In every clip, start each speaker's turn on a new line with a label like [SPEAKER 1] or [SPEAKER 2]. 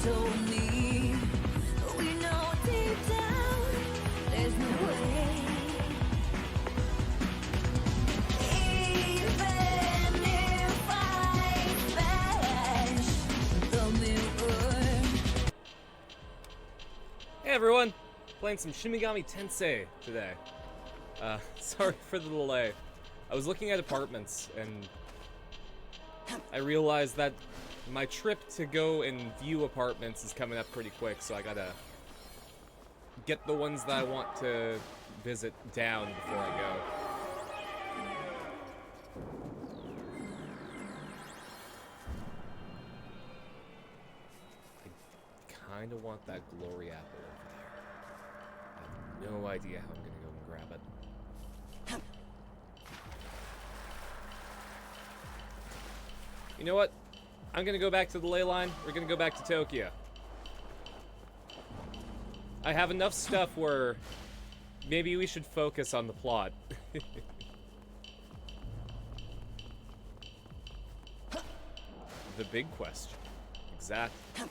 [SPEAKER 1] told me. We know deep down there's no way. Even if I smash the mirror.
[SPEAKER 2] Hey everyone! Playing some Shin Megami Tensei today. Sorry for the delay. I was looking at apartments and I realized that my trip to go and view apartments is coming up pretty quick, so I gotta get the ones that I want to visit down before I go. I kinda want that glory apple over there. I have no idea how I'm gonna go and grab it. You know what? I'm gonna go back to the ley line. We're gonna go back to Tokyo. I have enough stuff where maybe we should focus on the plot. The big question. Exactly.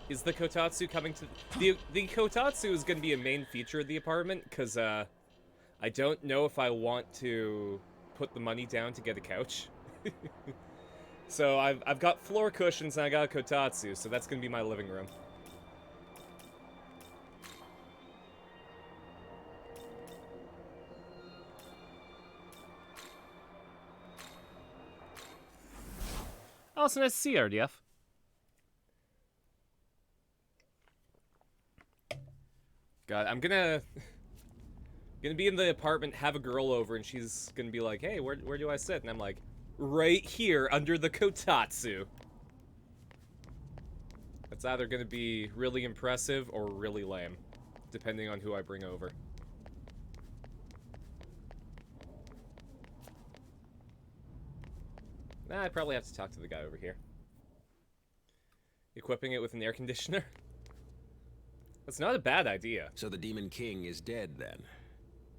[SPEAKER 2] Is the Kotatsu coming to... The Kotatsu is gonna be a main feature of the apartment, because, I don't know if I want to put the money down to get a couch. So I've got floor cushions and I got a Kotatsu, so that's gonna be my living room. Oh, it's nice to see you, RDF. God, I'm gonna be in the apartment, have a girl over, and she's gonna be like, "Hey, where do I sit?" And I'm like, right here under the Kotatsu. It's either gonna be really impressive or really lame, depending on who I bring over. Nah, I probably have to talk to the guy over here. Equipping it with an air conditioner? That's not a bad idea.
[SPEAKER 3] So the Demon King is dead then.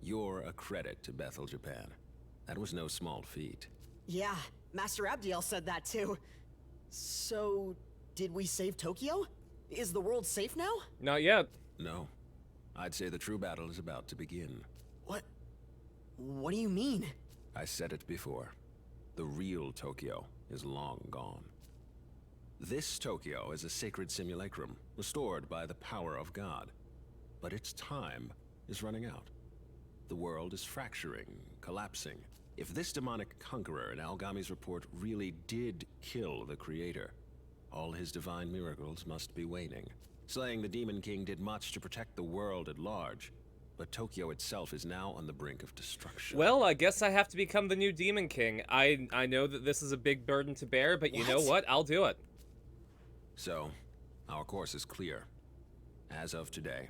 [SPEAKER 3] You're a credit to Bethel, Japan. That was no small feat.
[SPEAKER 4] Yeah, Master Abdiel said that too. So, did we save Tokyo? Is the world safe now?
[SPEAKER 2] Not yet.
[SPEAKER 3] No. I'd say the true battle is about to begin.
[SPEAKER 4] What do you mean?
[SPEAKER 3] I said it before. The real Tokyo is long gone. This Tokyo is a sacred simulacrum, restored by the power of God. But its time is running out. The world is fracturing, collapsing. If this demonic conqueror in Algami's report really did kill the creator, all his divine miracles must be waning. Slaying the Demon King did much to protect the world at large, but Tokyo itself is now on the brink of destruction.
[SPEAKER 2] Well, I guess I have to become the new Demon King. I know that this is a big burden to bear, but you know what? I'll do it.
[SPEAKER 3] So, our course is clear. As of today,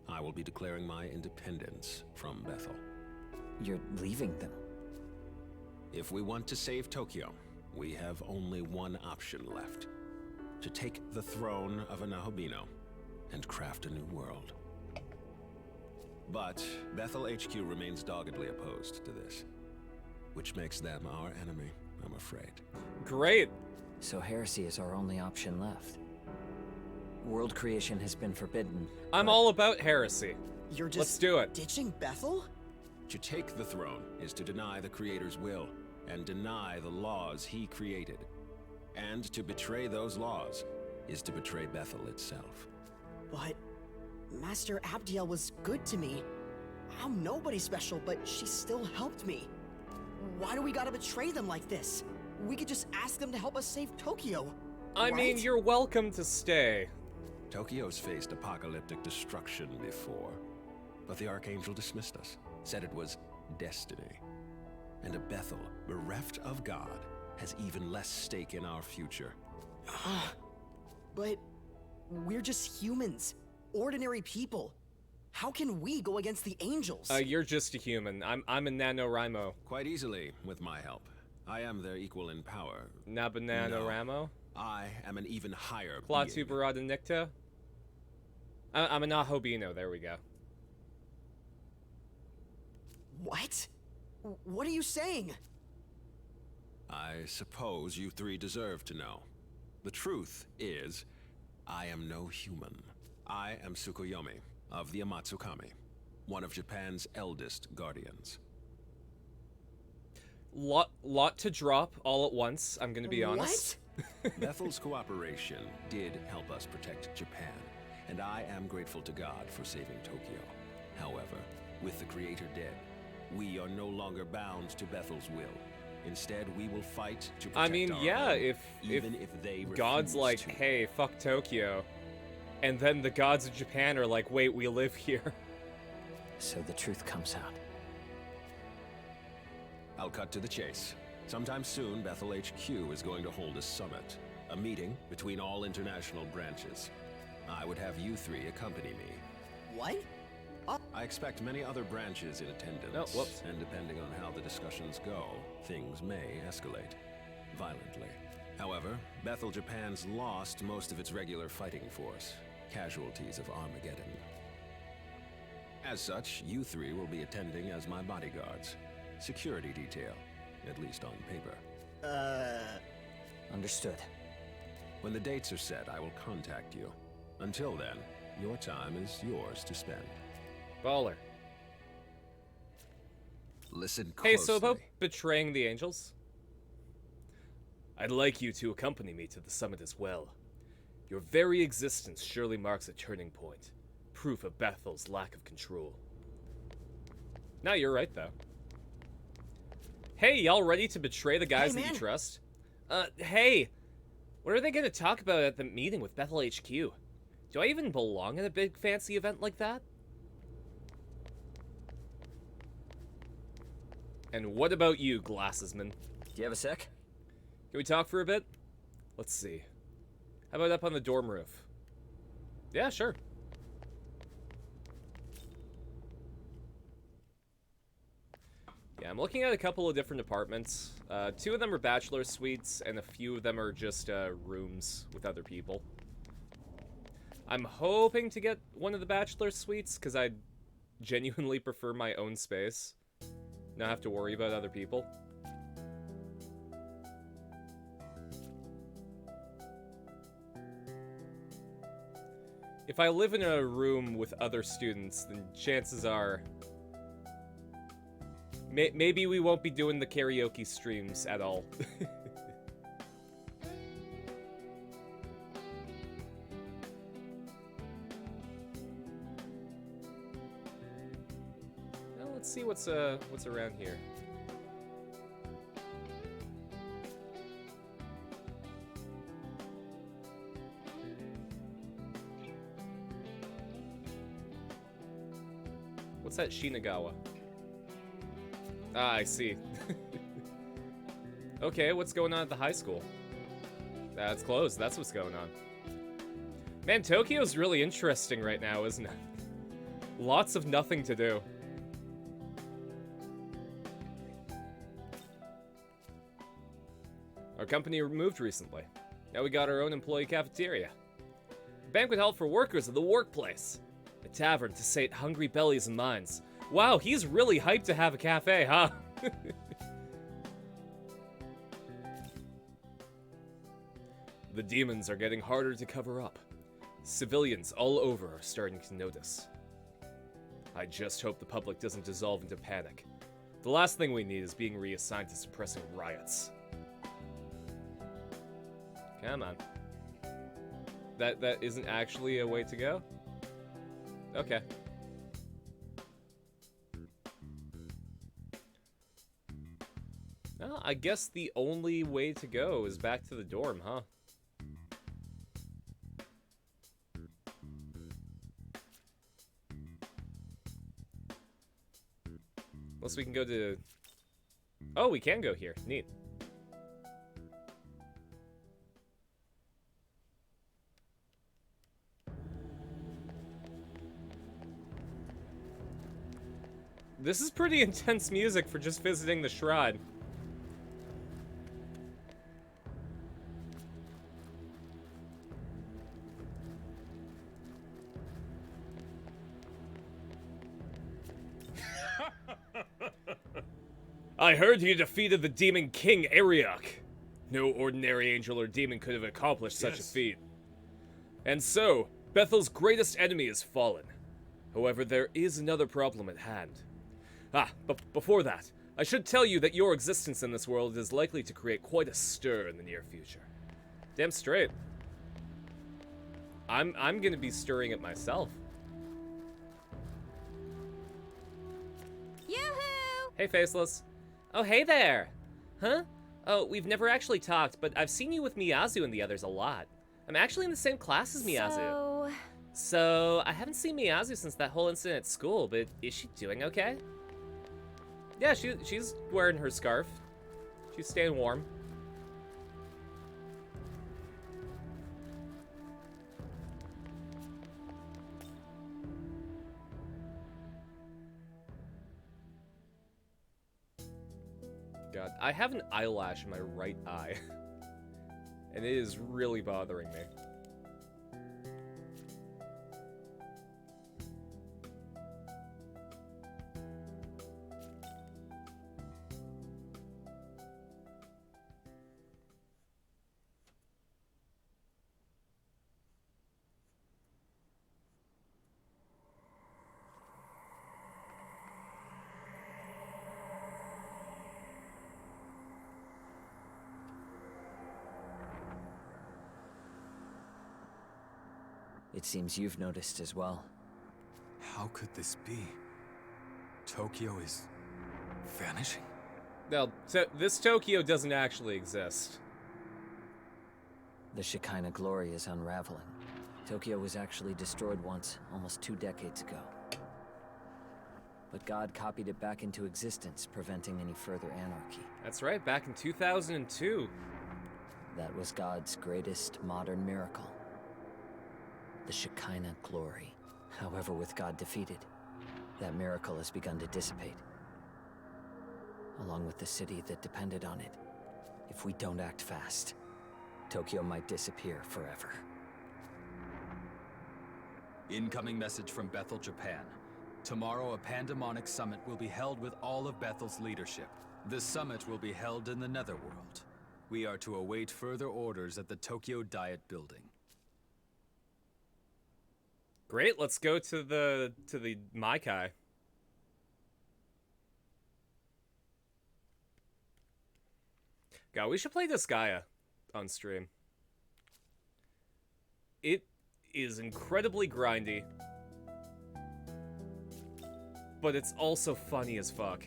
[SPEAKER 3] I will be declaring my independence from Bethel.
[SPEAKER 5] You're leaving them?
[SPEAKER 3] If we want to save Tokyo, we have only one option left. To take the throne of Anahobino and craft a new world. But Bethel HQ remains doggedly opposed to this, which makes them our enemy, I'm afraid.
[SPEAKER 2] Great.
[SPEAKER 5] So heresy is our only option left. World creation has been forbidden.
[SPEAKER 2] I'm all about heresy.
[SPEAKER 4] You're just
[SPEAKER 2] Let's do it.
[SPEAKER 4] ditching Bethel?
[SPEAKER 3] To take the throne is to deny the Creator's will, and deny the laws he created. And to betray those laws is to betray Bethel itself.
[SPEAKER 4] But Master Abdiel was good to me. I'm nobody special, but she still helped me. Why do we gotta betray them like this? We could just ask them to help us save Tokyo.
[SPEAKER 2] I mean,
[SPEAKER 4] right?
[SPEAKER 2] you're welcome to stay.
[SPEAKER 3] Tokyo's faced apocalyptic destruction before, but the Archangel dismissed us, said it was destiny. And a Bethel, bereft of God, has even less stake in our future.
[SPEAKER 4] But we're just humans, ordinary people. How can we go against the angels?
[SPEAKER 2] You're just a human. I'm a NaNoWriMo.
[SPEAKER 3] Quite easily, with my help. I am their equal in power.
[SPEAKER 2] NaBananoRamo?
[SPEAKER 3] I am an even higher
[SPEAKER 2] Klaatu
[SPEAKER 3] being.
[SPEAKER 2] Barada Nicta? I'm a Nahobino, there we go.
[SPEAKER 4] What? What are you saying?
[SPEAKER 3] I suppose you three deserve to know. The truth is, I am no human. I am Tsukuyomi of the Amatsukami, one of Japan's eldest guardians.
[SPEAKER 2] Lot to drop all at once, I'm gonna be honest.
[SPEAKER 3] Bethel's cooperation did help us protect Japan, and I am grateful to God for saving Tokyo. However, with the Creator dead, we are no longer bound to Bethel's will. Instead, we will fight to protect
[SPEAKER 2] I mean,
[SPEAKER 3] our
[SPEAKER 2] yeah,
[SPEAKER 3] own,
[SPEAKER 2] if
[SPEAKER 3] even if they
[SPEAKER 2] God's
[SPEAKER 3] refuse
[SPEAKER 2] like,
[SPEAKER 3] to.
[SPEAKER 2] hey, fuck Tokyo, and then the gods of Japan are like, wait, we live here.
[SPEAKER 5] So the truth comes out.
[SPEAKER 3] I'll cut to the chase. Sometime soon, Bethel HQ is going to hold a summit, a meeting between all international branches. I would have you three accompany me.
[SPEAKER 4] What?
[SPEAKER 3] I expect many other branches in attendance,
[SPEAKER 2] Oh, whoops.
[SPEAKER 3] and depending on how the discussions go, things may escalate violently. However, Bethel Japan's lost most of its regular fighting force, casualties of Armageddon. As such, you three will be attending as my bodyguards. Security detail, at least on paper.
[SPEAKER 5] Understood.
[SPEAKER 3] When the dates are set, I will contact you. Until then, your time is yours to spend.
[SPEAKER 2] Baller.
[SPEAKER 3] Listen closely.
[SPEAKER 2] Hey, so about betraying the angels? I'd like you to accompany me to the summit as well. Your very existence surely marks a turning point. Proof of Bethel's lack of control. No, you're right, though. Hey, y'all ready to betray the guys
[SPEAKER 4] Hey,
[SPEAKER 2] that you
[SPEAKER 4] man.
[SPEAKER 2] trust? Hey! What are they gonna talk about at the meeting with Bethel HQ? Do I even belong in a big fancy event like that? And what about you, Glassesman?
[SPEAKER 5] Do you have a sec?
[SPEAKER 2] Can we talk for a bit? Let's see. How about up on the dorm roof? Yeah, sure. Yeah, I'm looking at a couple of different apartments. 2 of them are bachelor suites, and a few of them are just rooms with other people. I'm hoping to get one of the bachelor suites, because I genuinely prefer my own space. Not have to worry about other people. If I live in a room with other students, then chances are... maybe we won't be doing the karaoke streams at all. Well, let's see what's around here. What's that Shinagawa? Ah, I see. Okay, what's going on at the high school? It's closed, that's what's going on. Man, Tokyo's really interesting right now, isn't it? Lots of nothing to do. Our company moved recently. Now we got our own employee cafeteria. A banquet hall for workers of the workplace. A tavern to sate hungry bellies and minds. Wow, he's really hyped to have a cafe, huh? The demons are getting harder to cover up. Civilians all over are starting to notice. I just hope the public doesn't dissolve into panic. The last thing we need is being reassigned to suppressing riots. Come on. That isn't actually a way to go? Okay. Well, I guess the only way to go is back to the dorm, huh? Unless we can go to... Oh, we can go here. Neat. This is pretty intense music for just visiting the shrine. I heard you defeated the Demon King Ariok. No ordinary angel or demon could have accomplished such a feat. And so, Bethel's greatest enemy is fallen. However, there is another problem at hand. But before that, I should tell you that your existence in this world is likely to create quite a stir in the near future. Damn straight. I'm gonna be stirring it myself.
[SPEAKER 1] Yoo-hoo!
[SPEAKER 2] Hey, Faceless. Oh, hey there. Huh? Oh, we've never actually talked, but I've seen you with Miyazu and the others a lot. I'm actually in the same class as Miyazu. So, I haven't seen Miyazu since that whole incident at school, but is she doing okay? Yeah, she's wearing her scarf. She's staying warm. God, I have an eyelash in my right eye. And it is really bothering me.
[SPEAKER 5] It seems you've noticed as well.
[SPEAKER 6] How could this be? Tokyo is vanishing?
[SPEAKER 2] Now, this Tokyo doesn't actually exist.
[SPEAKER 5] The Shekinah glory is unraveling. Tokyo was actually destroyed once, almost 2 decades ago. But God copied it back into existence, preventing any further anarchy.
[SPEAKER 2] That's right, back in 2002.
[SPEAKER 5] That was God's greatest modern miracle. The Shekinah glory. However, with God defeated, that miracle has begun to dissipate. Along with the city that depended on it. If we don't act fast, Tokyo might disappear forever.
[SPEAKER 6] Incoming message from Bethel, Japan. Tomorrow, a pandemonic summit will be held with all of Bethel's leadership. The summit will be held in the Netherworld. We are to await further orders at the Tokyo Diet Building.
[SPEAKER 2] Great, let's go to the Maikai. God, we should play this Gaia on stream. It is incredibly grindy, but it's also funny as fuck.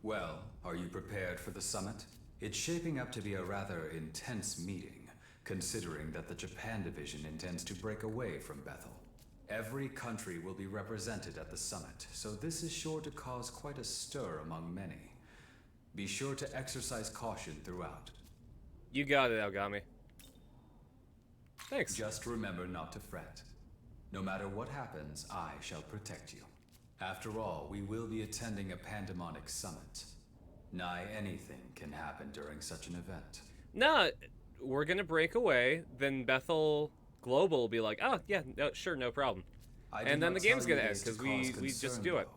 [SPEAKER 7] Well, are you prepared for the summit? It's shaping up to be a rather intense meeting, considering that the Japan division intends to break away from Bethel. Every country will be represented at the summit, so this is sure to cause quite a stir among many. Be sure to exercise caution throughout.
[SPEAKER 2] You got it, Algami. Thanks.
[SPEAKER 7] Just remember not to fret. No matter what happens, I shall protect you. After all, we will be attending a pandemonic summit. Nigh anything can happen during such an event.
[SPEAKER 2] Nah, we're gonna break away, then Bethel Global will be like, oh, yeah, no, sure, no problem. And then the game's gonna end, because we just do it.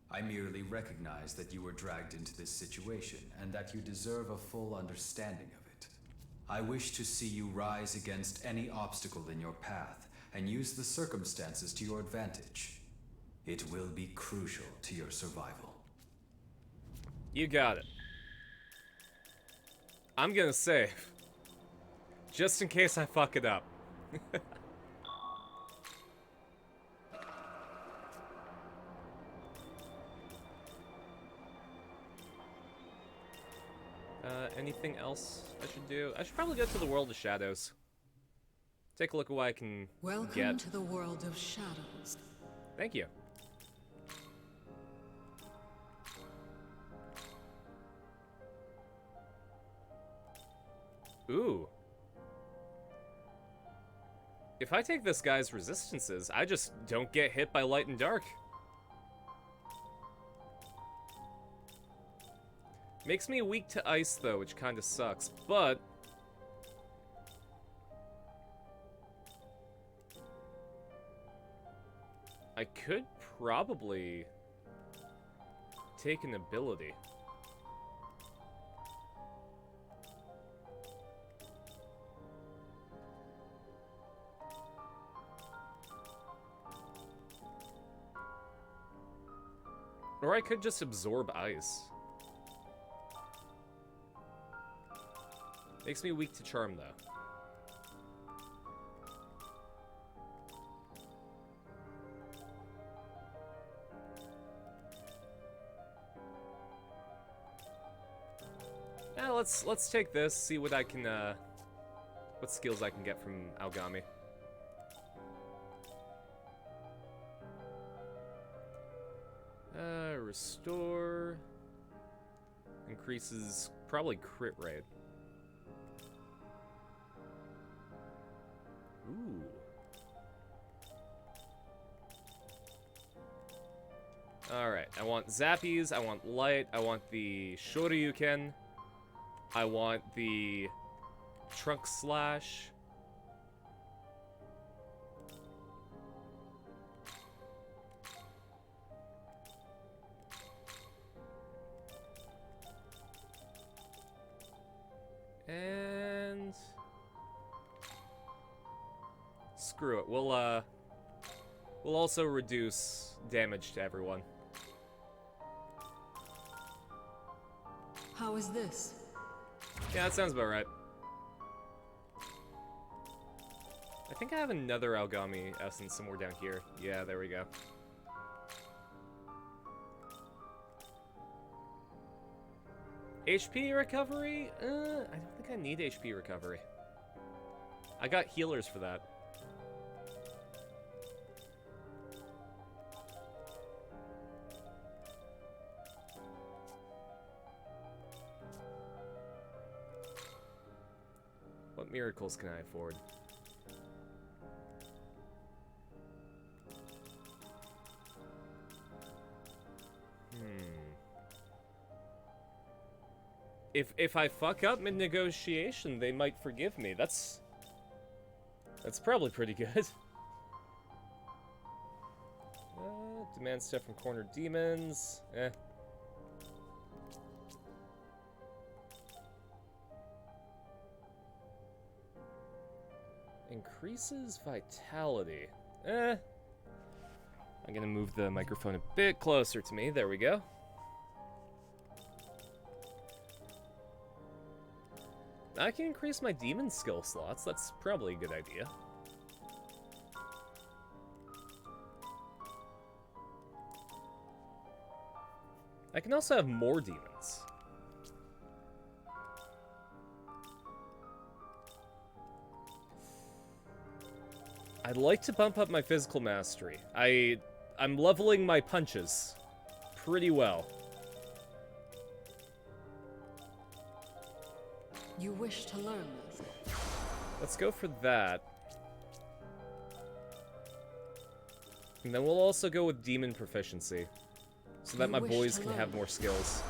[SPEAKER 7] I merely recognize that you were dragged into this situation, and that you deserve a full understanding of it. I wish to see you rise against any obstacle in your path, and use the circumstances to your advantage. It will be crucial to your survival.
[SPEAKER 2] You got it. I'm gonna save. Just in case I fuck it up. Anything else I should do? I should probably go to the World of Shadows. Take a look at what I can
[SPEAKER 8] Welcome
[SPEAKER 2] get.
[SPEAKER 8] to the world of shadows.
[SPEAKER 2] Thank you. Ooh. If I take this guy's resistances, I just don't get hit by light and dark. Makes me weak to ice, though, which kind of sucks, but I could probably take an ability. Or I could just absorb ice. Makes me weak to charm, though. Yeah, let's take this, see what I can, what skills I can get from Aogami. Restore. Increases probably crit rate. Ooh. Alright, I want Zappies, I want Light, I want the Shoryuken, I want the Trunk Slash. And screw it. We'll also reduce damage to everyone.
[SPEAKER 8] How is this?
[SPEAKER 2] Yeah, that sounds about right. I think I have another Aogami essence somewhere down here. Yeah, there we go. HP recovery? I don't think I need HP recovery. I got healers for that. What miracles can I afford? If I fuck up mid-negotiation, they might forgive me. That's probably pretty good. Demand stuff from cornered demons. Increases vitality. I'm gonna move the microphone a bit closer to me. There we go. I can increase my demon skill slots. That's probably a good idea. I can also have more demons. I'd like to bump up my physical mastery. I'm leveling my punches pretty well.
[SPEAKER 8] You wish to learn this?
[SPEAKER 2] Let's go for that. And then we'll also go with demon proficiency, so that my boys can have more skills.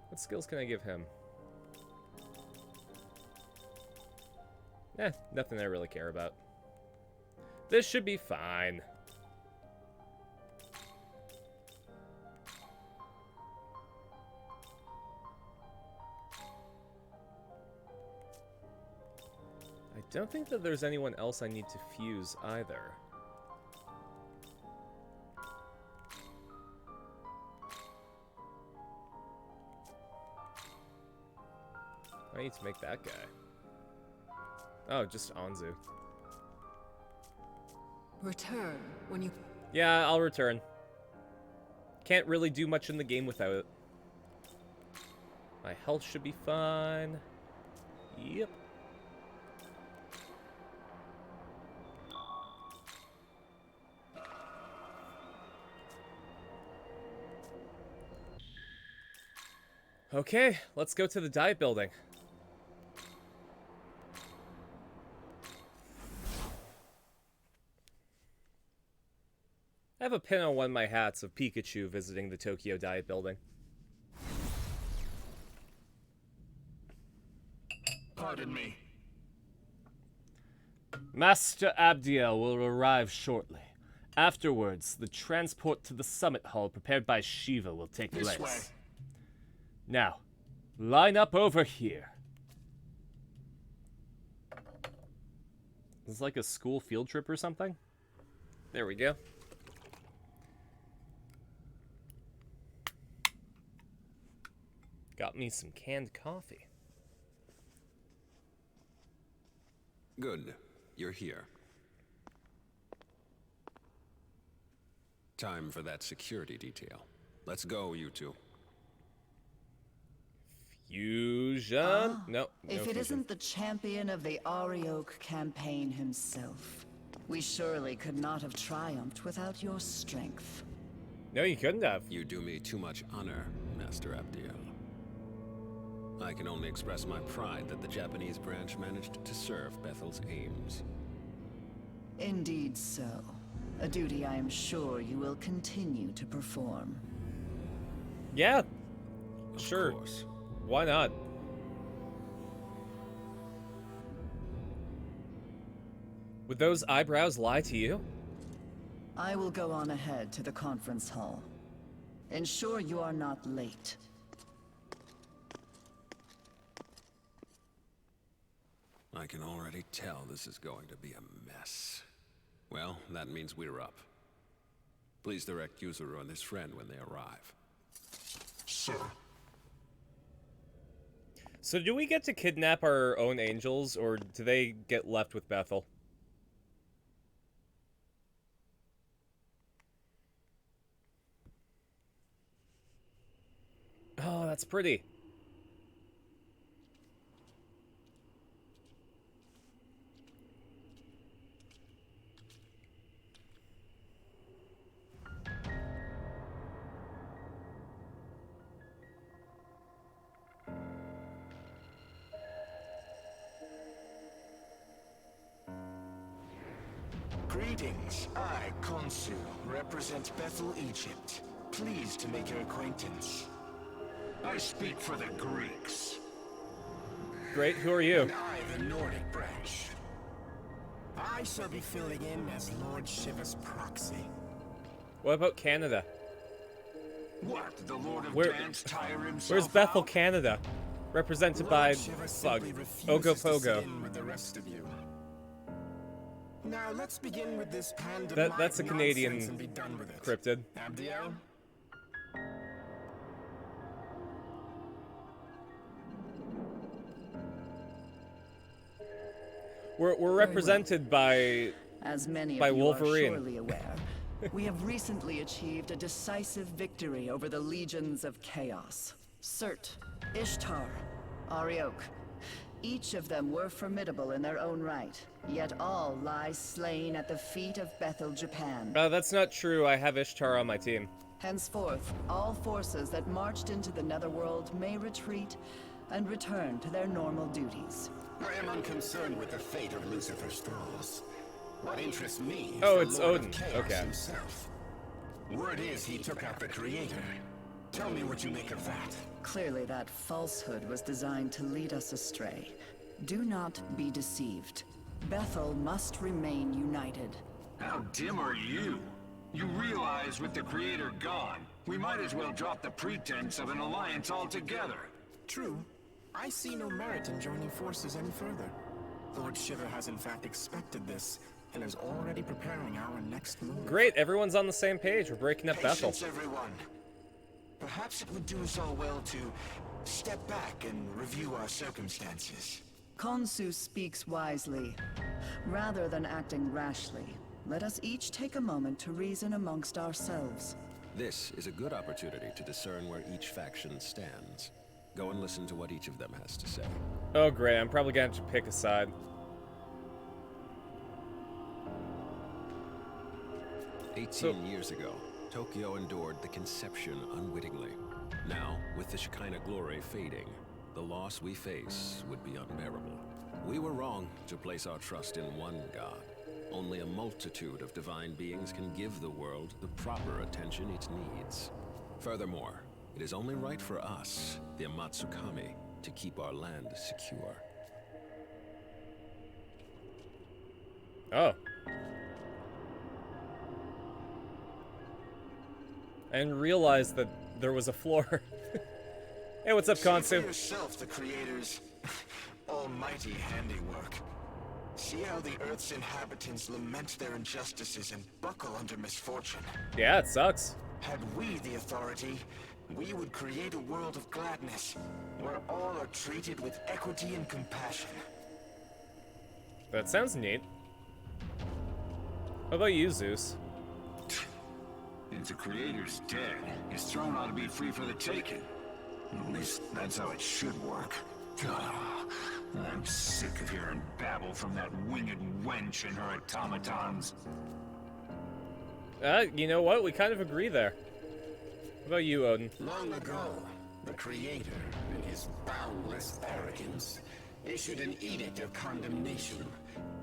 [SPEAKER 2] What skills can I give him? Nothing I really care about. This should be fine. I don't think that there's anyone else I need to fuse either. I need to make that guy. Oh, just Anzu.
[SPEAKER 8] Return when you...
[SPEAKER 2] Yeah, I'll return. Can't really do much in the game without it. My health should be fine. Yep. Okay, let's go to the diet building. have a pin on one of my hats of Pikachu visiting the Tokyo Diet Building.
[SPEAKER 9] Pardon me.
[SPEAKER 2] Master Abdiel will arrive shortly. Afterwards, the transport to the summit hall prepared by Shiva will take
[SPEAKER 9] This
[SPEAKER 2] place.
[SPEAKER 9] way.
[SPEAKER 2] Now, line up over here. This is like a school field trip or something? There we go. Got me some canned coffee.
[SPEAKER 3] Good. You're here. Time for that security detail. Let's go, you two.
[SPEAKER 2] Fusion? No.
[SPEAKER 10] If it
[SPEAKER 2] fusion.
[SPEAKER 10] isn't the champion of the Arioch campaign himself, we surely could not have triumphed without your strength.
[SPEAKER 2] No, you couldn't have.
[SPEAKER 3] You do me too much honor, Master Abdiel. I can only express my pride that the Japanese branch managed to serve Bethel's aims.
[SPEAKER 10] Indeed so. A duty I am sure you will continue to perform.
[SPEAKER 2] Yeah.
[SPEAKER 3] Of
[SPEAKER 2] Sure.
[SPEAKER 3] course.
[SPEAKER 2] Why not? Would those eyebrows lie to you?
[SPEAKER 10] I will go on ahead to the conference hall. Ensure you are not late.
[SPEAKER 3] I can already tell this is going to be a mess. Well, that means we're up. Please direct Yuzuru and his friend when they arrive.
[SPEAKER 9] Sir.
[SPEAKER 2] So do we get to kidnap our own angels, or do they get left with Bethel? Oh, that's pretty.
[SPEAKER 9] Greetings. I, Khonsu, represent Bethel, Egypt. Pleased to make your acquaintance. I speak for the Greeks.
[SPEAKER 2] Great, who are you?
[SPEAKER 9] And I, the Nordic branch. I shall be filling in as Lord Shiva's proxy.
[SPEAKER 2] What about Canada?
[SPEAKER 9] What, the Lord of
[SPEAKER 2] Where-
[SPEAKER 9] Dance tire himself
[SPEAKER 2] Where's Bethel,
[SPEAKER 9] out?
[SPEAKER 2] Canada? Represented
[SPEAKER 9] Lord
[SPEAKER 2] by
[SPEAKER 9] Shiva simply refuses to sit
[SPEAKER 2] Ogopogo.
[SPEAKER 9] in with the rest of you. Now let's begin with this
[SPEAKER 2] That's a Canadian
[SPEAKER 9] nonsense and be done with it.
[SPEAKER 2] cryptid.
[SPEAKER 9] Abdiel?
[SPEAKER 2] We're represented by
[SPEAKER 10] As many
[SPEAKER 2] By
[SPEAKER 10] of you
[SPEAKER 2] Wolverine.
[SPEAKER 10] are surely aware, we have recently achieved a decisive victory over the legions of chaos. Surt, Ishtar, Arioch. Each of them were formidable in their own right, yet all lie slain at the feet of Bethel, Japan.
[SPEAKER 2] that's not true. I have Ishtar on my team.
[SPEAKER 10] Henceforth, all forces that marched into the Netherworld may retreat and return to their normal duties.
[SPEAKER 9] I am unconcerned with the fate of Lucifer's thralls. What interests me is
[SPEAKER 2] Oh,
[SPEAKER 9] the
[SPEAKER 2] it's
[SPEAKER 9] Lord
[SPEAKER 2] Odin.
[SPEAKER 9] of Chaos
[SPEAKER 2] Okay.
[SPEAKER 9] himself. Word is he took out the Creator. Tell me what you make of that.
[SPEAKER 10] Clearly that falsehood was designed to lead us astray. Do not be deceived. Bethel must remain united.
[SPEAKER 11] How dim are you? You realize with the Creator gone, we might as well drop the pretense of an alliance altogether.
[SPEAKER 9] True. I see no merit in joining forces any further. Lord Shiva has in fact expected this, and is already preparing our next move.
[SPEAKER 2] Great, everyone's on the same page. We're breaking up Bethel.
[SPEAKER 9] Patience, everyone. Perhaps it would do us all well to step back and review our circumstances.
[SPEAKER 10] Khonsu speaks wisely. Rather than acting rashly, let us each take a moment to reason amongst ourselves.
[SPEAKER 3] This is a good opportunity to discern where each faction stands. Go and listen to what each of them has to say.
[SPEAKER 2] Oh, great. I'm probably going to have to pick a side.
[SPEAKER 3] 18 years ago, Tokyo endured the conception unwittingly. Now, with the Shekinah glory fading, the loss we face would be unbearable. We were wrong to place our trust in one god. Only a multitude of divine beings can give the world the proper attention it needs. Furthermore, it is only right for us, the Amatsukami, to keep our land secure.
[SPEAKER 2] Oh. I didn't realize that there was a floor. Hey, what's up,
[SPEAKER 9] See for
[SPEAKER 2] Konsu?
[SPEAKER 9] yourself the Creator's almighty handiwork. See how the Earth's inhabitants lament their injustices and buckle under misfortune.
[SPEAKER 2] Yeah, it sucks.
[SPEAKER 9] Had we the authority, we would create a world of gladness, where all are treated with equity and compassion.
[SPEAKER 2] That sounds neat. How about you, Zeus?
[SPEAKER 11] If the Creator's dead, his throne ought to be free for the taking. At least that's how it should work. Ah, I'm sick of hearing babble from that winged wench and her automatons.
[SPEAKER 2] You know what? We kind of agree there. How about you, Odin?
[SPEAKER 12] Long ago, the Creator, in his boundless arrogance, issued an edict of condemnation,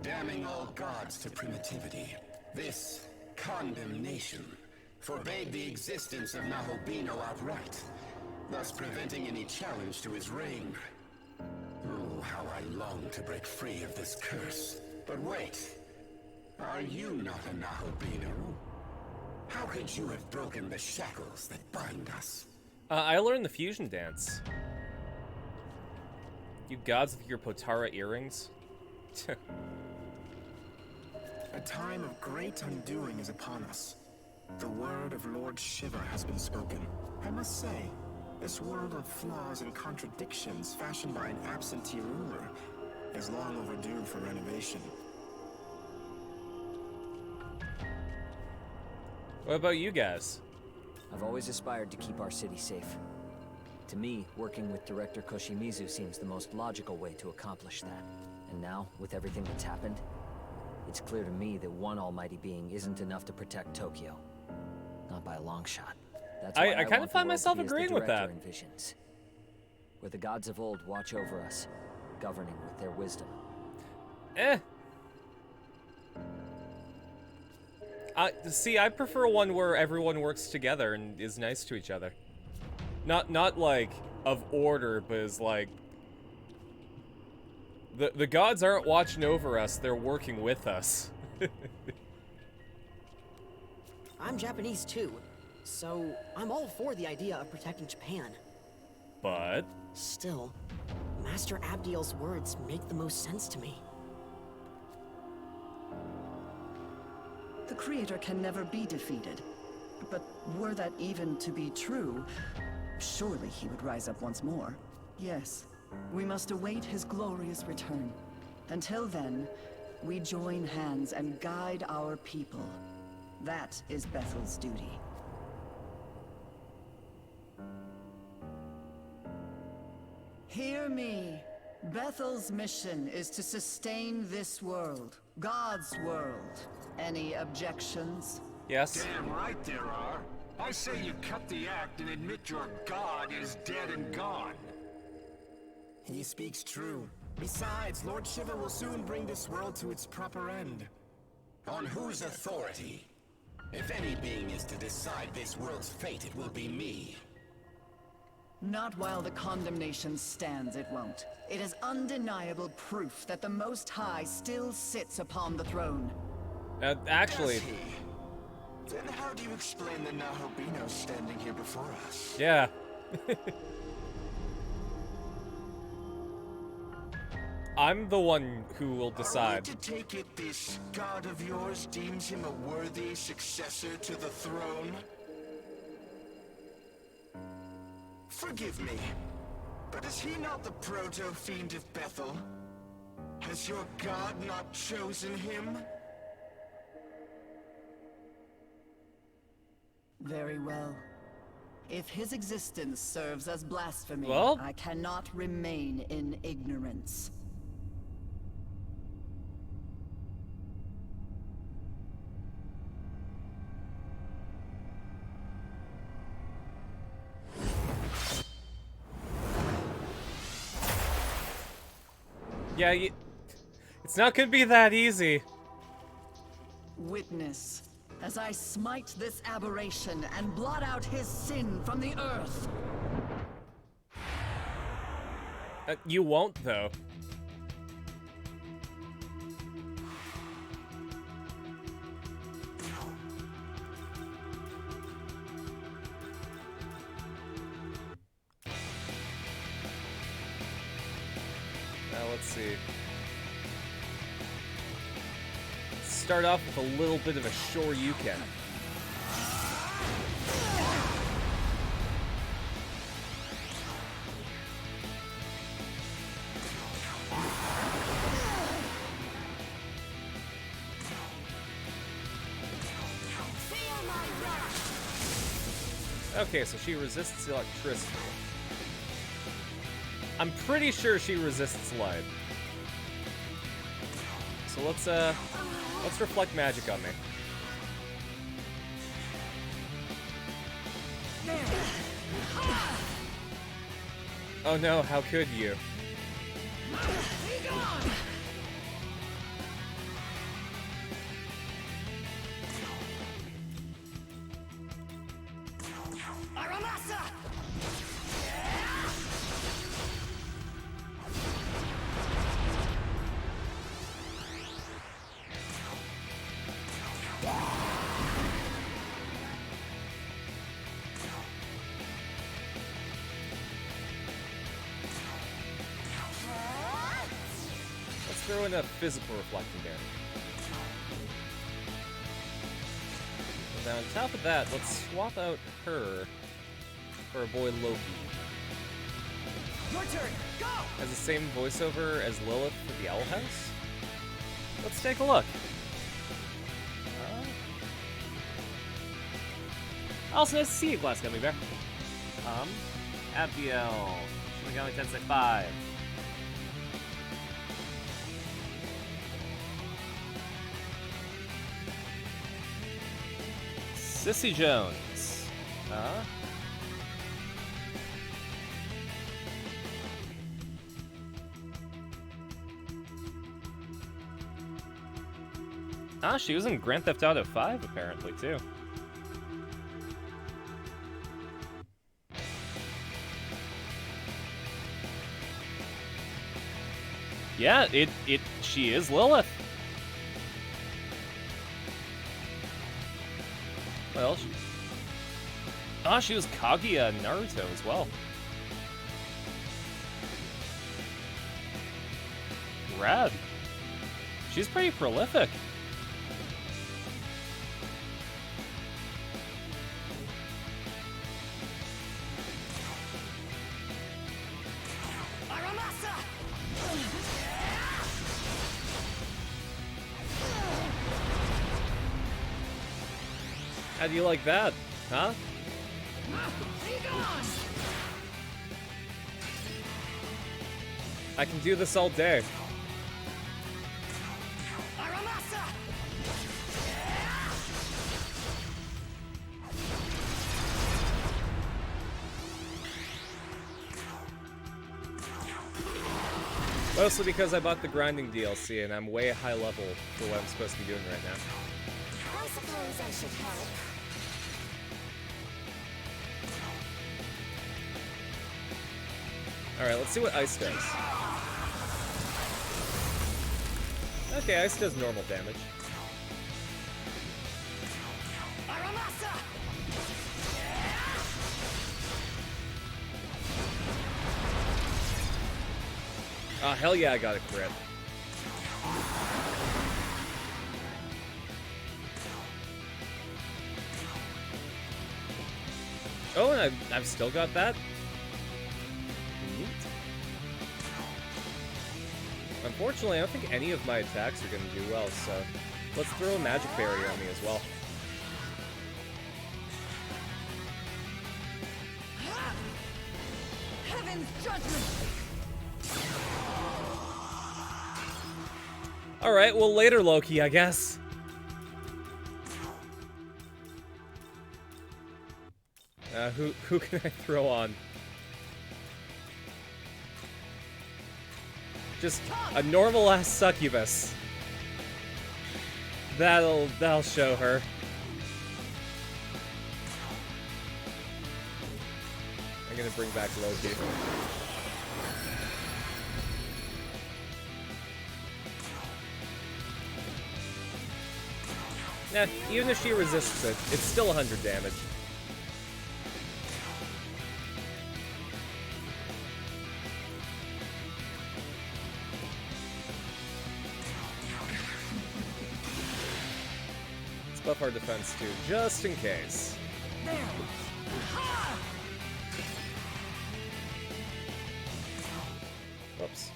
[SPEAKER 12] damning all gods to primitivity. This condemnation forbade the existence of Nahobino outright, thus preventing any challenge to his reign. Oh, how I long to break free of this curse. But wait, are you not a Nahobino? How could you have broken the shackles that bind us?
[SPEAKER 2] I learned the fusion dance. You gods with your Potara earrings.
[SPEAKER 9] A time of great undoing is upon us. The word of Lord Shiva has been spoken. I must say, this world of flaws and contradictions fashioned by an absentee ruler is long overdue for renovation.
[SPEAKER 2] What about you guys?
[SPEAKER 5] I've always aspired to keep our city safe. To me, working with Director Koshimizu seems the most logical way to accomplish that. And now, with everything that's happened, it's clear to me that one almighty being isn't enough to protect Tokyo. Not by a long shot. That's why
[SPEAKER 2] I kind
[SPEAKER 5] want
[SPEAKER 2] of
[SPEAKER 5] the
[SPEAKER 2] find
[SPEAKER 5] world
[SPEAKER 2] myself
[SPEAKER 5] to be as the
[SPEAKER 2] agreeing with that.
[SPEAKER 5] Director envisions, where the gods of old watch over us, governing with their wisdom.
[SPEAKER 2] See, I prefer one where everyone works together and is nice to each other. Not like of order, but is like the gods aren't watching over us; they're working with us.
[SPEAKER 4] I'm Japanese too, so I'm all for the idea of protecting Japan.
[SPEAKER 2] But
[SPEAKER 4] Still, Master Abdiel's words make the most sense to me.
[SPEAKER 10] The Creator can never be defeated. But were that even to be true, surely he would rise up once more. Yes, we must await his glorious return. Until then, we join hands and guide our people. That is Bethel's duty. Hear me. Bethel's mission is to sustain this world, God's world. Any objections?
[SPEAKER 2] yes,
[SPEAKER 11] Damn right there are. I say you cut the act and admit your god is dead and gone.
[SPEAKER 9] He speaks true. Besides, Lord Shiva will soon bring this world to its proper end.
[SPEAKER 12] On whose authority? If any being is to decide this world's fate, it will be me.
[SPEAKER 10] Not while the condemnation stands, it won't. It is undeniable proof that the Most High still sits upon the throne.
[SPEAKER 2] actually,
[SPEAKER 9] Does he? Then how do you explain the Nahobino standing here before us?
[SPEAKER 2] yeah. I'm the one who will
[SPEAKER 9] Are
[SPEAKER 2] decide.
[SPEAKER 9] we to take it this god of yours deems him a worthy successor to the throne? Forgive me, but is he not the proto-fiend of Bethel? Has your god not chosen him?
[SPEAKER 10] Very well. If his existence serves as blasphemy,
[SPEAKER 2] Well-
[SPEAKER 10] I cannot remain in ignorance.
[SPEAKER 2] Yeah, it's not gonna be that easy.
[SPEAKER 10] Witness, as I smite this aberration and blot out his sin from the earth.
[SPEAKER 2] You won't, though. Let's see. Let's start off with a little bit of a sure you can. Okay, so she resists electricity. I'm pretty sure she resists light. So let's reflect magic on me. Oh no, how could you? Throw in a physical reflecting damage. And then on top of that, let's swap out her for a boy Loki.
[SPEAKER 4] Your turn, go!
[SPEAKER 2] Has the same voiceover as Lilith for the Owl House. Let's take a look. Also nice to see you, Glass Gummy Bear. Abdiel, Shin Megami Tensei 5. Sissy Jones. She was in Grand Theft Auto 5 apparently too. Yeah, she is Lilith. Well, she was Kaguya in Naruto as well. Rad. She's pretty prolific. How do you like that, huh? I can do this all day. Mostly because I bought the grinding DLC and I'm way high level for what I'm supposed to be doing right now.
[SPEAKER 1] I suppose I should help.
[SPEAKER 2] Alright, let's see what Ice does. Okay, Ice does normal damage. Oh, hell yeah, I got a crit. Oh, and I've still got that? Neat. Unfortunately, I don't think any of my attacks are going to do well, so let's throw a magic barrier on me as well.
[SPEAKER 10] Heaven's judgment!
[SPEAKER 2] Alright, well later, Loki, I guess. Who can I throw on? Just a normal-ass succubus. That'll show her. I'm gonna bring back Loki. Yeah, even if she resists it, it's still 100 damage. Let's buff our defense too, just in case. Whoops.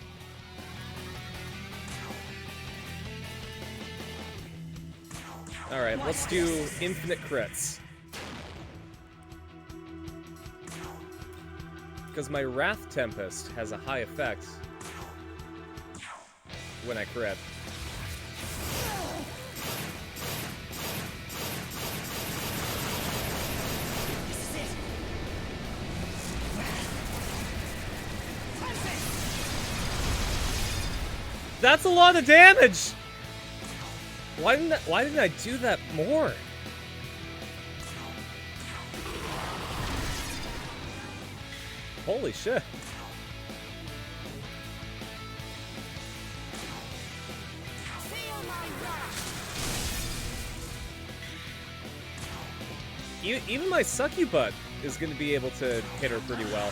[SPEAKER 2] Alright, let's do infinite crits. Because my Wrath Tempest has a high effect when I crit. That's a lot of damage! Why didn't I do that more? Holy shit. Even my sucky butt is going to be able to hit her pretty well.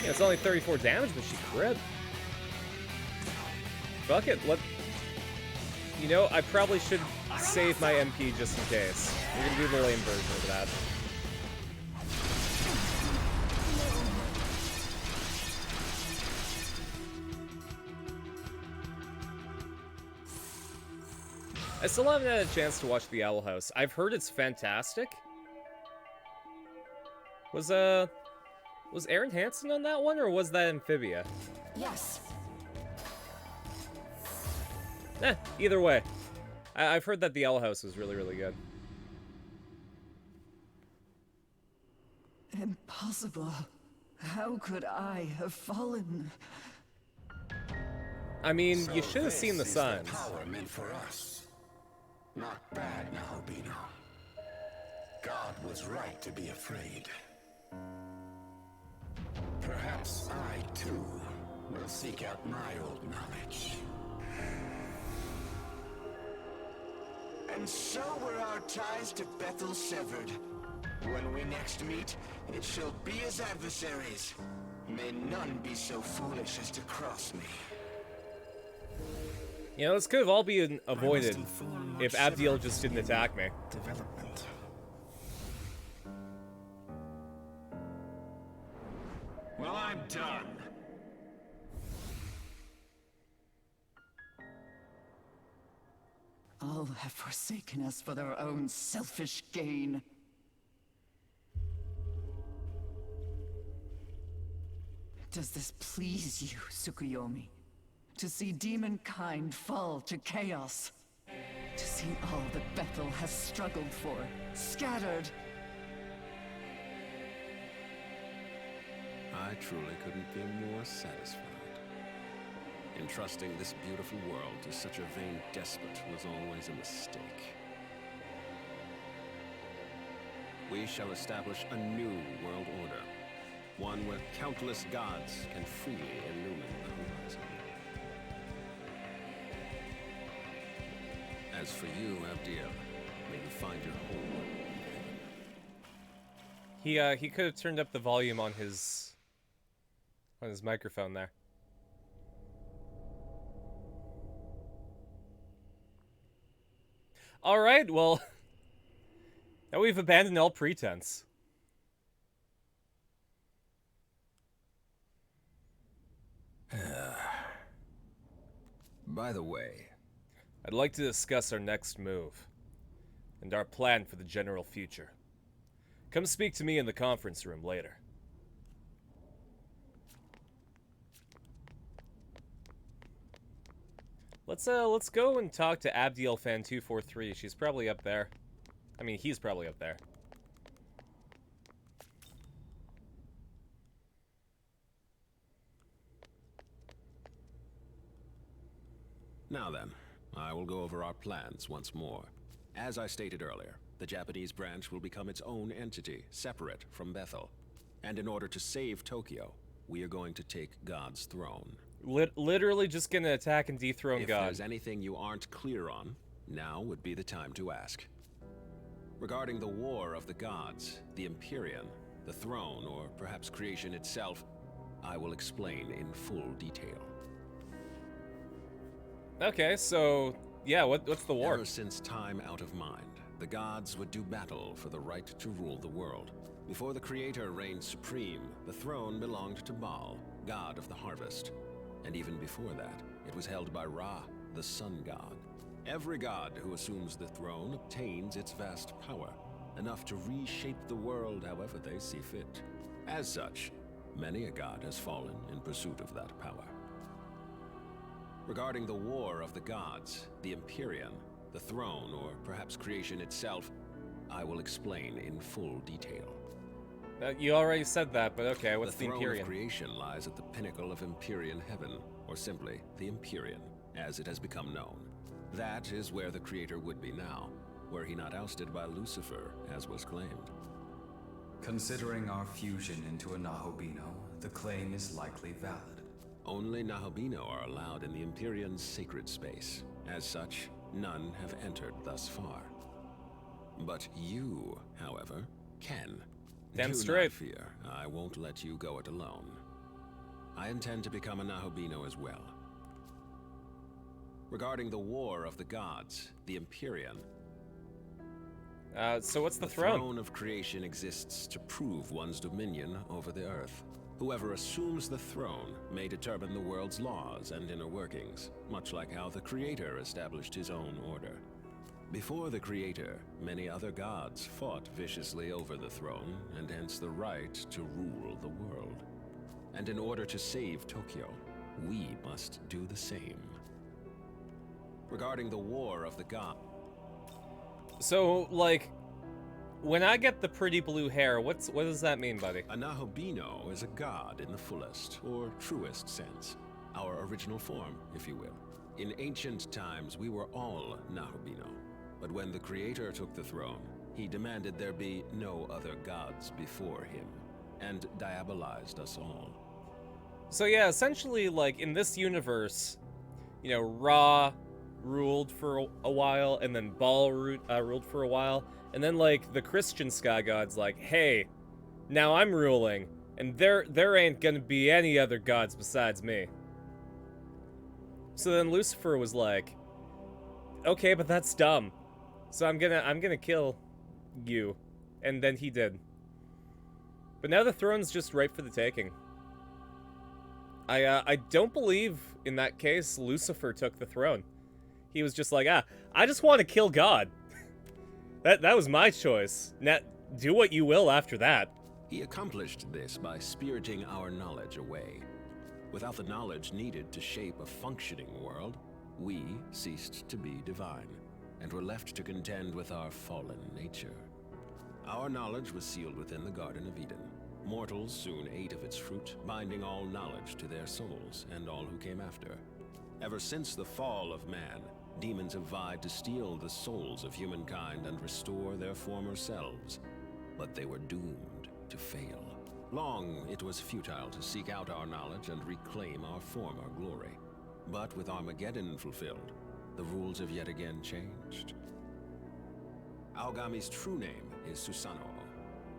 [SPEAKER 2] Yeah, it's only 34 damage, but she crit. Fuck it, you know, I probably should save my MP just in case. We're gonna do the lame version of that. I still haven't had a chance to watch The Owl House. I've heard it's fantastic. Was Aaron Hansen on that one, or was that Amphibia?
[SPEAKER 4] Yes.
[SPEAKER 2] Either way. I've heard that The Owl House was really, really good.
[SPEAKER 10] Impossible. How could I have fallen?
[SPEAKER 2] I mean, you should have seen the
[SPEAKER 12] This is
[SPEAKER 2] signs.
[SPEAKER 12] power meant for us. Not bad, Nahobino. God was right to be afraid. Perhaps I, too, will seek out my old knowledge. And so were our ties to Bethel severed. When we next meet, it shall be as adversaries. May none be so foolish as to cross me.
[SPEAKER 2] You know, this could have all been avoided if Abdiel just didn't attack me.
[SPEAKER 9] Development.
[SPEAKER 11] Well, I'm done.
[SPEAKER 10] All have forsaken us for their own selfish gain. Does this please you, Tsukuyomi? To see demonkind fall to chaos? To see all that Bethel has struggled for, scattered?
[SPEAKER 3] I truly couldn't be more satisfied. Entrusting this beautiful world to such a vain despot was always a mistake. We shall establish a new world order. One where countless gods can freely illumine the horizon. As for you, Abdiel, may you find your home in heaven.
[SPEAKER 2] He could have turned up the volume on his microphone there. All right, well, now we've abandoned all pretense.
[SPEAKER 3] By the way,
[SPEAKER 2] I'd like to discuss our next move and our plan for the general future. Come speak to me in the conference room later. Let's go and talk to Abdiel Fan 243. She's probably up there. I mean, he's probably up there.
[SPEAKER 3] now then, I will go over our plans once more. As I stated earlier, the Japanese branch will become its own entity, separate from Bethel. And in order to save Tokyo, we are going to take God's throne.
[SPEAKER 2] Literally just gonna attack and dethrone
[SPEAKER 3] If
[SPEAKER 2] God.
[SPEAKER 3] there's anything you aren't clear on, now would be the time to ask. Regarding the War of the Gods, the Empyrean, the throne, or perhaps creation itself, I will explain in full detail.
[SPEAKER 2] Okay, so yeah, what's the war?
[SPEAKER 3] Ever since time out of mind, the gods would do battle for the right to rule the world. Before the Creator reigned supreme, the throne belonged to Baal, god of the harvest. And even before that, it was held by Ra, the sun god. Every god who assumes the throne obtains its vast power, enough to reshape the world however they see fit. As such, many a god has fallen in pursuit of that power. Regarding the War of the Gods, the Empyrean, the throne, or perhaps creation itself, I will explain in full detail.
[SPEAKER 2] You already said that, but okay, what's the
[SPEAKER 3] throne
[SPEAKER 2] Empyrean?
[SPEAKER 3] of creation lies at the pinnacle of Empyrean heaven, or simply the Empyrean, as it has become known. That is where the Creator would be now, were he not ousted by Lucifer, as was claimed.
[SPEAKER 7] Considering our fusion into a Nahobino, the claim is likely valid.
[SPEAKER 3] Only Nahobino are allowed in the Empyrean's sacred space. As such, none have entered thus far. But you, however, can.
[SPEAKER 2] Damn
[SPEAKER 3] Do
[SPEAKER 2] straight.
[SPEAKER 3] not fear, I won't let you go it alone. I intend to become a Nahobino as well. Regarding the War of the Gods, the Empyrean,
[SPEAKER 2] So what's the
[SPEAKER 3] the
[SPEAKER 2] throne?
[SPEAKER 3] throne of creation exists to prove one's dominion over the earth. Whoever assumes the throne may determine the world's laws and inner workings, much like how the Creator established his own order. Before the Creator, many other gods fought viciously over the throne, and hence the right to rule the world. And in order to save Tokyo, we must do the same. Regarding the War of the Gods,
[SPEAKER 2] So, like, when I get the pretty blue hair, what does that mean, buddy?
[SPEAKER 3] a Nahobino is a god in the fullest, or truest sense. Our original form, if you will. In ancient times, we were all Nahobino. But when the Creator took the throne, he demanded there be no other gods before him, and diabolized us all.
[SPEAKER 2] So yeah, essentially, like, in this universe, you know, Ra ruled for a while, and then Baal ruled for a while, and then, like, the Christian sky god's like, hey, now I'm ruling, and there ain't gonna be any other gods besides me. So then Lucifer was like, okay, but that's dumb. So I'm gonna kill you. And then he did. But now the throne's just ripe for the taking. I don't believe in that case Lucifer took the throne. He was just like, I just want to kill God. That was my choice. Now, do what you will after that.
[SPEAKER 3] He accomplished this by spiriting our knowledge away. Without the knowledge needed to shape a functioning world, we ceased to be divine, and were left to contend with our fallen nature. Our knowledge was sealed within the Garden of Eden. Mortals soon ate of its fruit, binding all knowledge to their souls, and all who came after. Ever since the fall of man, demons have vied to steal the souls of humankind and restore their former selves. But they were doomed to fail. Long it was futile to seek out our knowledge and reclaim our former glory. But with Armageddon fulfilled, the rules have yet again changed. Aogami's true name is Susanoo.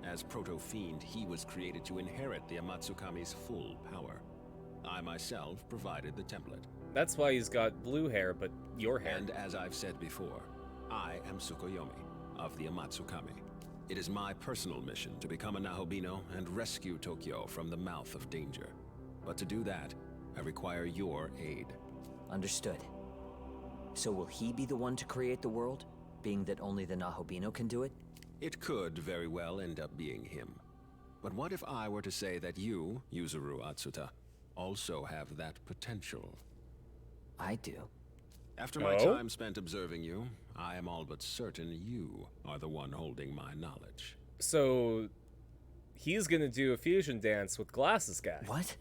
[SPEAKER 3] As Proto-Fiend, he was created to inherit the Amatsukami's full power. I myself provided the template.
[SPEAKER 2] That's why he's got blue hair, but your hair.
[SPEAKER 3] And as I've said before, I am Tsukuyomi of the Amatsukami. It is my personal mission to become a Nahobino and rescue Tokyo from the mouth of danger. But to do that, I require your aid.
[SPEAKER 5] Understood. So will he be the one to create the world, being that only the Nahobino can do it?
[SPEAKER 3] It could very well end up being him. But what if I were to say that you, Yuzuru Atsuta, also have that potential?
[SPEAKER 5] I do.
[SPEAKER 3] After my time spent observing you, I am all but certain you are the one holding my knowledge.
[SPEAKER 2] So, he's gonna do a fusion dance with Glasses Guy.
[SPEAKER 5] What?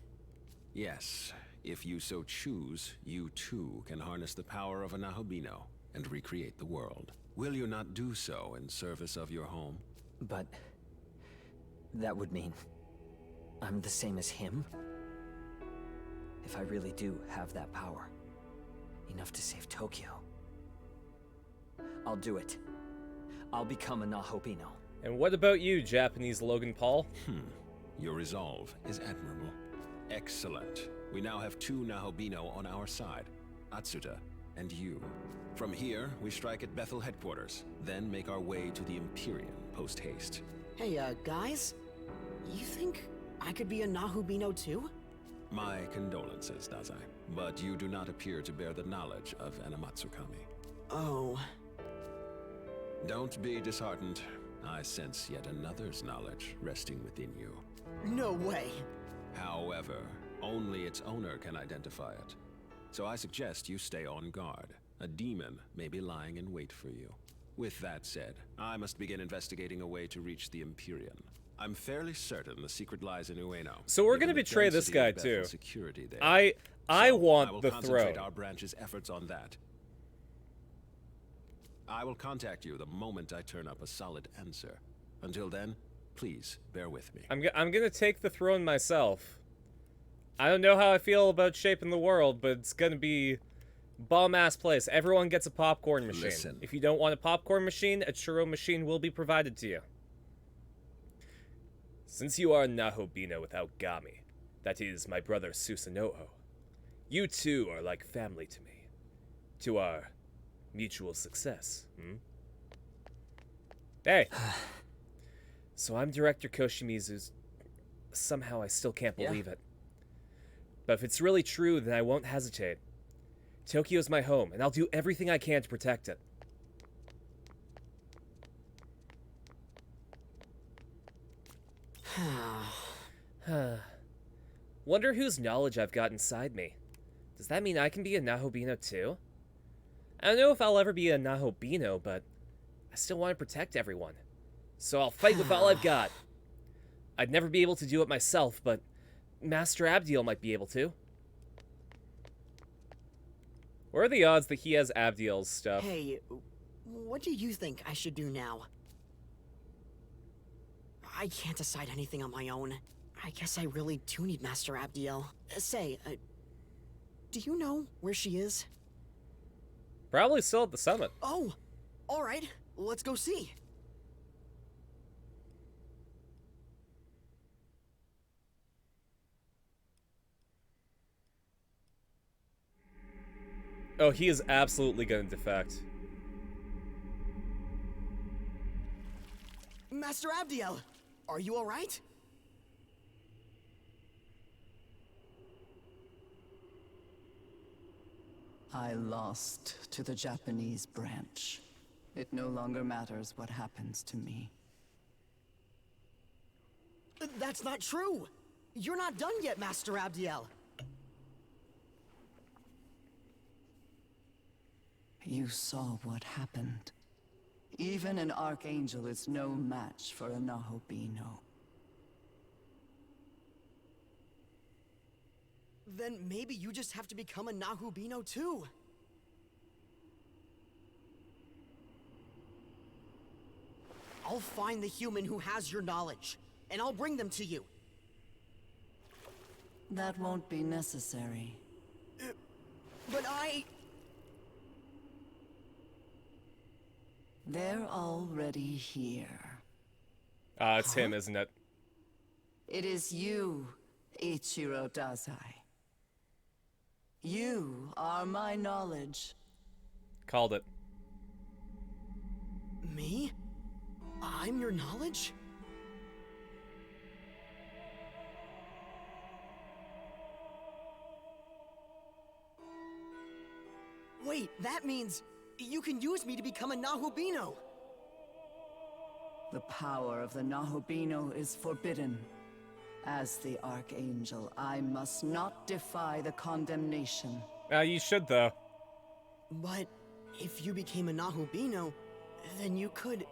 [SPEAKER 3] Yes, If you so choose, you too can harness the power of a Nahobino and recreate the world. Will you not do so in service of your home?
[SPEAKER 5] But that would mean I'm the same as him? If I really do have that power, enough to save Tokyo, I'll do it. I'll become a Nahobino.
[SPEAKER 2] And what about you, Japanese Logan Paul?
[SPEAKER 3] Your resolve is admirable. Excellent. We now have 2 Nahobino on our side, Atsuta and you. From here, we strike at Bethel headquarters, then make our way to the Empyrean post-haste.
[SPEAKER 4] Hey, guys? You think I could be a Nahobino too?
[SPEAKER 3] My condolences, Dazai, but you do not appear to bear the knowledge of Anamatsukami.
[SPEAKER 4] Oh.
[SPEAKER 3] Don't be disheartened. I sense yet another's knowledge resting within you.
[SPEAKER 4] No way.
[SPEAKER 3] However, only its owner can identify it. So I suggest you stay on guard. A demon may be lying in wait for you. With that said, I must begin investigating a way to reach the Empyrean. I'm fairly certain the secret lies in Ueno.
[SPEAKER 2] So we're gonna betray this guy too.
[SPEAKER 3] Security there.
[SPEAKER 2] I
[SPEAKER 3] So
[SPEAKER 2] want
[SPEAKER 3] I will
[SPEAKER 2] the
[SPEAKER 3] concentrate
[SPEAKER 2] throne.
[SPEAKER 3] our branch's efforts on that. I will contact you the moment I turn up a solid answer. Until then, please bear with me.
[SPEAKER 2] I'm gonna take the throne myself. I don't know how I feel about shaping the world, but it's gonna be bomb-ass place. Everyone gets a popcorn machine.
[SPEAKER 3] Listen.
[SPEAKER 2] If you don't want a popcorn machine, a churro machine will be provided to you. Since you are a Nahobino without Gami, that is my brother Susanoo, you two are like family to me. To our mutual success, Hey! So I'm Director Koshimizu's... Somehow I still can't believe it. But if it's really true, then I won't hesitate. Tokyo's my home, and I'll do everything I can to protect it. Wonder whose knowledge I've got inside me. Does that mean I can be a Nahobino too? I don't know if I'll ever be a Nahobino, but I still want to protect everyone. So I'll fight with all I've got. I'd never be able to do it myself, but Master Abdiel might be able to. What are the odds that he has Abdiel's stuff?
[SPEAKER 4] Hey, what do you think I should do now? I can't decide anything on my own. I guess I really do need Master Abdiel. Do you know where she is?
[SPEAKER 2] Probably still at the summit.
[SPEAKER 4] Oh, alright, let's go see.
[SPEAKER 2] Oh, he is absolutely gonna defect.
[SPEAKER 4] Master Abdiel, are you alright?
[SPEAKER 10] I lost to the Japanese branch. It no longer matters what happens to me.
[SPEAKER 4] That's not true! You're not done yet, Master Abdiel!
[SPEAKER 10] You saw what happened. Even an Archangel is no match for a Nahobino.
[SPEAKER 4] Then maybe you just have to become a Nahobino too. I'll find the human who has your knowledge, and I'll bring them to you.
[SPEAKER 10] That won't be necessary.
[SPEAKER 4] But
[SPEAKER 10] They're already here.
[SPEAKER 2] It's him, isn't it?
[SPEAKER 10] It is you, Ichiro Dazai. You are my knowledge.
[SPEAKER 2] Called it.
[SPEAKER 4] Me? I'm your knowledge? Wait, that means you can use me to become a Nahobino!
[SPEAKER 10] The power of the Nahobino is forbidden. As the Archangel, I must not defy the condemnation.
[SPEAKER 2] You should, though.
[SPEAKER 4] But if you became a Nahobino, then you could...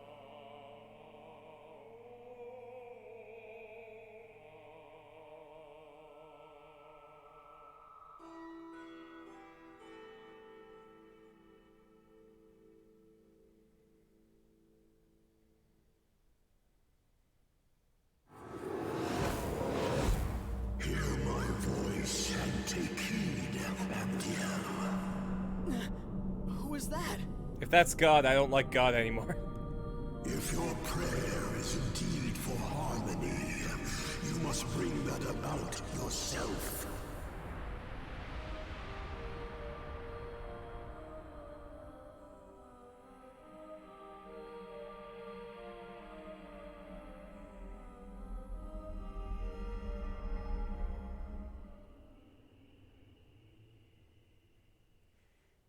[SPEAKER 4] was that?
[SPEAKER 2] If that's God, I don't like God anymore.
[SPEAKER 11] If your prayer is indeed for harmony, you must bring that about yourself.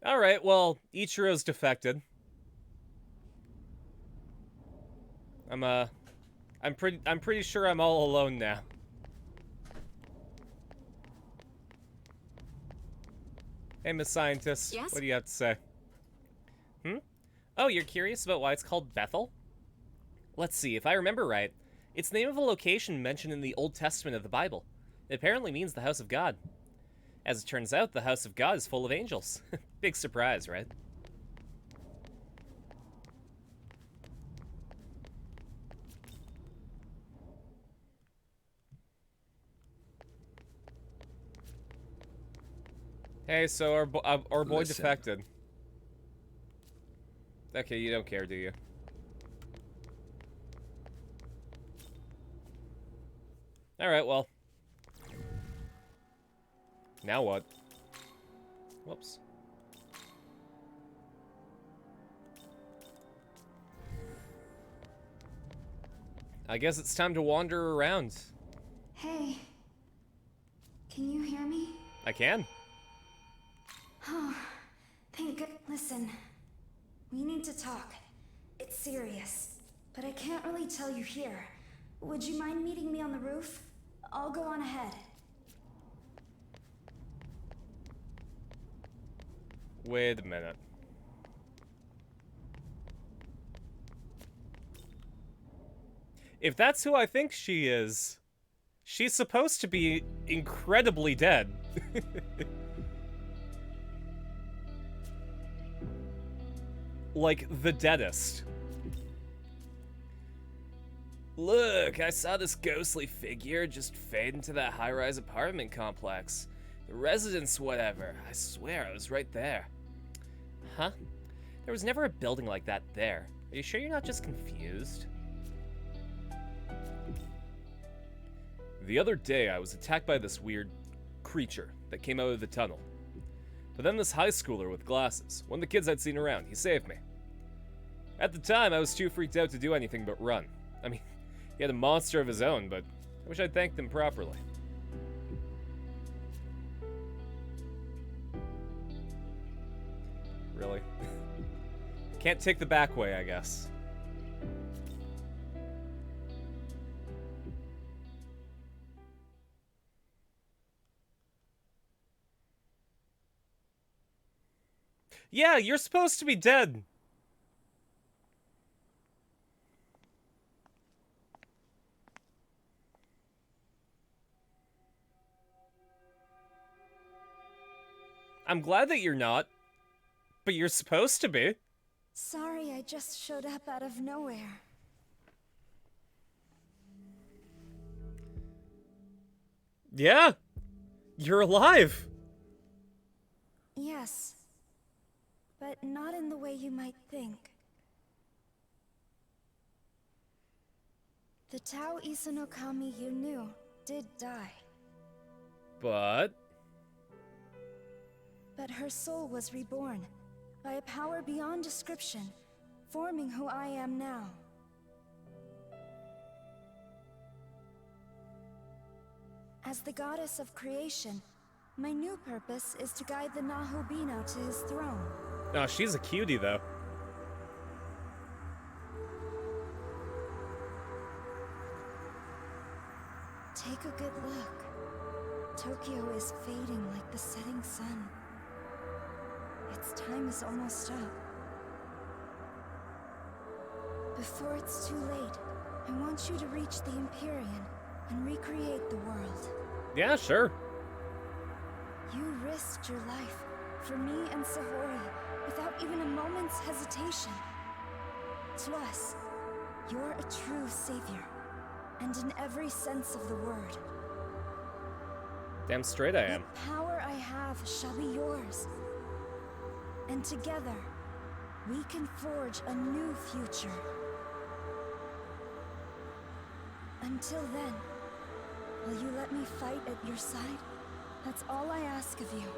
[SPEAKER 2] All right, well, Ichiro's defected. I'm pretty sure I'm all alone now. Hey, Miss Scientist.
[SPEAKER 8] Yes?
[SPEAKER 2] What do you have to say? Oh, you're curious about why it's called Bethel? Let's see, if I remember right, it's the name of a location mentioned in the Old Testament of the Bible. It apparently means the house of God. As it turns out, the house of God is full of angels. Big surprise, right? Hey, so our boy
[SPEAKER 3] Listen.
[SPEAKER 2] defected. Okay, you don't care, do you? Alright, well. Now what? Whoops. I guess it's time to wander around.
[SPEAKER 1] Hey. Can you hear me?
[SPEAKER 2] I can.
[SPEAKER 1] Oh, thank God. Listen. We need to talk. It's serious. But I can't really tell you here. Would you mind meeting me on the roof? I'll go on ahead.
[SPEAKER 2] Wait a minute. If that's who I think she is, she's supposed to be incredibly dead. Like, the deadest. Look, I saw this ghostly figure just fade into that high-rise apartment complex. The residence, whatever. I swear, I was right there. Huh? There was never a building like that there. Are you sure you're not just confused? The other day, I was attacked by this weird creature that came out of the tunnel. But then this high schooler with glasses, one of the kids I'd seen around, he saved me. At the time, I was too freaked out to do anything but run. I mean, he had a monster of his own, but I wish I'd thanked him properly. Really? Can't take the back way, I guess. Yeah, you're supposed to be dead. I'm glad that you're not, but you're supposed to be.
[SPEAKER 1] Sorry, I just showed up out of nowhere.
[SPEAKER 2] Yeah, you're alive.
[SPEAKER 1] Yes. But not in the way you might think. The Tao Isanokami you knew did die.
[SPEAKER 2] But
[SPEAKER 1] her soul was reborn, by a power beyond description, forming who I am now. As the goddess of creation, my new purpose is to guide the Nahobino to his throne.
[SPEAKER 2] oh, she's a cutie though.
[SPEAKER 1] Take a good look. Tokyo is fading like the setting sun. Its time is almost up. Before it's too late, I want you to reach the Empyrean and recreate the world.
[SPEAKER 2] Yeah, sure.
[SPEAKER 1] You risked your life for me and Sahori without even a moment's hesitation. To us, you're a true savior, and in every sense of the word.
[SPEAKER 2] Damn straight I am.
[SPEAKER 1] The power I have shall be yours. And together, we can forge a new future. Until then, will you let me fight at your side? That's all I ask of you.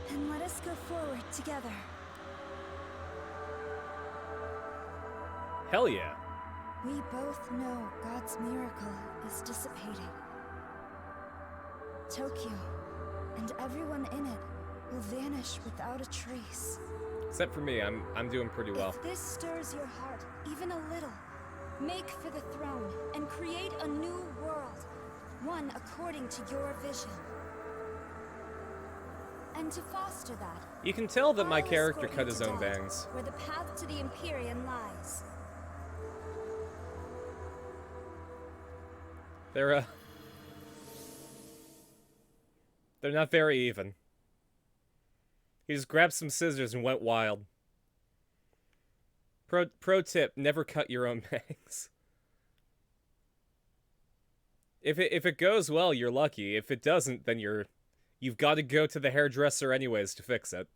[SPEAKER 1] Then let us go forward together.
[SPEAKER 2] Hell yeah.
[SPEAKER 1] We both know God's miracle is dissipating. Tokyo and everyone in it will vanish without a trace.
[SPEAKER 2] Except for me, I'm doing pretty well.
[SPEAKER 1] If this stirs your heart even a little, make for the throne and create a new world, one according to your vision. And to foster that,
[SPEAKER 2] You can tell that my
[SPEAKER 1] I'll
[SPEAKER 2] character
[SPEAKER 1] escort
[SPEAKER 2] cut
[SPEAKER 1] you
[SPEAKER 2] his
[SPEAKER 1] to
[SPEAKER 2] own
[SPEAKER 1] Dalt,
[SPEAKER 2] bangs.
[SPEAKER 1] where the path to the Empyrean lies.
[SPEAKER 2] They're not very even. He just grabbed some scissors and went wild. Pro tip, never cut your own bangs. If it goes well, you're lucky. If it doesn't, then you've got to go to the hairdresser anyways to fix it.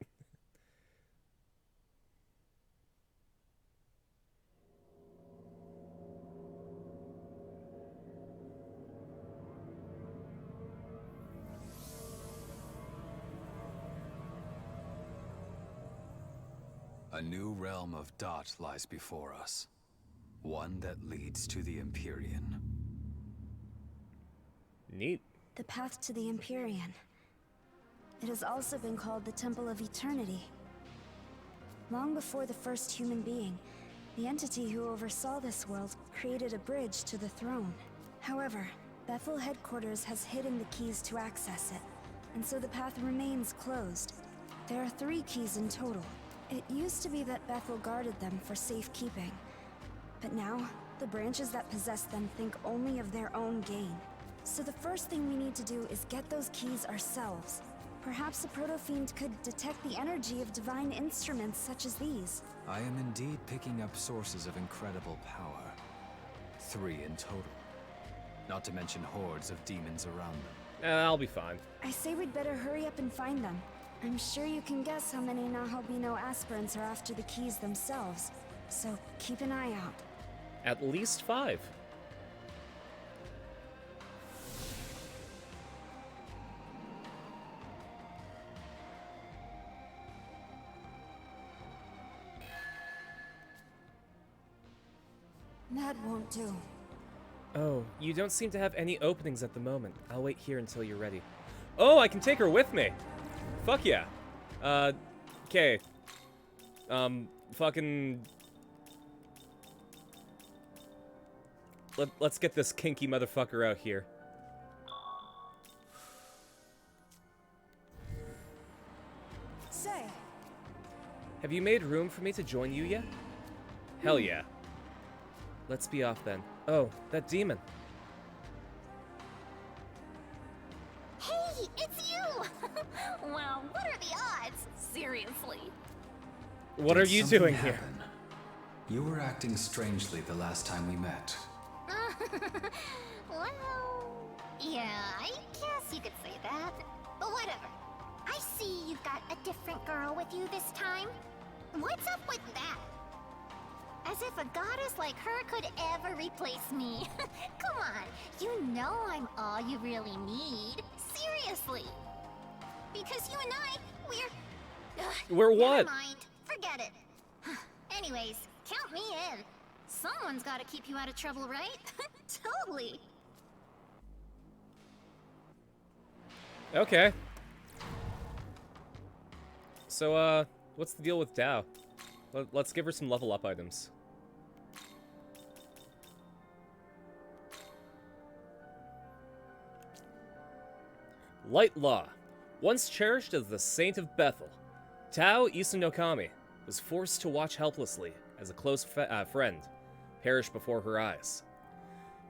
[SPEAKER 6] A new realm of Dot lies before us. One that leads to the Empyrean.
[SPEAKER 2] Neat.
[SPEAKER 1] The path to the Empyrean. It has also been called the Temple of Eternity. Long before the first human being, the entity who oversaw this world created a bridge to the throne. However, Bethel headquarters has hidden the keys to access it, and so the path remains closed. There are 3 keys in total. It used to be that Bethel guarded them for safekeeping, but now, the branches that possess them think only of their own gain. So the first thing we need to do is get those keys ourselves. Perhaps a proto-fiend could detect the energy of divine instruments such as these.
[SPEAKER 6] I am indeed picking up sources of incredible power. 3 in total. Not to mention hordes of demons around them.
[SPEAKER 2] I'll be fine.
[SPEAKER 1] I say we'd better hurry up and find them. I'm sure you can guess how many Nahalbino aspirants are after the keys themselves. So keep an eye out.
[SPEAKER 2] At least 5.
[SPEAKER 1] That won't do.
[SPEAKER 2] Oh, you don't seem to have any openings at the moment. I'll wait here until you're ready. Oh, I can take her with me! Fuck yeah. Okay. Fucking... Let's get this kinky motherfucker out here.
[SPEAKER 1] Say.
[SPEAKER 2] Have you made room for me to join you yet? Hell yeah. Let's be off then. Oh, that demon.
[SPEAKER 13] Hey, it's you! Wow, what are the odds? Seriously.
[SPEAKER 2] What are you doing here?
[SPEAKER 7] You were acting strangely the last time we met.
[SPEAKER 13] Well, yeah, I guess you could say that. But whatever. I see you've got a different girl with you this time. What's up with that? As if a goddess like her could ever replace me. Come on, you know I'm all you really need. Seriously. Because you and I,
[SPEAKER 2] We're what?
[SPEAKER 13] Never mind. Forget it. Anyways, count me in. Someone's gotta keep you out of trouble, right? Totally.
[SPEAKER 2] Okay. So, what's the deal with Tao? Let's give her some level up items. Light Law. Once cherished as the Saint of Bethel, Tao Isunokami was forced to watch helplessly as a close friend perish before her eyes.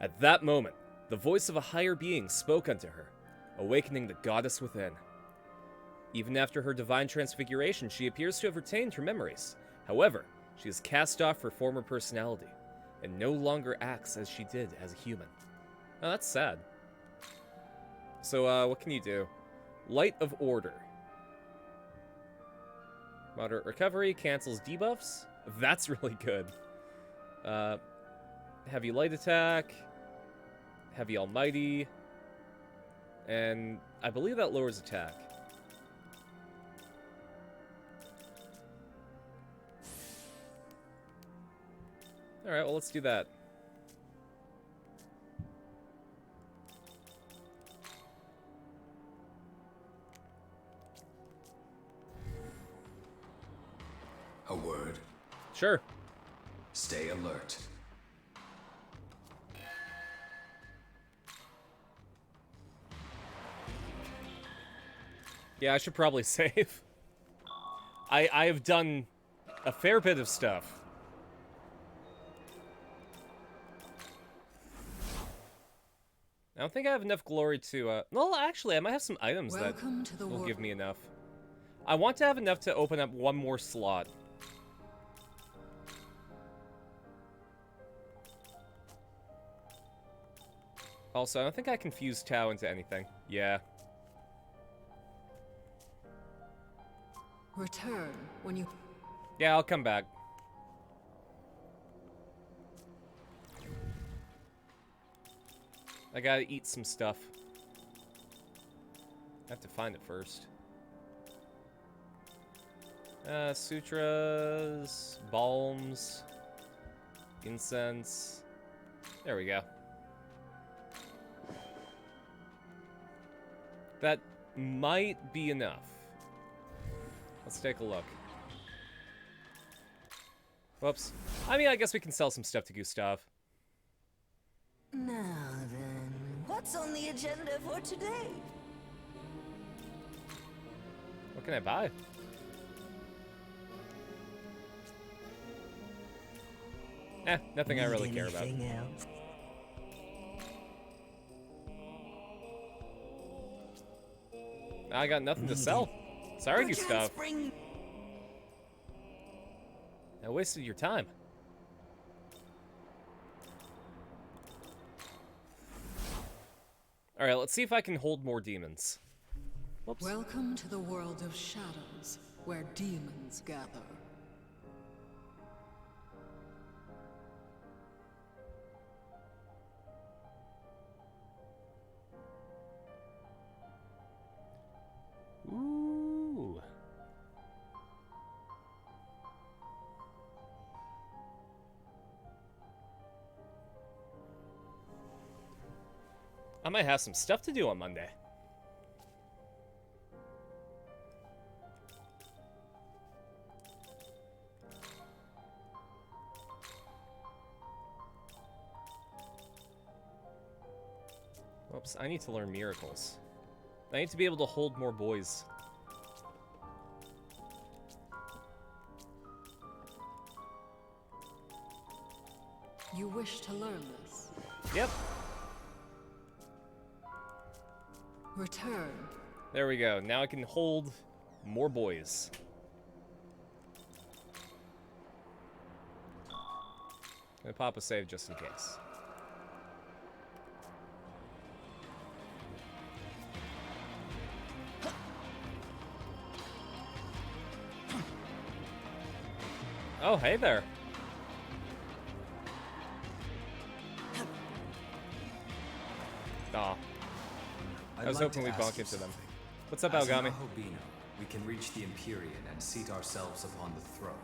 [SPEAKER 2] At that moment, the voice of a higher being spoke unto her, awakening the goddess within. Even after her divine transfiguration, she appears to have retained her memories. However, she has cast off her former personality, and no longer acts as she did as a human. Oh, that's sad. So, what can you do? Light of Order. Moderate recovery, cancels debuffs. That's really good. Heavy light attack. Heavy almighty. And I believe that lowers attack. Alright, well, let's do that.
[SPEAKER 7] A word?
[SPEAKER 2] Sure.
[SPEAKER 7] Stay alert.
[SPEAKER 2] Yeah, I should probably save. I have done a fair bit of stuff. I don't think I have enough glory to, well, actually, I might have some items that will give me enough. I want to have enough to open up one more slot. Also, I don't think I can fuse Tau into anything. Yeah.
[SPEAKER 8] Return when you...
[SPEAKER 2] Yeah, I'll come back. I gotta eat some stuff. I have to find it first. Sutras, balms, incense. There we go. That might be enough. Let's take a look. Whoops. I mean, I guess we can sell some stuff to Gustav.
[SPEAKER 14] Now then, what's on the agenda for today?
[SPEAKER 2] What can I buy? Nothing I really care about.
[SPEAKER 14] Else?
[SPEAKER 2] I got nothing to sell. Sorry, Gustav. I wasted your time. Alright, let's see if I can hold more demons. Whoops.
[SPEAKER 8] Welcome to the world of shadows, where demons gather.
[SPEAKER 2] Ooh. I might have some stuff to do on Monday. Oops, I need to learn miracles. I need to be able to hold more boys.
[SPEAKER 8] You wish to learn this?
[SPEAKER 2] Yep.
[SPEAKER 8] Return.
[SPEAKER 2] There we go. Now I can hold more boys. Gonna pop a save just in case. Oh, hey there. Aw. I was hoping we'd bonk into them. What's up, Algami?
[SPEAKER 7] We can reach the Empyrean and seat ourselves upon the throne.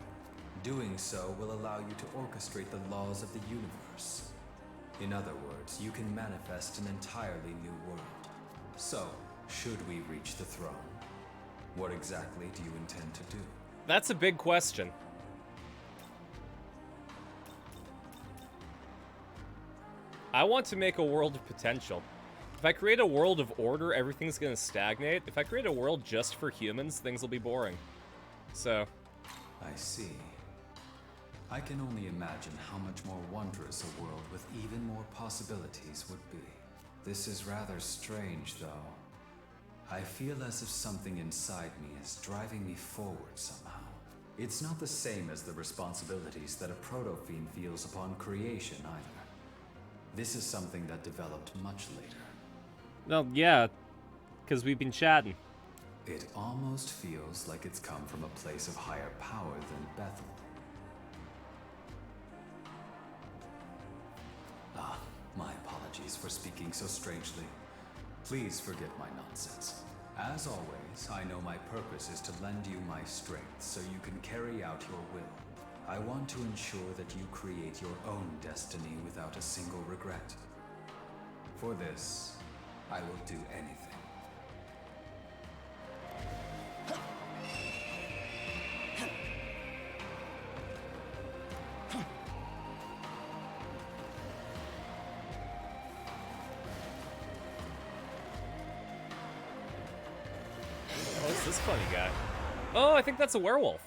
[SPEAKER 7] Doing so will allow you to orchestrate the laws of the universe. In other words, you can manifest an entirely new world. So, should we reach the throne, what exactly do you intend to do?
[SPEAKER 2] That's a big question. I want to make a world of potential. If I create a world of order, everything's gonna stagnate. If I create a world just for humans, things will be boring. So...
[SPEAKER 7] I see. I can only imagine how much more wondrous a world with even more possibilities would be. This is rather strange, though. I feel as if something inside me is driving me forward somehow. It's not the same as the responsibilities that a proto-fiend feels upon creation, either. This is something that developed much later.
[SPEAKER 2] Well, yeah, Because we've been chatting.
[SPEAKER 7] It almost feels like it's come from a place of higher power than Bethel. Ah, my apologies for speaking so strangely. Please forget my nonsense. As always, I know my purpose is to lend you my strength so you can carry out your will. I want to ensure that you create your own destiny without a single regret. For this, I will do anything.
[SPEAKER 2] What's this funny guy? Oh, I think that's a werewolf.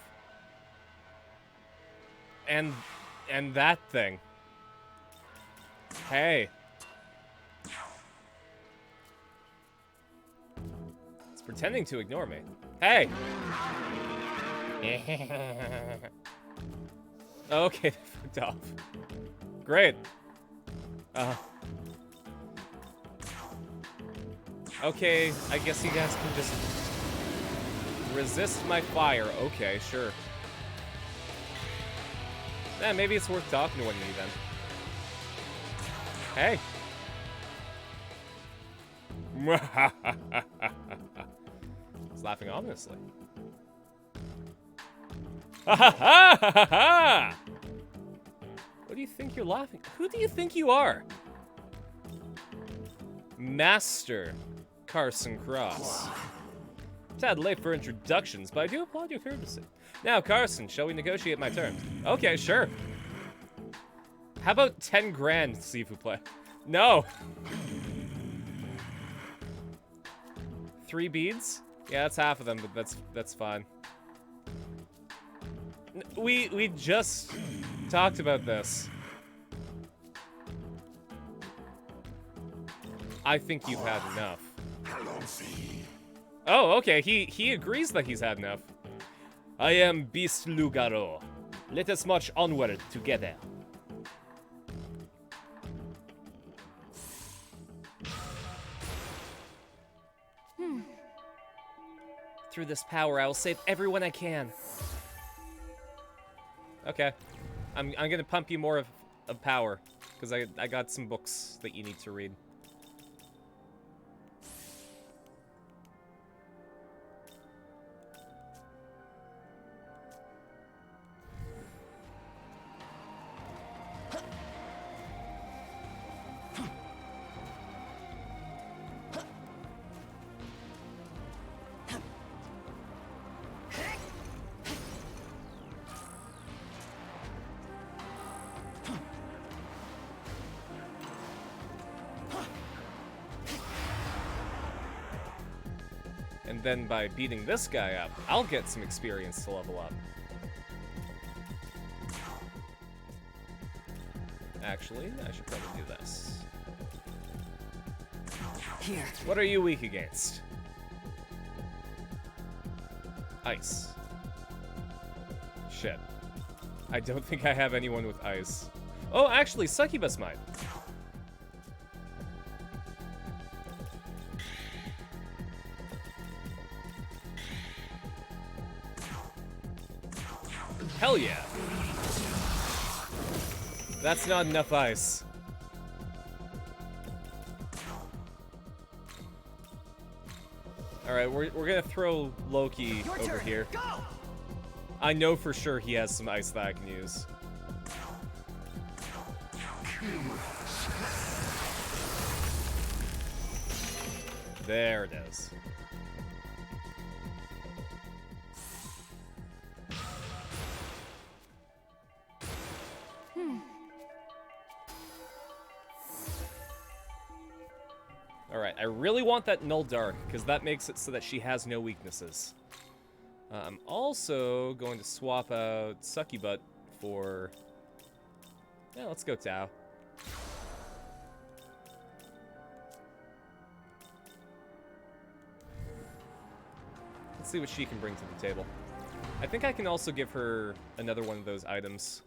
[SPEAKER 2] And that thing. Hey. It's pretending to ignore me. Hey. Okay, they fucked off. Great. Okay, I guess you guys can just resist my fire. Okay, sure. Yeah, maybe it's worth talking to one of you then. Hey. He's laughing ominously. Ha ha ha ha ha! What do you think you're laughing? Who do you think you are? Master Carson Cross. Tad late for introductions, but I do applaud your courtesy. Now, Carson, shall we negotiate my terms? Okay, sure. How about 10 grand, s'il vous plaît? No. 3 beads? Yeah, that's half of them, but that's fine. We just talked about this. I think you've had enough. Oh, okay. He agrees that he's had enough. I am Beast Lugaro. Let us march onward together. Through this power, I will save everyone I can. Okay. I'm gonna pump you more of power, because I got some books that you need to read. And then by beating this guy up, I'll get some experience to level up. Actually, I should probably do this.
[SPEAKER 4] Here.
[SPEAKER 2] What are you weak against? Ice. Shit. I don't think I have anyone with ice. Oh, actually, Succubus might. Hell yeah. That's not enough ice. Alright, we're gonna throw Loki over here.
[SPEAKER 4] Go!
[SPEAKER 2] I know for sure he has some ice that I can use. There it is. Alright, I really want that Null Dark, because that makes it so that she has no weaknesses. I'm also going to swap out Succubut for... Yeah, let's go Tao. Let's see what she can bring to the table. I think I can also give her another one of those items.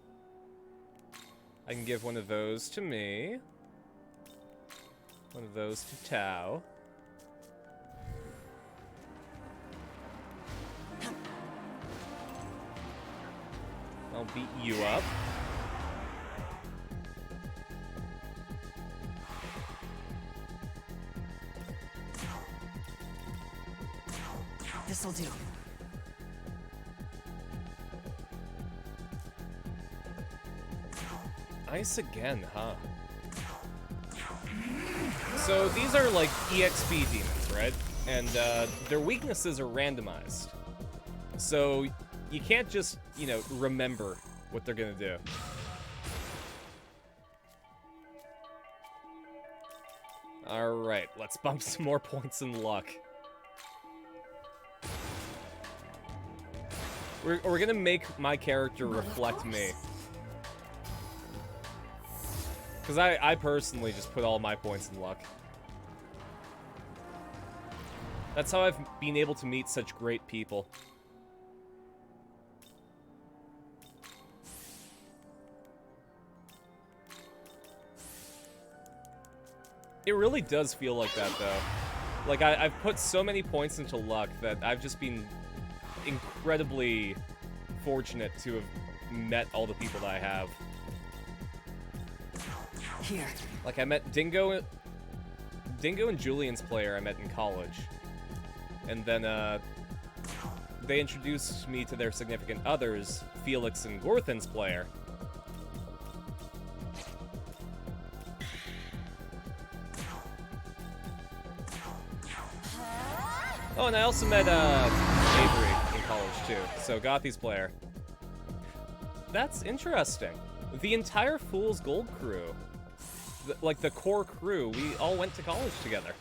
[SPEAKER 2] I can give one of those to me. One of those to Tao. beat you up.
[SPEAKER 4] This'll do.
[SPEAKER 2] Ice again, huh? So these are like EXP demons, right? And their weaknesses are randomized. So you can't just, you know, remember what they're gonna do. Alright, let's bump some more points in luck. We're gonna make my character reflect me. Because I personally just put all my points in luck. That's how I've been able to meet such great people. It really does feel like that, though. Like, I've put so many points into luck that I've just been incredibly fortunate to have met all the people that I have.
[SPEAKER 4] Here.
[SPEAKER 2] Like, I met Dingo and Julian's player I met in college. And then, they introduced me to their significant others, Felix and Gorthan's player. Oh, and I also met, Avery in college, too. So, Gothi's player. That's interesting. The entire Fool's Gold crew, like the core crew, we all went to college together.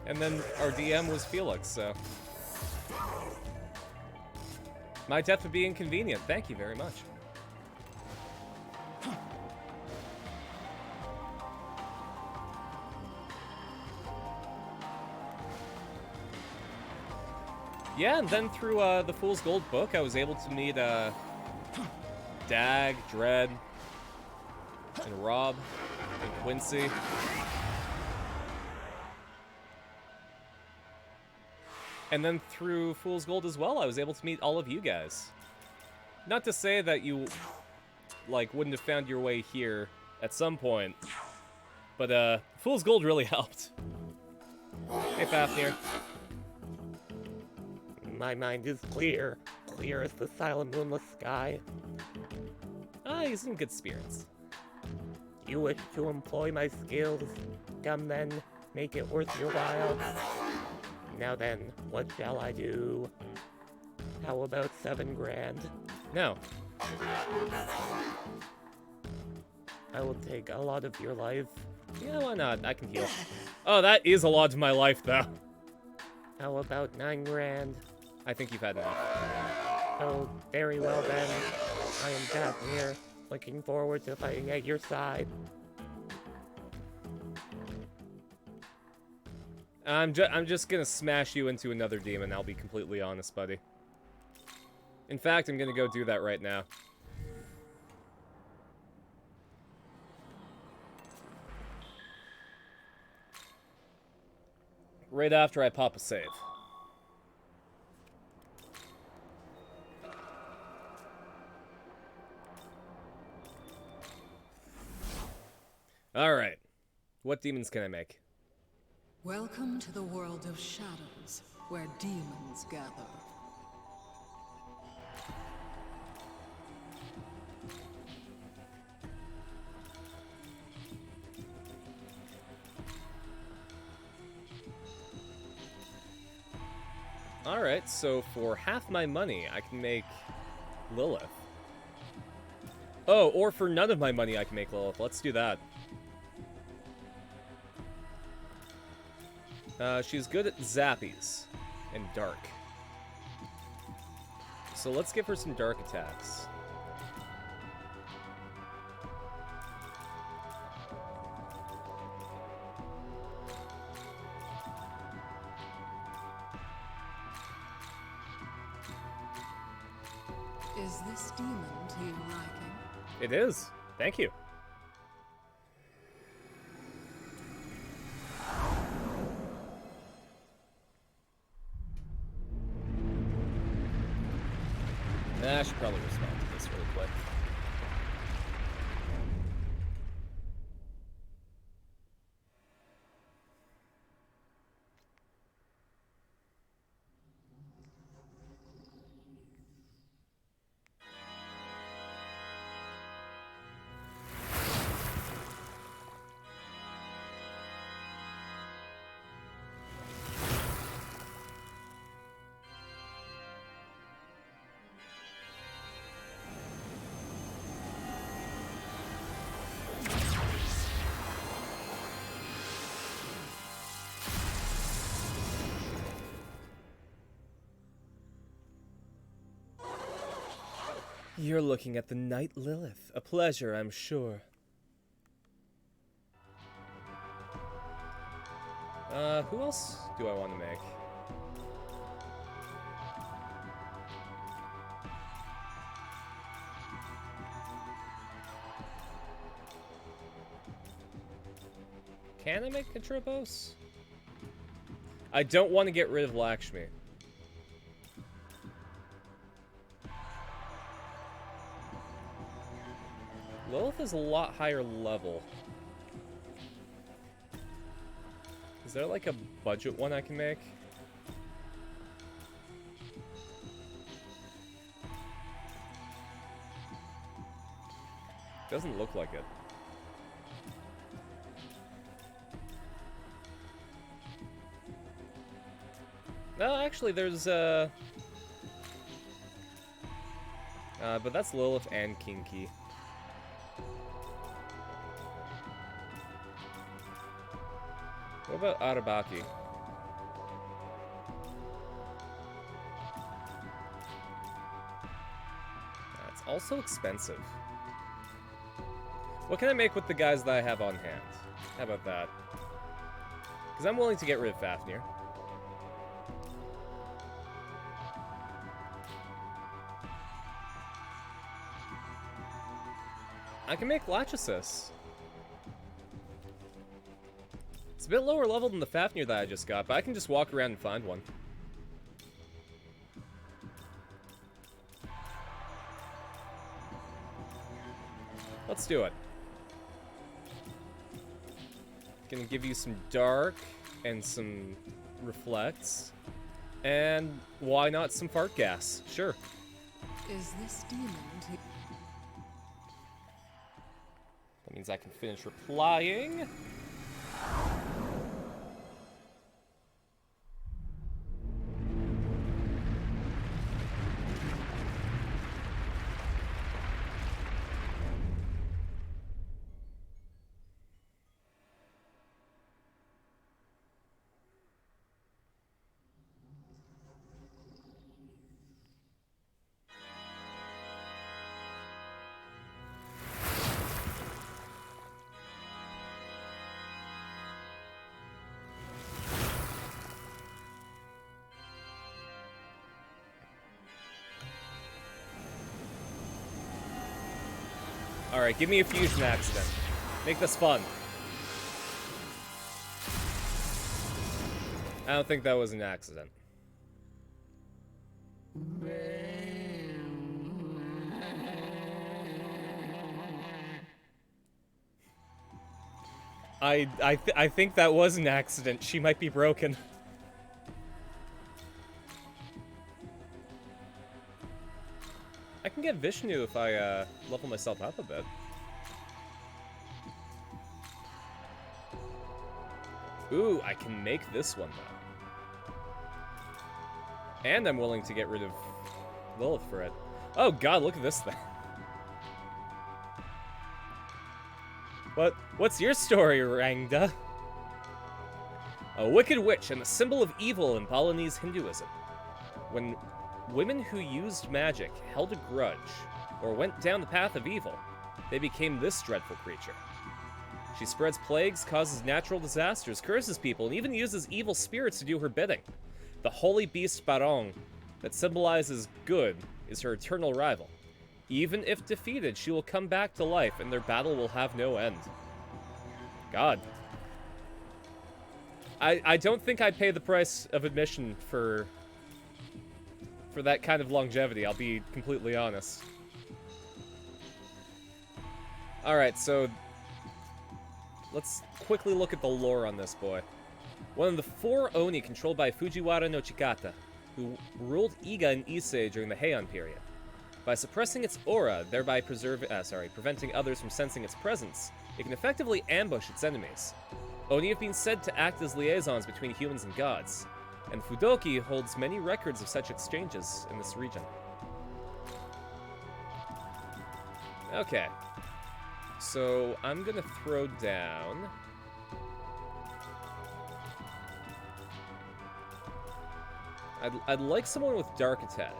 [SPEAKER 2] And then our DM was Felix, so... My death would be inconvenient. Thank you very much. Yeah, and then through the Fool's Gold book, I was able to meet Dag, Dredd, and Rob, and Quincy. And then through Fool's Gold as well, I was able to meet all of you guys. Not to say that you, like, wouldn't have found your way here at some point, but Fool's Gold really helped. Hey, Fafnir.
[SPEAKER 15] My mind is clear. Clear as the silent moonless sky.
[SPEAKER 2] Ah, he's in good spirits.
[SPEAKER 15] You wish to employ my skills? Come then, make it worth your while. Now then, what shall I do? How about 7 grand?
[SPEAKER 2] No.
[SPEAKER 15] I will take a lot of your life.
[SPEAKER 2] Yeah, why not? I can heal. Oh, that is a lot of my life, though.
[SPEAKER 15] How about 9 grand?
[SPEAKER 2] I think you've had enough.
[SPEAKER 15] Oh, very well then. I am Daphne, looking forward to fighting at your side.
[SPEAKER 2] I'm just gonna smash you into another demon, I'll be completely honest, buddy. In fact, I'm gonna go do that right now. Right after I pop a save. Alright. What demons can I make?
[SPEAKER 8] Welcome to the world of shadows, where demons gather.
[SPEAKER 2] Alright, so for half my money, I can make Lilith. Oh, or for none of my money, I can make Lilith. Let's do that. She's good at zappies and dark. So let's give her some dark attacks.
[SPEAKER 8] Is this demon to your liking?
[SPEAKER 2] It is. Thank you. I should probably respond to this really quick. You're looking at the Night Lilith. A pleasure, I'm sure. Who else do I want to make? Can I make a Tropos? I don't want to get rid of Lakshmi. Lilith is a lot higher level. Is there like a budget one I can make? Doesn't look like it. No, actually there's but that's Lilith and Kinky. What about Arabaki? It's also expensive. What can I make with the guys that I have on hand? How about that? Because I'm willing to get rid of Fafnir. I can make Lachesis. It's a bit lower level than the Fafnir that I just got, but I can just walk around and find one. Let's do it. Gonna give you some dark and some reflects. And why not some fart gas? Sure.
[SPEAKER 8] Is this demon to...
[SPEAKER 2] That means I can finish replying. Alright, give me a fusion accident. Make this fun. I don't think that was an accident. I think that was an accident. She might be broken. I can get Vishnu if I level myself up a bit. Ooh, I can make this one though. And I'm willing to get rid of Lilith for it. Oh god, look at this thing. What's your story, Rangda? A wicked witch and a symbol of evil in Balinese Hinduism. When women who used magic held a grudge or went down the path of evil, they became this dreadful creature. She spreads plagues, causes natural disasters, curses people, and even uses evil spirits to do her bidding. The holy beast Barong, that symbolizes good, is her eternal rival. Even if defeated, she will come back to life, and their battle will have no end. God. I don't think I'd pay the price of admission for that kind of longevity, I'll be completely honest. Alright, so let's quickly look at the lore on this boy. One of the 4 Oni controlled by Fujiwara no Chikata, who ruled Iga and Issei during the Heian period. By suppressing its aura, thereby preventing others from sensing its presence, it can effectively ambush its enemies. Oni have been said to act as liaisons between humans and gods, and Fudoki holds many records of such exchanges in this region. Okay. So, I'm gonna throw down... I'd like someone with Dark Attack.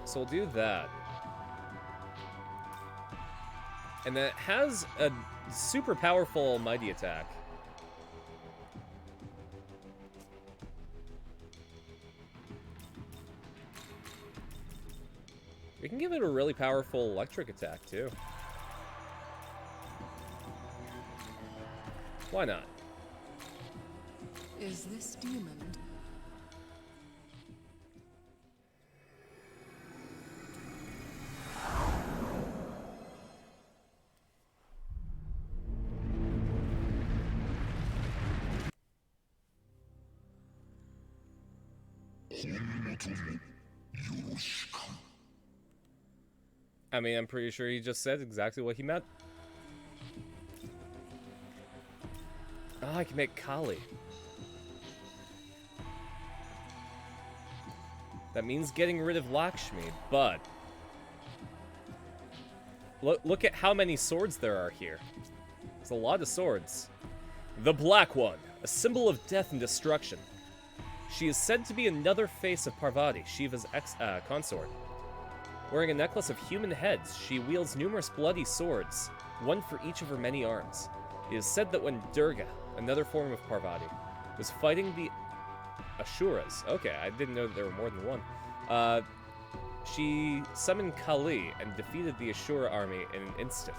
[SPEAKER 2] So we'll do that. And then it has a super powerful Almighty Attack. We can give it a really powerful Electric Attack, too. Why not?
[SPEAKER 8] Is this demon?
[SPEAKER 2] I mean, I'm pretty sure he just said exactly what he meant. Oh, I can make Kali. That means getting rid of Lakshmi, but... Look at how many swords there are here. There's a lot of swords. The Black One, a symbol of death and destruction. She is said to be another face of Parvati, Shiva's consort. Wearing a necklace of human heads, she wields numerous bloody swords, one for each of her many arms. It is said that when Durga, another form of Parvati, was fighting the Asuras, okay, I didn't know that there were more than one, she summoned Kali and defeated the Ashura army in an instant.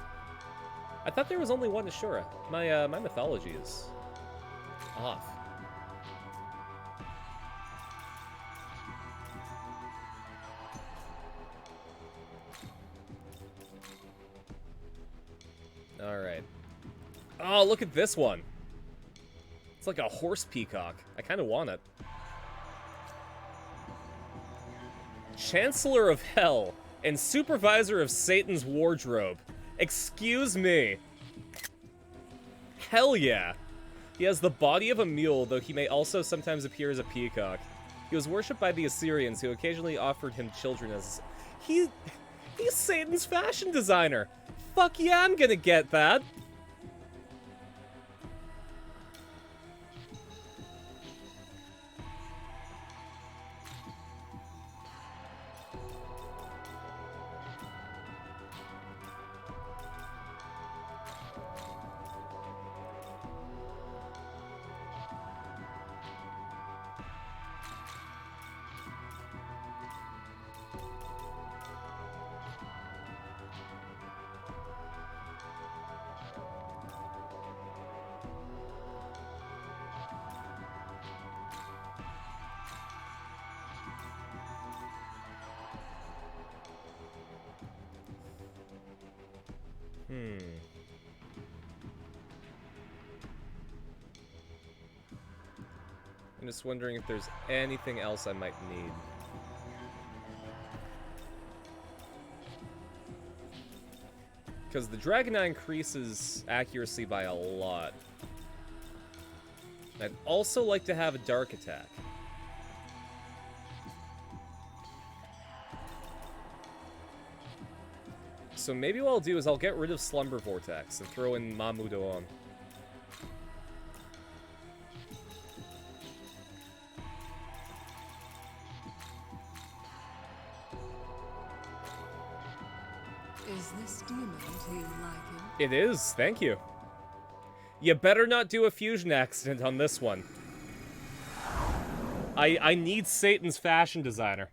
[SPEAKER 2] I thought there was only one Ashura. My mythology is off. Alright. Oh, look at this one. It's like a horse peacock. I kind of want it. Chancellor of Hell and Supervisor of Satan's Wardrobe. Excuse me. Hell yeah. He has the body of a mule, though he may also sometimes appear as a peacock. He was worshipped by the Assyrians, who occasionally offered him children as... He's Satan's fashion designer. Fuck yeah, I'm gonna get that. I'm just wondering if there's anything else I might need. Because the Dragon Eye increases accuracy by a lot. I'd also like to have a Dark Attack. So maybe what I'll do is I'll get rid of Slumber Vortex and throw in Mamudo on.
[SPEAKER 8] Is this demon to you liking?
[SPEAKER 2] It is, thank you. You better not do a fusion accident on this one. I need Satan's fashion designer.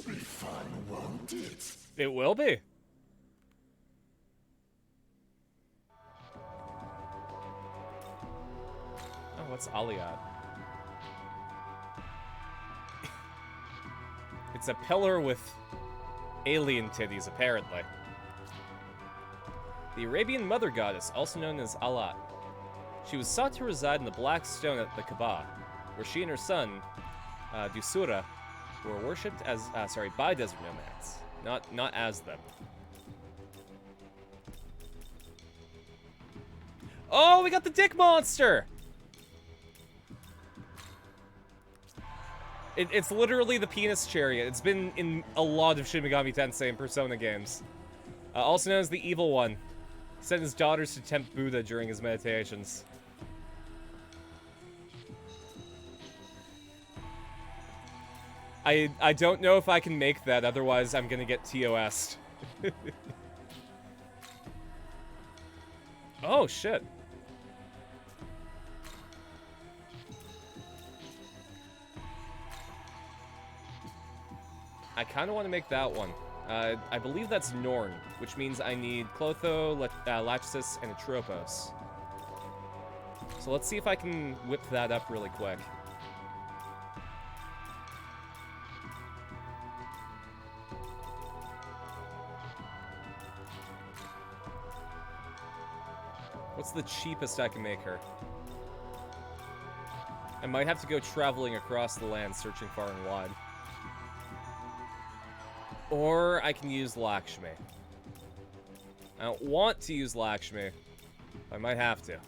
[SPEAKER 12] This'll be fun, won't it?
[SPEAKER 2] It will be. Oh, what's Aliyat? It's a pillar with alien titties, apparently. The Arabian mother goddess, also known as Alat. She was sought to reside in the Black Stone at the Kaaba, where she and her son, Dusura, were worshipped as, by desert nomads, not as them. Oh, we got the dick monster! It's literally the penis chariot. It's been in a lot of Shin Megami Tensei and Persona games. Also known as the Evil One. He sent his daughters to tempt Buddha during his meditations. I don't know if I can make that, otherwise I'm gonna get TOS'd. Oh, shit. I kind of want to make that one. I believe that's Norn, which means I need Clotho, Lachesis, and Atropos. So let's see if I can whip that up really quick. What's the cheapest I can make her? I might have to go traveling across the land, searching far and wide. Or I can use Lakshmi. I don't want to use Lakshmi. I might have to.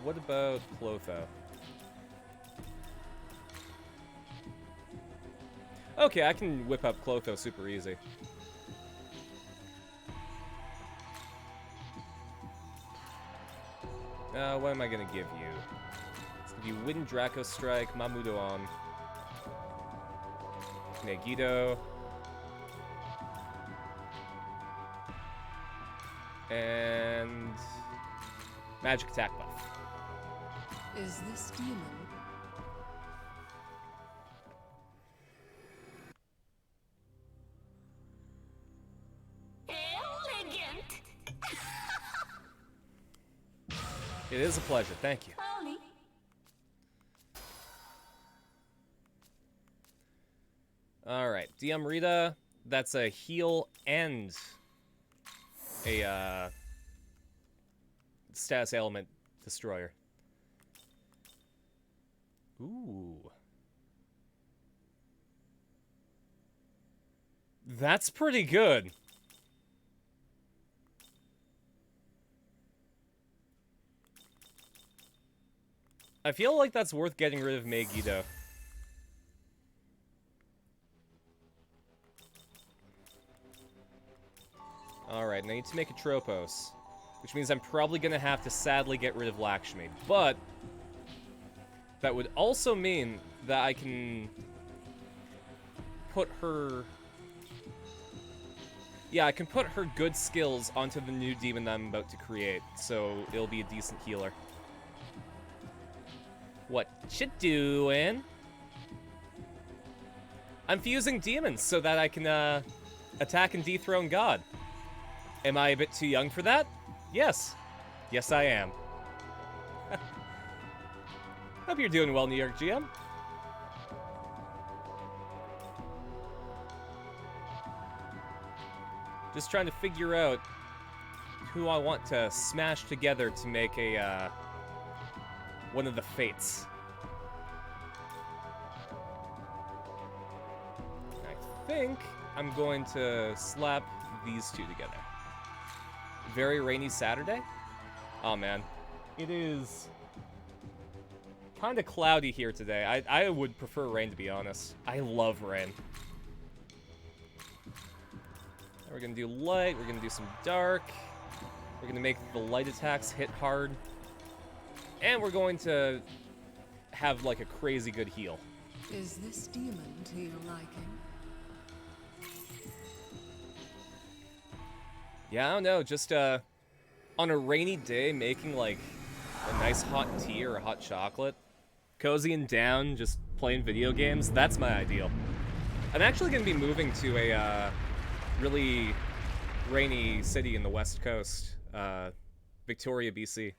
[SPEAKER 2] What about Clotho? Okay, I can whip up Clotho super easy. What am I gonna give you? Let's give you Wind Draco Strike, Mamudoon, Negido, and Magic Attack Buff.
[SPEAKER 8] Is this demon?
[SPEAKER 13] Elegant.
[SPEAKER 2] It is a pleasure, thank you.
[SPEAKER 13] Holy.
[SPEAKER 2] Alright, DM Rita, that's a heal and a status element destroyer. Ooh. That's pretty good. I feel like that's worth getting rid of Megiddo. Alright, and I need to make a Tropos, which means I'm probably gonna have to sadly get rid of Lakshmi, but that would also mean that I can put her... Yeah, I can put her good skills onto the new demon that I'm about to create, so it'll be a decent healer. What you doing? I'm fusing demons so that I can attack and dethrone God. Am I a bit too young for that? Yes. Yes, I am. Hope you're doing well, New York GM. Just trying to figure out who I want to smash together to make a, one of the fates. I think I'm going to slap these two together. Very rainy Saturday? Oh man. It is kind of cloudy here today. I would prefer rain, to be honest. I love rain. We're gonna do light, we're gonna do some dark. We're gonna make the light attacks hit hard. And we're going to have, like, a crazy good heal.
[SPEAKER 8] Is this demon to your liking?
[SPEAKER 2] Yeah, I don't know, just, on a rainy day, making, like, a nice hot tea or a hot chocolate, cozying down, just playing video games, that's my ideal. I'm actually gonna be moving to a, really rainy city in the West Coast, Victoria, BC.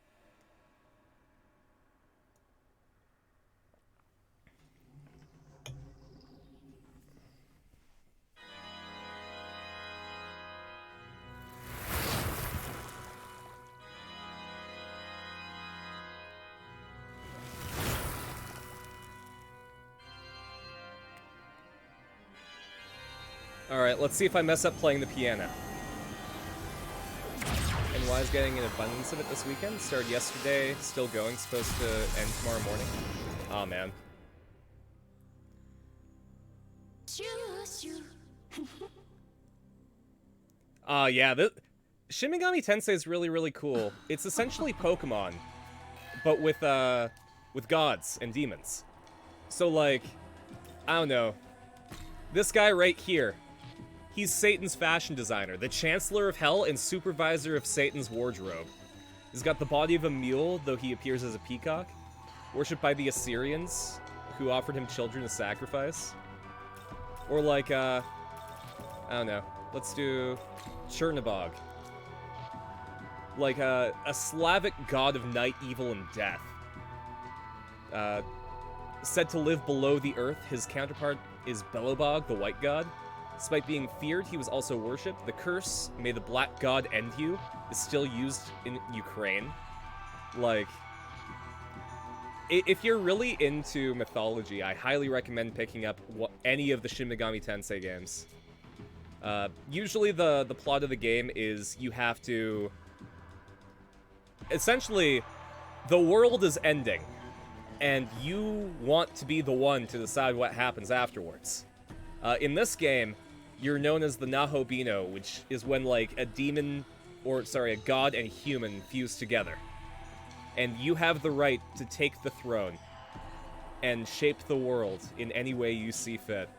[SPEAKER 2] Alright, let's see if I mess up playing the piano. And why is getting an abundance of it this weekend? Started yesterday, still going, supposed to end tomorrow morning. Aw, oh, man. Yeah, Shin Megami Tensei is really, really cool. It's essentially Pokemon, but with gods and demons. So, like, I don't know. This guy right here, he's Satan's fashion designer, the Chancellor of Hell and supervisor of Satan's wardrobe. He's got the body of a mule, though he appears as a peacock. Worshipped by the Assyrians, who offered him children as sacrifice. Or like, I don't know. Let's do Chernobog. Like a Slavic god of night, evil, and death. Said to live below the earth, his counterpart is Belobog, the white god. Despite being feared, he was also worshipped. The curse, "May the black god end you," is still used in Ukraine. Like, if you're really into mythology, I highly recommend picking up any of the Shin Megami Tensei games. Usually the plot of the game is you have to... Essentially, the world is ending, and you want to be the one to decide what happens afterwards. In this game, you're known as the Nahobino, which is when, like, a god and a human fuse together. And you have the right to take the throne and shape the world in any way you see fit.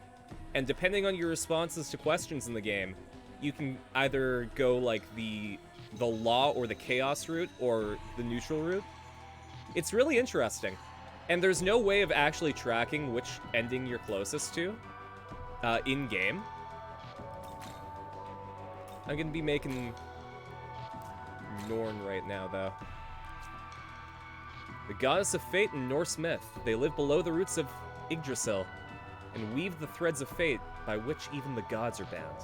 [SPEAKER 2] And depending on your responses to questions in the game, you can either go, like, the law or the chaos route, or the neutral route. It's really interesting. And there's no way of actually tracking which ending you're closest to in-game. I'm gonna be making Norn right now, though. The goddess of fate in Norse myth. They live below the roots of Yggdrasil and weave the threads of fate by which even the gods are bound.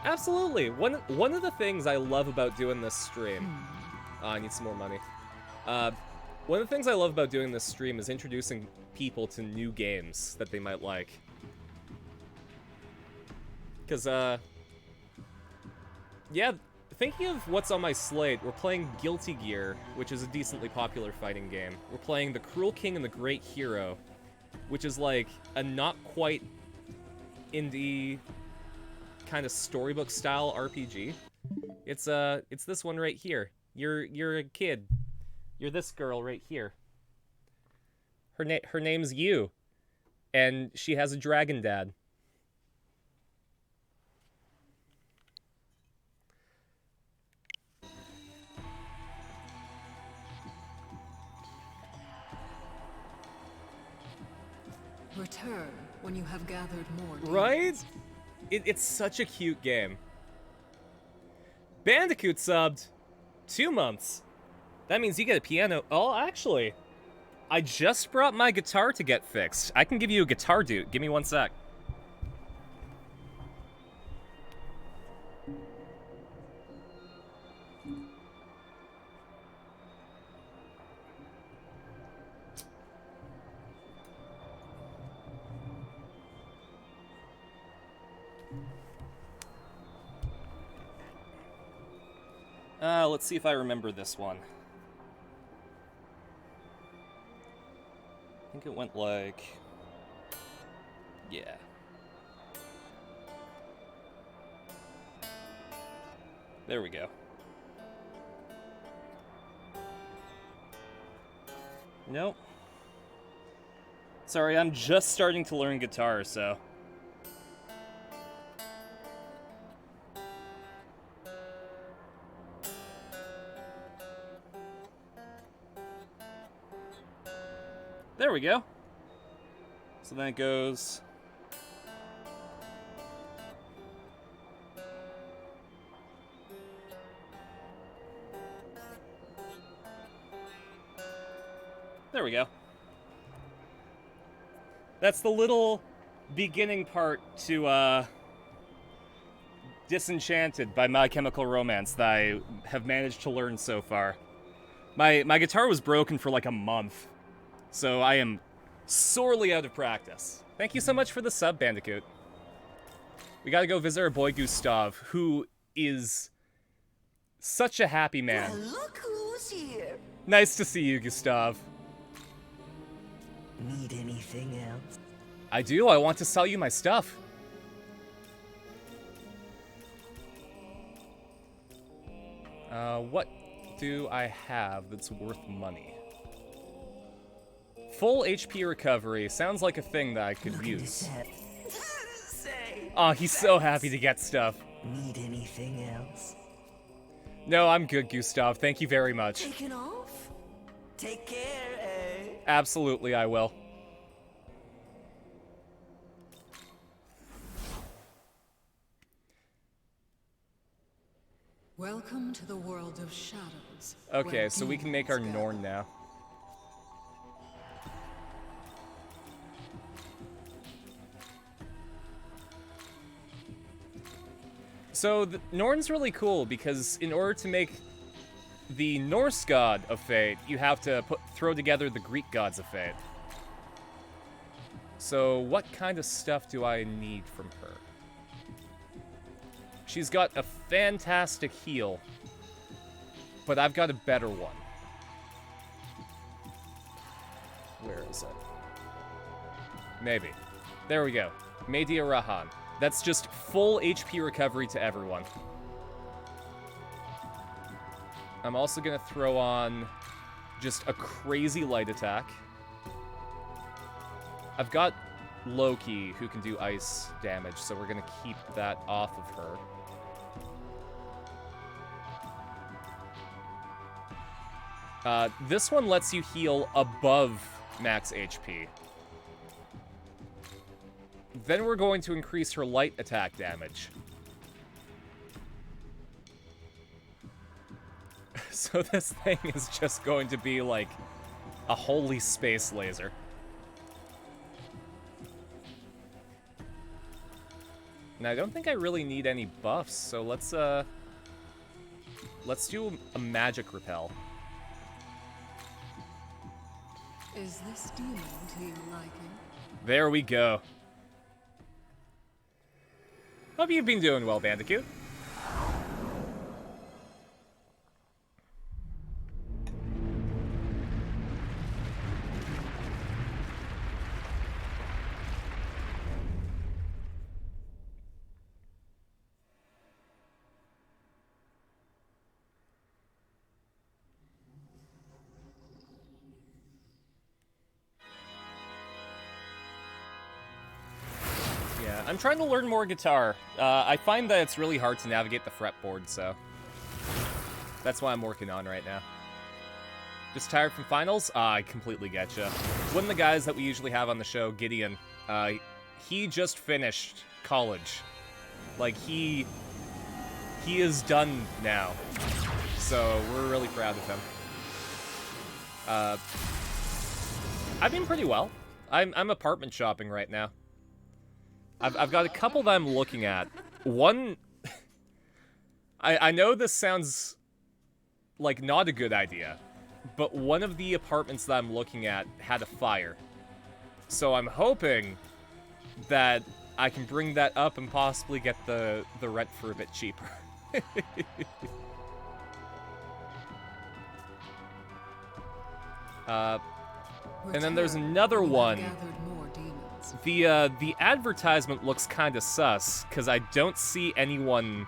[SPEAKER 2] Absolutely! One of the things I love about doing this stream... I need some more money. One of the things I love about doing this stream is introducing people to new games that they might like. Because, yeah, thinking of what's on my slate, we're playing Guilty Gear, which is a decently popular fighting game. We're playing The Cruel King and the Great Hero, which is like a not quite indie kind of storybook style RPG. It's this one right here. You're a kid. You're this girl right here. Her name's Yu, and she has a dragon dad.
[SPEAKER 8] Return when you have gathered more demons.
[SPEAKER 2] Right? It's such a cute game. Bandicoot subbed 2 months. That means you get a piano. Oh, actually, I just brought my guitar to get fixed. I can give you a guitar dude. Give me 1 sec. Let's see if I remember this one. I think it went like... Yeah. There we go. Nope. Sorry, I'm just starting to learn guitar, so... There we go. So then it goes... There we go. That's the little beginning part to, Disenchanted by My Chemical Romance that I have managed to learn so far. My guitar was broken for like a month, so I am sorely out of practice. Thank you so much for the sub, Bandicoot. We gotta go visit our boy Gustav, who is such a happy man.
[SPEAKER 14] Well, look who's here.
[SPEAKER 2] Nice to see you, Gustav.
[SPEAKER 14] Need anything else?
[SPEAKER 2] I do. I want to sell you my stuff. What do I have that's worth money? Full HP recovery sounds like a thing that I could use. Oh, he's so happy to get stuff.
[SPEAKER 14] Need anything else?
[SPEAKER 2] No, I'm good, Gustav. Thank you very much.
[SPEAKER 14] Taking off? Take care, eh?
[SPEAKER 2] Absolutely, I will.
[SPEAKER 8] Welcome to the world of shadows.
[SPEAKER 2] Okay, so we can make our Norn now. So, Norn's really cool because in order to make the Norse god of fate, you have to throw together the Greek gods of fate. So, what kind of stuff do I need from her? She's got a fantastic heal, but I've got a better one. Where is it? Maybe. There we go. Media Rahan. That's just full HP recovery to everyone. I'm also gonna throw on just a crazy light attack. I've got Loki who can do ice damage, so we're gonna keep that off of her. This one lets you heal above max HP. Then we're going to increase her light attack damage. So this thing is just going to be like a holy space laser. And I don't think I really need any buffs, so let's do a magic repel.
[SPEAKER 8] Is this demon to your liking?
[SPEAKER 2] There we go. Hope you've been doing well, Bandicoot. I'm trying to learn more guitar. I find that it's really hard to navigate the fretboard, so that's what I'm working on right now. Just tired from finals? I completely getcha. One of the guys that we usually have on the show, Gideon, he just finished college. Like, he is done now. So we're really proud of him. I've been pretty well. I'm apartment shopping right now. I've got a couple that I'm looking at. One... I know this sounds like not a good idea, but one of the apartments that I'm looking at had a fire. So I'm hoping that I can bring that up and possibly get the rent for a bit cheaper. And then there's another one. The advertisement looks kind of sus, because I don't see anyone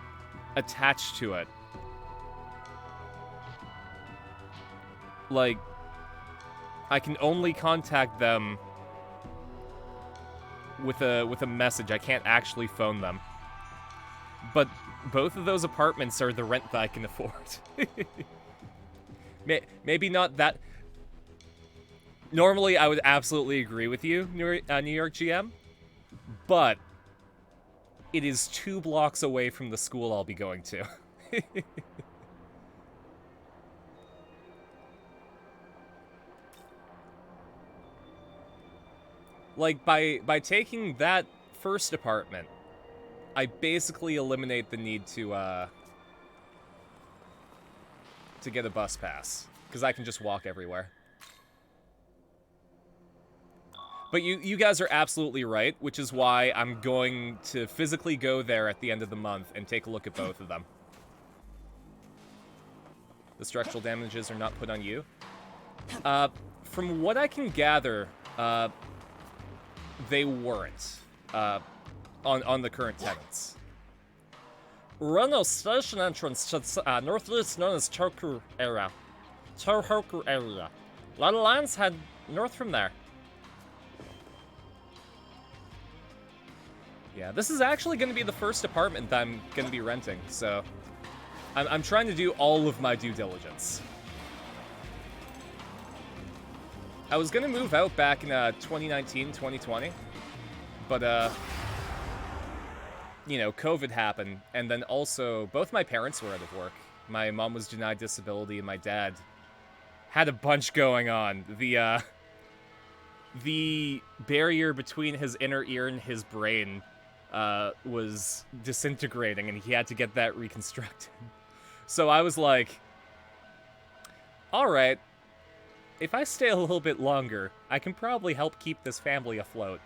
[SPEAKER 2] attached to it. like, I can only contact them with a message. I can't actually phone them. But both of those apartments are the rent that I can afford. Maybe not that... Normally, I would absolutely agree with you, New York GM. But it is 2 blocks away from the school I'll be going to. Like, by taking that first apartment, I basically eliminate the need to get a bus pass, because I can just walk everywhere. But you guys are absolutely right, which is why I'm going to physically go there at the end of the month and take a look at both of them. The structural damages are not put on you. From what I can gather, they weren't on the current tenants. Reno station entrance to northeast known as Tohoku area. A lot of lines head north from there. Yeah, this is actually going to be the first apartment that I'm going to be renting, so I'm trying to do all of my due diligence. I was going to move out back in 2019, 2020, but, you know, COVID happened, and then also both my parents were out of work. My mom was denied disability, and my dad had a bunch going on. The barrier between his inner ear and his brain was disintegrating, and he had to get that reconstructed. So I was like, alright, if I stay a little bit longer, I can probably help keep this family afloat.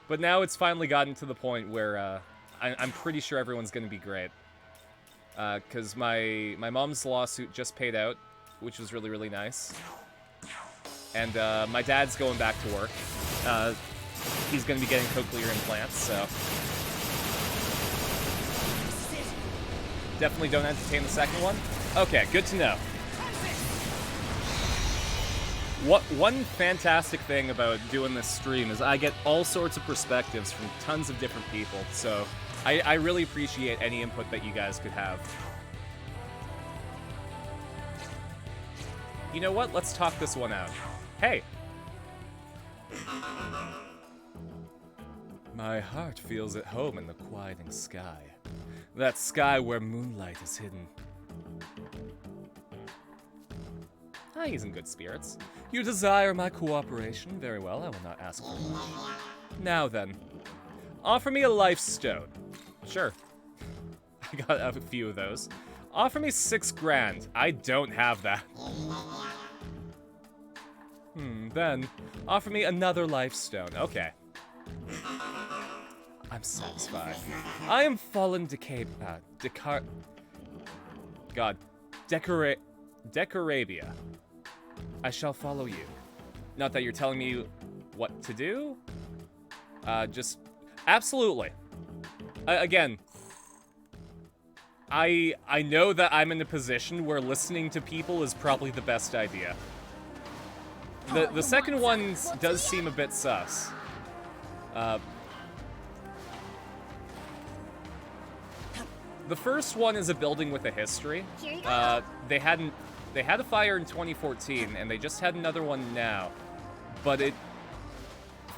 [SPEAKER 2] But now it's finally gotten to the point where I'm pretty sure everyone's going to be great. Because my mom's lawsuit just paid out, which was really, really nice. And my dad's going back to work. He's going to be getting cochlear implants, so... Definitely don't entertain the second one. Okay, good to know. One fantastic thing about doing this stream is I get all sorts of perspectives from tons of different people, so I really appreciate any input that you guys could have. You know what? Let's talk this one out. Hey! My heart feels at home in the quieting sky. That sky where moonlight is hidden. He's in good spirits. You desire my cooperation? Very well, I will not ask for much. Now then, offer me a life stone. Sure. I got a few of those. Offer me 6 grand. I don't have that. Then, offer me another life stone. Okay. I'm satisfied. I am fallen Decorabia. I shall follow you. Not that you're telling me what to do? Just... Absolutely. Again, I know that I'm in a position where listening to people is probably the best idea. The second one does seem a bit sus. The first one is a building with a history. They had a fire in 2014, and they just had another one now. But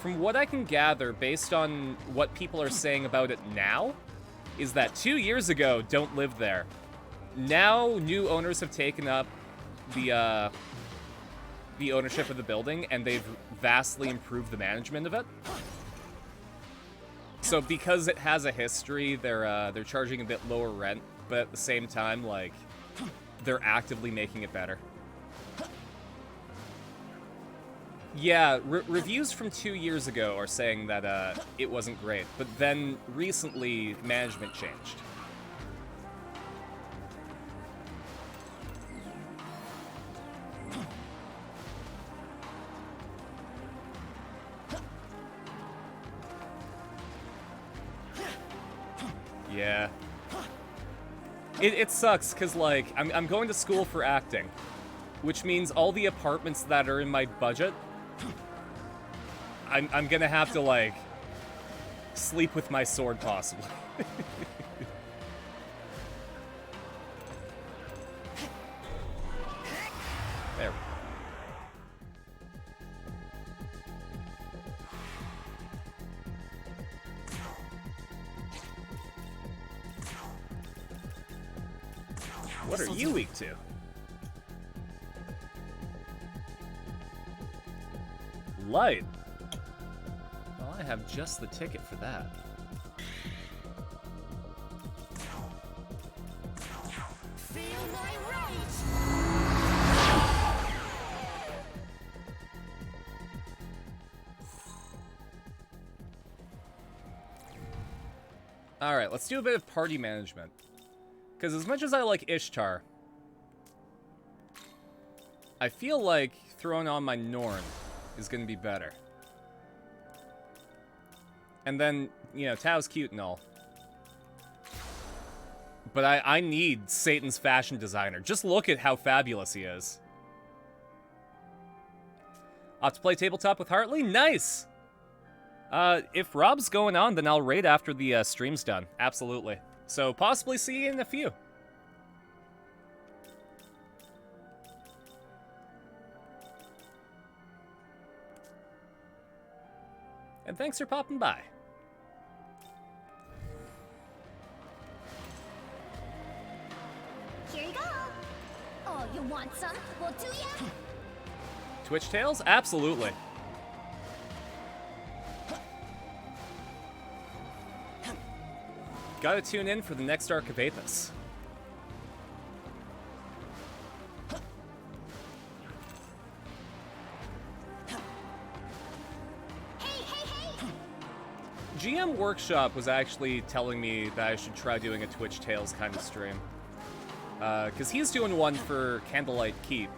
[SPEAKER 2] from what I can gather, based on what people are saying about it now, is that 2 years ago, don't live there. Now, new owners have taken up the ownership of the building, and they've vastly improved the management of it. So because it has a history, they're charging a bit lower rent, but at the same time, like, they're actively making it better. Yeah, reviews from 2 years ago are saying that it wasn't great, but then recently management changed. Yeah. It sucks, because, like, I'm going to school for acting, which means all the apartments that are in my budget, I'm gonna have to, like, sleep with my sword, possibly. There we go. What are you weak to? Light. Well, I have just the ticket for that.
[SPEAKER 13] Feel my rage!
[SPEAKER 2] Alright, let's do a bit of party management. Because as much as I like Ishtar, I feel like throwing on my Norn is going to be better. And then, you know, Tao's cute and all. But I need Satan's fashion designer. Just look at how fabulous he is. Off to play tabletop with Hartley? Nice! If Rob's going on, then I'll raid after the stream's done. Absolutely. So possibly see you in a few. And thanks for popping by.
[SPEAKER 13] Here you go. Oh, you want some? Well, do ya?
[SPEAKER 2] Twitch Tales? Absolutely. Gotta tune in for the next arc of Apis. GM Workshop was actually telling me that I should try doing a Twitch Tales kind of stream. Because he's doing one for Candlelight Keep,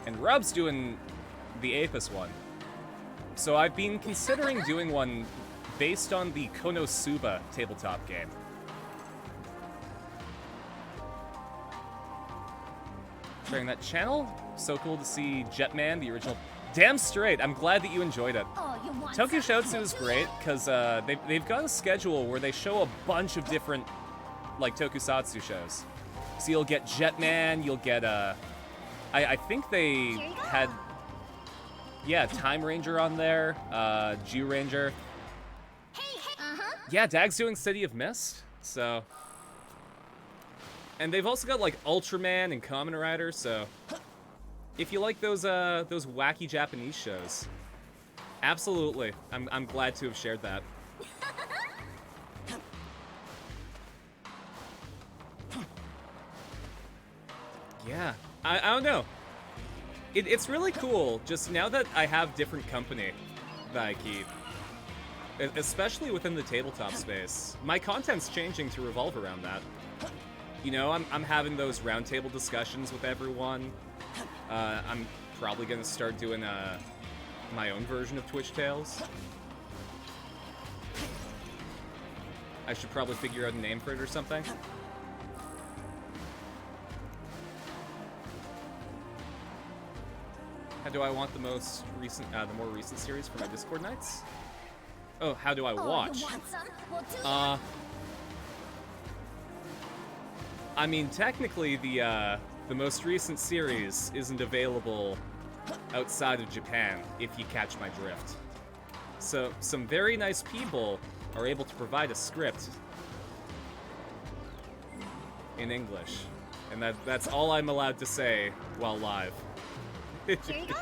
[SPEAKER 2] and Rob's doing the Apis one. So I've been considering doing one based on the Konosuba tabletop game. Sharing that channel. So cool to see Jetman, the original. Damn straight. I'm glad that you enjoyed it.
[SPEAKER 13] Oh, you want
[SPEAKER 2] Tokushoutsu is great because they've got a schedule where they show a bunch of different like tokusatsu shows. So you'll get Jetman, you'll get I think they had Time Ranger on there, Jew Ranger. Yeah, Dag's doing City of Mist. So. And they've also got, like, Ultraman and Kamen Rider, so... If you like those wacky Japanese shows, absolutely. I'm glad to have shared that. Yeah, I don't know. It's really cool, just now that I have different company that I keep. Especially within the tabletop space. My content's changing to revolve around that. You know, I'm having those roundtable discussions with everyone. I'm probably gonna start doing my own version of Twitch Tales. I should probably figure out a name for it or something. How do I want the most recent, the more recent series for my Discord nights? Oh, how do I watch?
[SPEAKER 13] You want some? Well, do ya?
[SPEAKER 2] I mean, technically, the most recent series isn't available outside of Japan, if you catch my drift. So, some very nice people are able to provide a script in English. And that's all I'm allowed to say while live.
[SPEAKER 13] Here you go.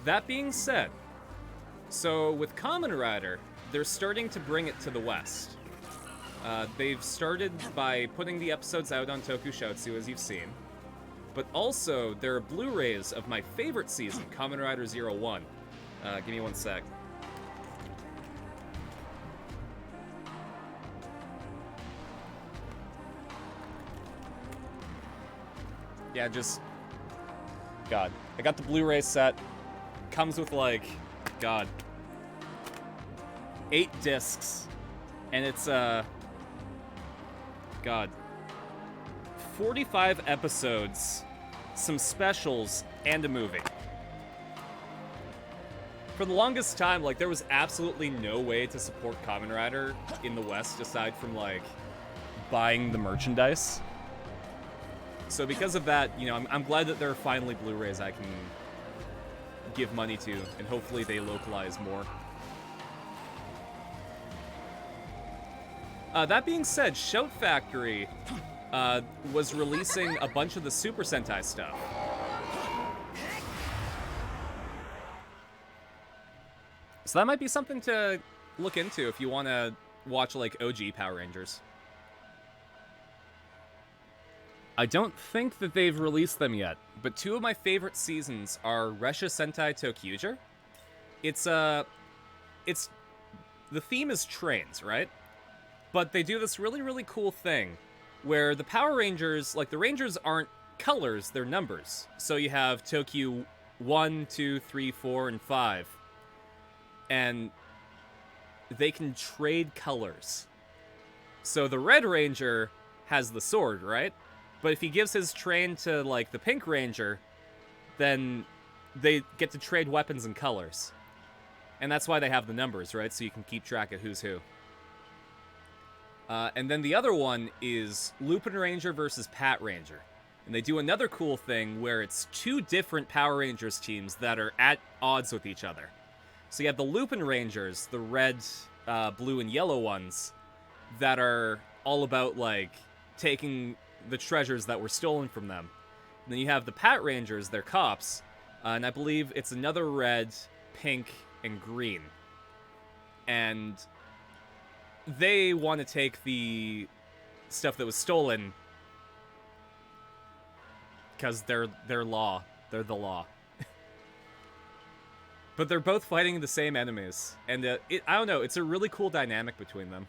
[SPEAKER 2] That being said, so with Kamen Rider, they're starting to bring it to the West. They've started by putting the episodes out on Tokushoutsu, as you've seen. But also, there are Blu-rays of my favorite season, Kamen Rider 01. Give me one sec. Yeah, just... God. I got the Blu-ray set. Comes with, like... God. 8 discs, and it's God, 45 episodes, some specials, and a movie. For the longest time, like, there was absolutely no way to support Kamen Rider in the West aside from, like, buying the merchandise. So because of that, you know, I'm glad that there are finally Blu-rays I can give money to, and hopefully they localize more. That being said, Shout Factory was releasing a bunch of the Super Sentai stuff. So that might be something to look into if you want to watch, like, OG Power Rangers. I don't think that they've released them yet, but 2 of my favorite seasons are Resha Sentai Tokyuger. It's the theme is trains, right? But they do this really, really cool thing where the Power Rangers, like, the Rangers aren't colors, they're numbers. So you have Tokyo 1, 2, 3, 4, and 5. And they can trade colors. So the Red Ranger has the sword, right? But if he gives his train to, like, the Pink Ranger, then they get to trade weapons and colors. And that's why they have the numbers, right? So you can keep track of who's who. And then the other one is Lupin Ranger versus Pat Ranger. And they do another cool thing where it's 2 different Power Rangers teams that are at odds with each other. So you have the Lupin Rangers, the red, blue, and yellow ones, that are all about, like, taking the treasures that were stolen from them. And then you have the Pat Rangers, they're cops, and I believe it's another red, pink, and green. And they want to take the stuff that was stolen because they're law. They're the law. But they're both fighting the same enemies. And I don't know, it's a really cool dynamic between them.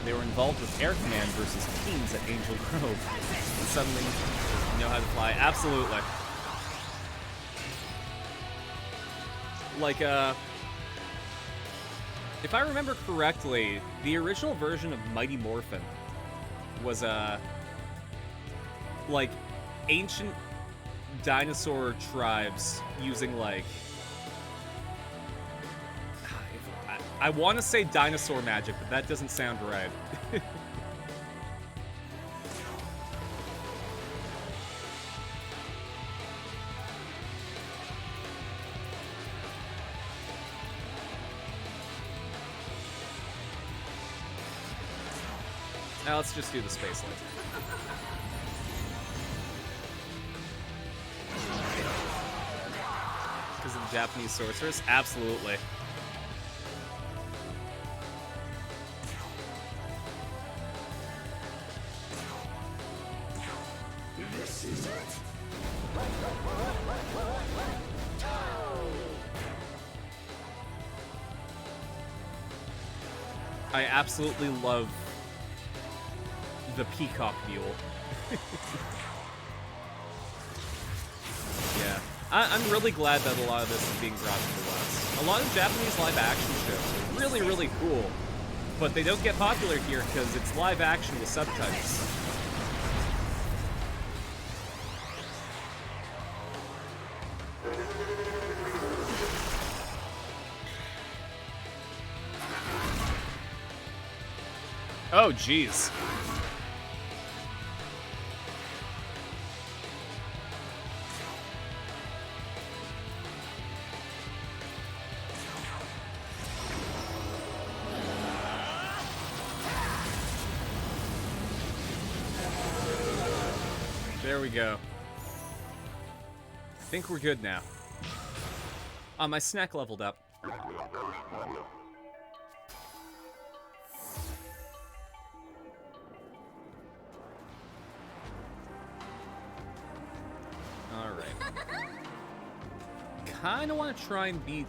[SPEAKER 2] They were involved with Air Command versus teams at Angel Grove. And suddenly, know how to fly. Absolutely. Like, if I remember correctly, the original version of Mighty Morphin was, like, ancient dinosaur tribes using, like, I want to say dinosaur magic, but that doesn't sound right. Now let's just do the space laser. Because of the Japanese sorceress? Absolutely.
[SPEAKER 11] This is it.
[SPEAKER 2] I absolutely love the peacock mule. Yeah. I'm really glad that a lot of this is being brought to the West. A lot of Japanese live action shows are really, really cool, but they don't get popular here because it's live action with subtitles. Oh, jeez. There we go. I think we're good now. My snack leveled up. Alright. Kinda want to try and beat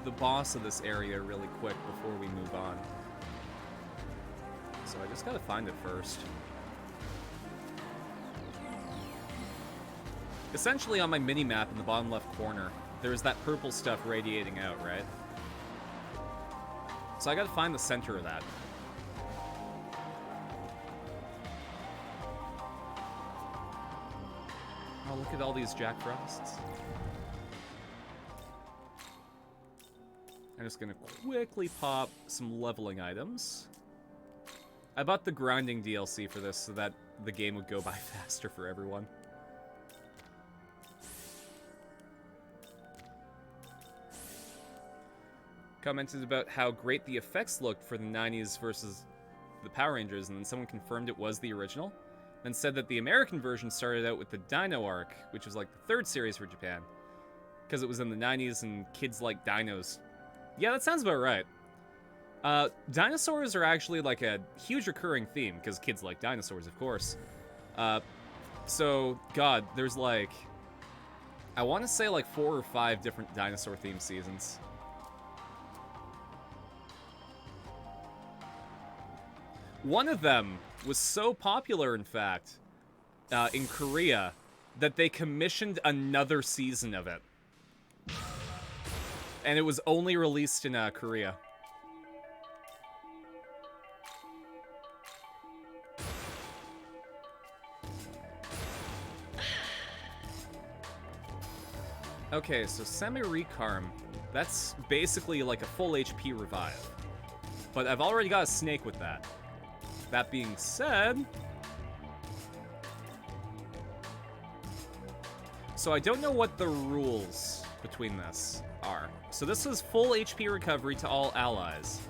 [SPEAKER 2] the boss of this area really quick before we move on. So I just gotta find it first. Essentially, on my mini-map in the bottom left corner, there's that purple stuff radiating out, right? So I gotta find the center of that. Oh, look at all these Jack Frosts. I'm just gonna quickly pop some leveling items. I bought the grinding DLC for this so that the game would go by faster for everyone. Commented about how great the effects looked for the 90s versus the Power Rangers, and then someone confirmed it was the original. Then said that the American version started out with the Dino arc, which was like the third series for Japan, because it was in the 90s and kids like dinos. Yeah, that sounds about right. Dinosaurs are actually like a huge recurring theme, because kids like dinosaurs, of course. So, God, there's like, I want to say like 4 or 5 different dinosaur themed seasons. One of them was so popular, in fact, in Korea, that they commissioned another season of it. And it was only released in Korea. Okay, so Semi-Recarm, that's basically like a full HP revive. But I've already got a snake with that. That being said... So I don't know what the rules between this are. So this is full HP recovery to all allies.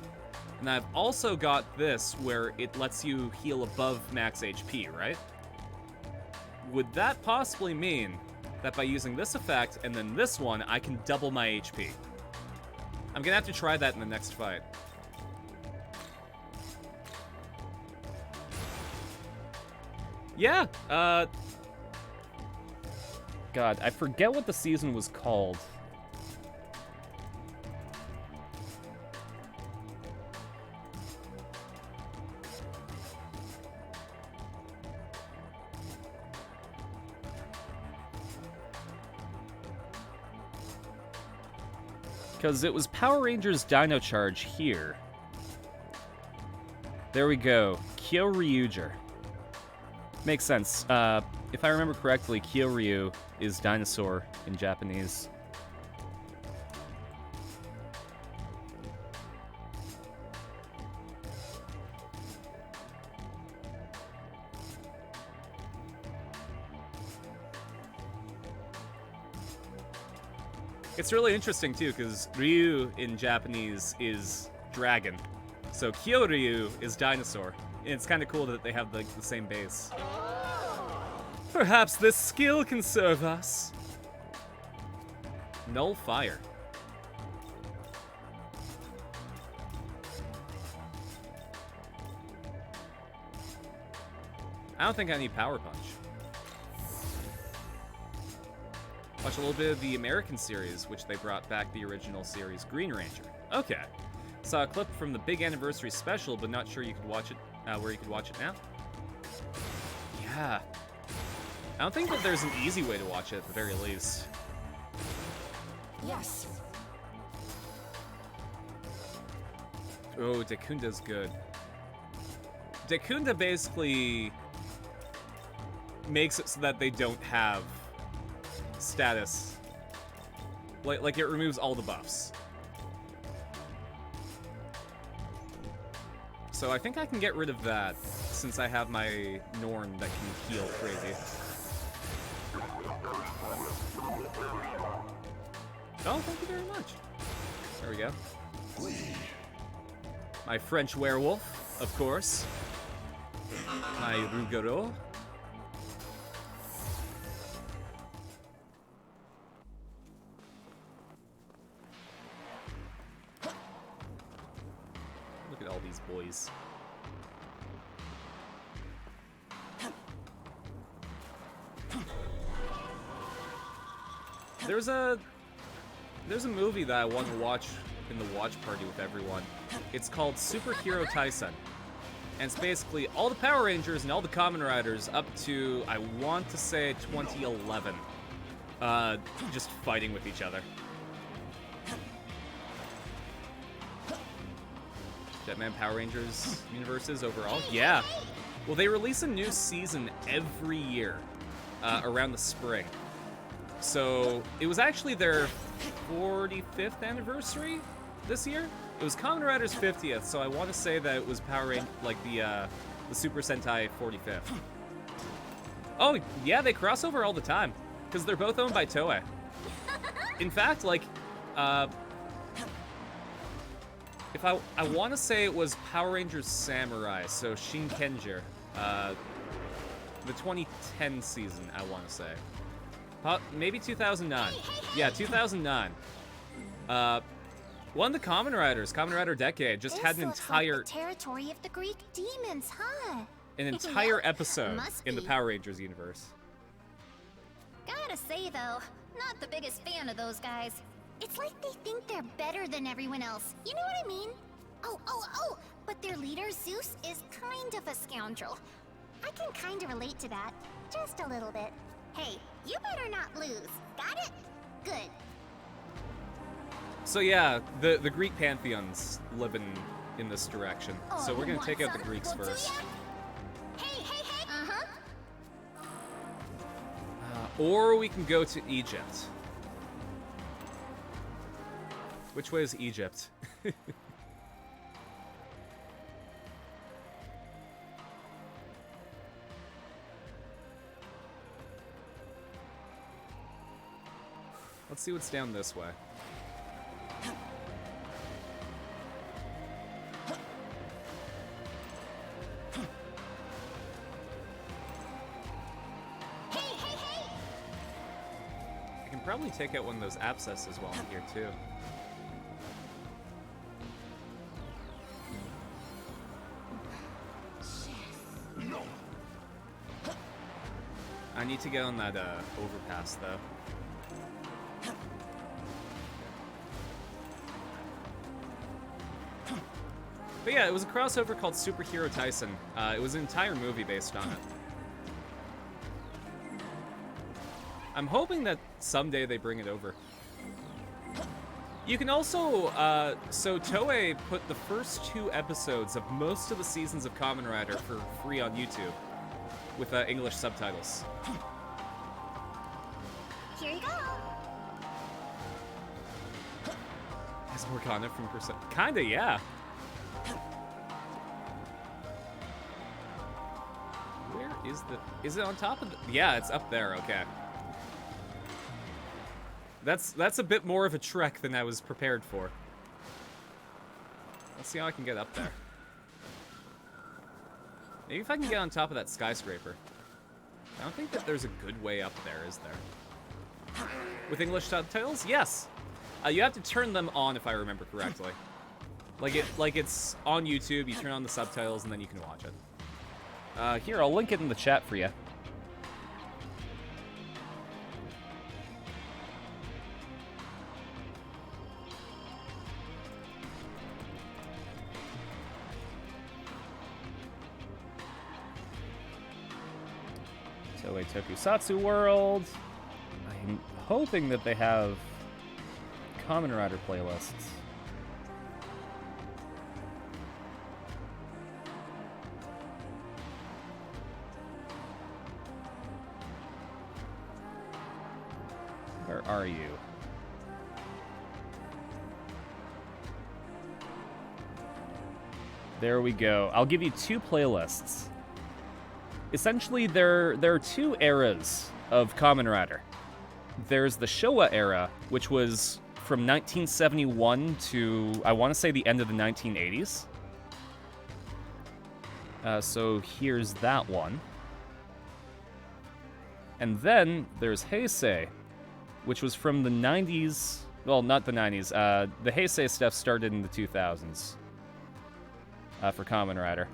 [SPEAKER 2] And I've also got this where it lets you heal above max HP, right? Would that possibly mean that by using this effect and then this one, I can double my HP? I'm gonna have to try that in the next fight. Yeah, God, I forget what the season was called. Because it was Power Rangers Dino Charge here. There we go. Kyoryuger. Makes sense. If I remember correctly, Kyoryu is dinosaur in Japanese. It's really interesting too, because Ryu in Japanese is dragon, so Kyoryu is dinosaur. And it's kind of cool that they have the same base. Perhaps this skill can serve us. Null fire. I don't think I need power punch. Watch a little bit of the American series, which they brought back the original series, Green Ranger. Okay. Saw a clip from the big anniversary special, but not sure you could watch it, where you could watch it now. Yeah. I don't think that there's an easy way to watch it, at the very least.
[SPEAKER 4] Yes.
[SPEAKER 2] Oh, Dekunda's good. Dekunda basically makes it so that they don't have status. Like it removes all the buffs. So I think I can get rid of that, since I have my Norn that can heal crazy. Oh, thank you very much. There we go. My French werewolf, of course. My Rougarou. Look at all these boys. there's a movie that I want to watch in the watch party with everyone. It's called Superhero Taisen. And it's basically all the Power Rangers and all the Kamen Riders up to, I want to say, 2011. Just fighting with each other. Jetman Power Rangers universes overall? Yeah. Well, they release a new season every year around the spring. So it was actually their 45th anniversary this year. It was Kamen Rider's 50th, so I want to say that it was Power Rangers, like the Super Sentai 45th. Oh yeah, they cross over all the time because they're both owned by Toei. In fact, like, if I want to say it was Power Rangers Samurai, so Shin, the 2010 season, I want to say. Maybe 2009. Yeah, 2009. One of the Kamen Riders, Kamen Rider Decade, just had an entire...
[SPEAKER 13] Like the territory of the Greek demons, huh?
[SPEAKER 2] An entire
[SPEAKER 13] Yeah,
[SPEAKER 2] episode
[SPEAKER 13] must
[SPEAKER 2] in the
[SPEAKER 13] be.
[SPEAKER 2] Power Rangers universe.
[SPEAKER 13] Gotta say though, not the biggest fan of those guys. It's like they think they're better than everyone else. You know what I mean? Oh, but their leader, Zeus, is kind of a scoundrel. I can kind of relate to that. Just a little bit. Hey, you better not lose. Got it? Good.
[SPEAKER 2] So yeah, the Greek pantheons live in this direction. So we're gonna take out the Greeks first.
[SPEAKER 13] Hey! Uh-huh.
[SPEAKER 2] Or we can go to Egypt. Which way is Egypt? Let's see what's down this way. I can probably take out one of those abscesses while I'm here too. I need to get on that overpass though. But yeah, it was a crossover called Superhero Taisen. It was an entire movie based on it. I'm hoping that someday they bring it over. You can also, so Toei put the first 2 episodes of most of the seasons of Kamen Rider for free on YouTube with English subtitles.
[SPEAKER 13] Here you go.
[SPEAKER 2] Is Morgana from Percent? Kinda, yeah. Where is the... Is it on top of the... Yeah, it's up there, okay. That's a bit more of a trek than I was prepared for. Let's see how I can get up there. Maybe if I can get on top of that skyscraper. I don't think that there's a good way up there, is there? With English subtitles? Yes! You have to turn them on, if I remember correctly. Like it's on YouTube, you turn on the subtitles, and then you can watch it. Here, I'll link it in the chat for you. Toei Tokusatsu World. I'm hoping that they have Kamen Rider playlists. Where are you? There we go. I'll give you 2 playlists. Essentially, there are 2 eras of Kamen Rider. There's the Showa era, which was from 1971 to, I want to say, the end of the 1980s. So here's that one. And then there's Heisei, which was from the 90s. Well, not the 90s. The Heisei stuff started in the 2000s for Kamen Rider.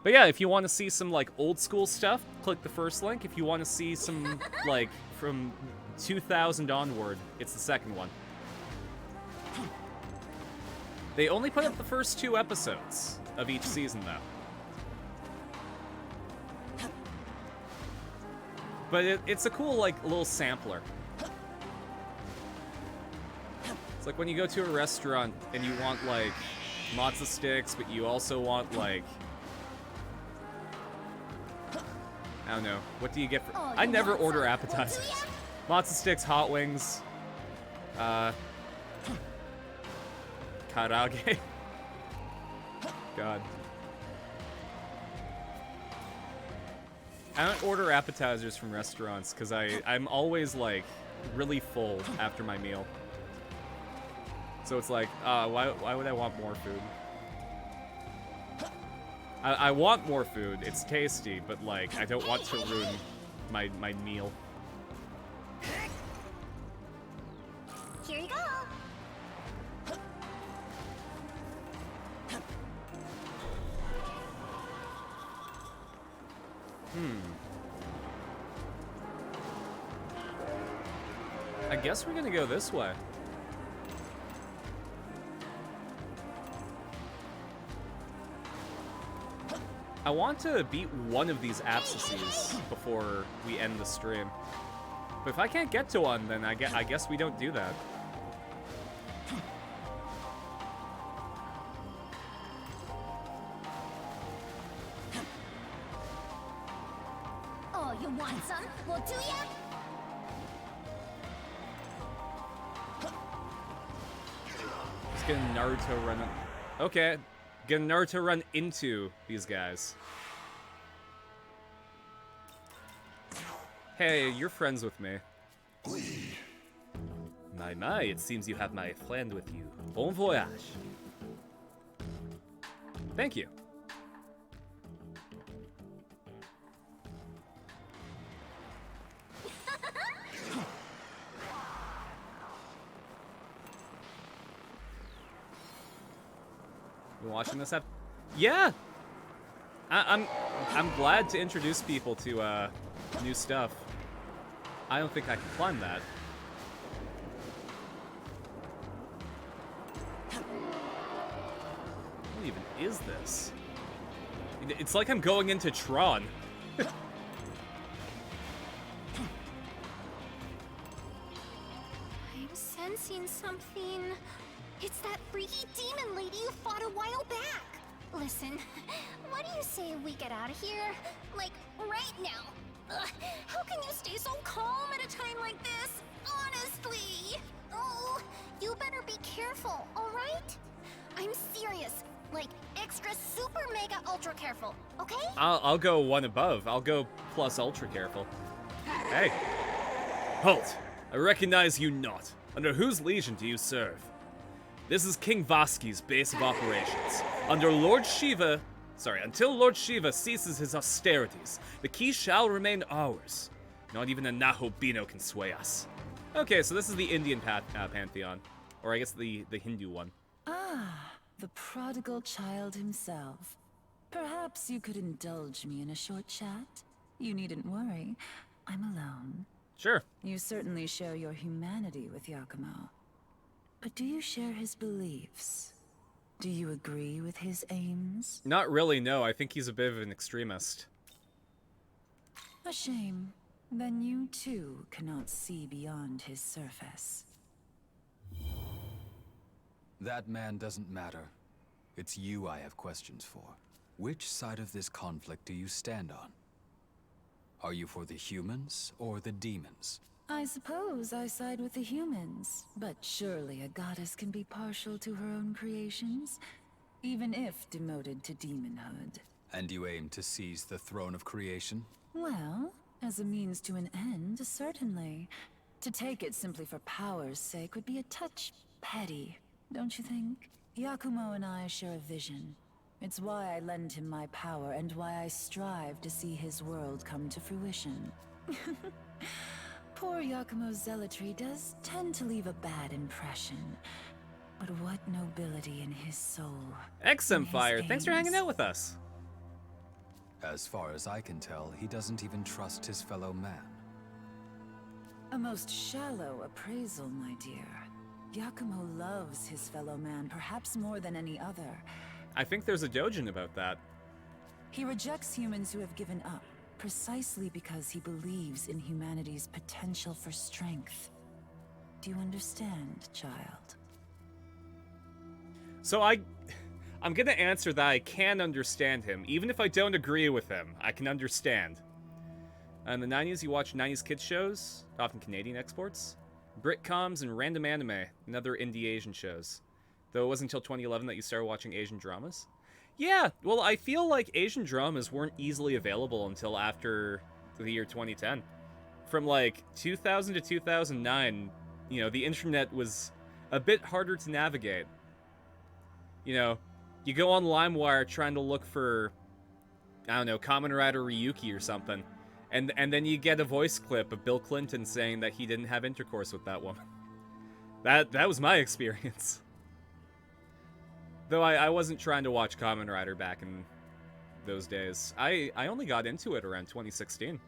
[SPEAKER 2] But yeah, if you want to see some, like, old school stuff, click the first link. If you want to see some, like, from 2000 onward, it's the second one. They only put up the first 2 episodes of each season, though. But it's a cool, like, little sampler. It's like when you go to a restaurant and you want, like, matzo sticks, but you also want, like... I don't know. What do you get for... I never order appetizers. Matzo sticks, hot wings, karage. God. I don't order appetizers from restaurants because I'm always, like, really full after my meal. So it's like, why would I want more food? I want more food. It's tasty, but, like, I don't want to ruin my meal.
[SPEAKER 13] Here you go.
[SPEAKER 2] I guess we're gonna go this way. I want to beat one of these abscesses before we end the stream. But if I can't get to one, then I guess we don't do that.
[SPEAKER 13] Oh, you want some? Well, do ya?
[SPEAKER 2] Let's get a Naruto run. Okay, get a Naruto run into these guys. Hey, you're friends with me. My, it seems you have my friend with you. Bon voyage. Thank you. You watching this up? Yeah! I'm glad to introduce people to, new stuff. I don't think I can climb that. What even is this? It's like I'm going into Tron.
[SPEAKER 13] I'm sensing something. It's that freaky demon lady you fought a while back. Listen, what do you say we get out of here? Like, right now. Ugh, how can you stay so calm at a time like this? Honestly. Oh, you better be careful, alright? I'm serious. Like, extra super mega ultra careful, okay?
[SPEAKER 2] I'll go one above. I'll go plus ultra careful. Hey. Halt. I recognize you not. Under whose legion do you serve? This is King Vaski's base of operations. Until Lord Shiva ceases his austerities, the key shall remain ours. Not even a Nahobino can sway us. Okay, so this is the Indian pantheon. Or I guess the Hindu one.
[SPEAKER 16] Ah, the prodigal child himself. Perhaps you could indulge me in a short chat? You needn't worry. I'm alone.
[SPEAKER 2] Sure.
[SPEAKER 16] You certainly share your humanity with Yakumo. But do you share his beliefs? Do you agree with his aims?
[SPEAKER 2] Not really, no. I think he's a bit of an extremist.
[SPEAKER 16] A shame. Then you too cannot see beyond his surface.
[SPEAKER 6] That man doesn't matter. It's you I have questions for. Which side of this conflict do you stand on? Are you for the humans or the demons?
[SPEAKER 16] I suppose I side with the humans, but surely a goddess can be partial to her own creations, even if demoted to demonhood.
[SPEAKER 6] And you aim to seize the throne of creation?
[SPEAKER 16] Well, as a means to an end, certainly. To take it simply for power's sake would be a touch petty, don't you think? Yakumo and I share a vision. It's why I lend him my power and why I strive to see his world come to fruition. Poor Yakumo's zealotry does tend to leave a bad impression. But what nobility in his soul.
[SPEAKER 2] Empire, thanks for hanging out with us.
[SPEAKER 6] As far as I can tell, he doesn't even trust his fellow man.
[SPEAKER 16] A most shallow appraisal, my dear. Yakumo loves his fellow man perhaps more than any other.
[SPEAKER 2] I think there's a dojin about that.
[SPEAKER 16] He rejects humans who have given up, precisely because he believes in humanity's potential for strength. Do you understand, child?
[SPEAKER 2] So I'm gonna answer that I can understand him. Even if I don't agree with him, I can understand. In the 90s, you watched 90s kids shows, often Canadian exports, Britcoms, and random anime, and other indie Asian shows. Though it wasn't until 2011 that you started watching Asian dramas. Yeah, well, I feel like Asian dramas weren't easily available until after the year 2010. From like 2000 to 2009, you know, the internet was a bit harder to navigate. You know, you go on LimeWire trying to look for, I don't know, Kamen Rider Ryuki or something. And then you get a voice clip of Bill Clinton saying that he didn't have intercourse with that woman. That was my experience. Though I wasn't trying to watch Kamen Rider back in those days. I only got into it around 2016.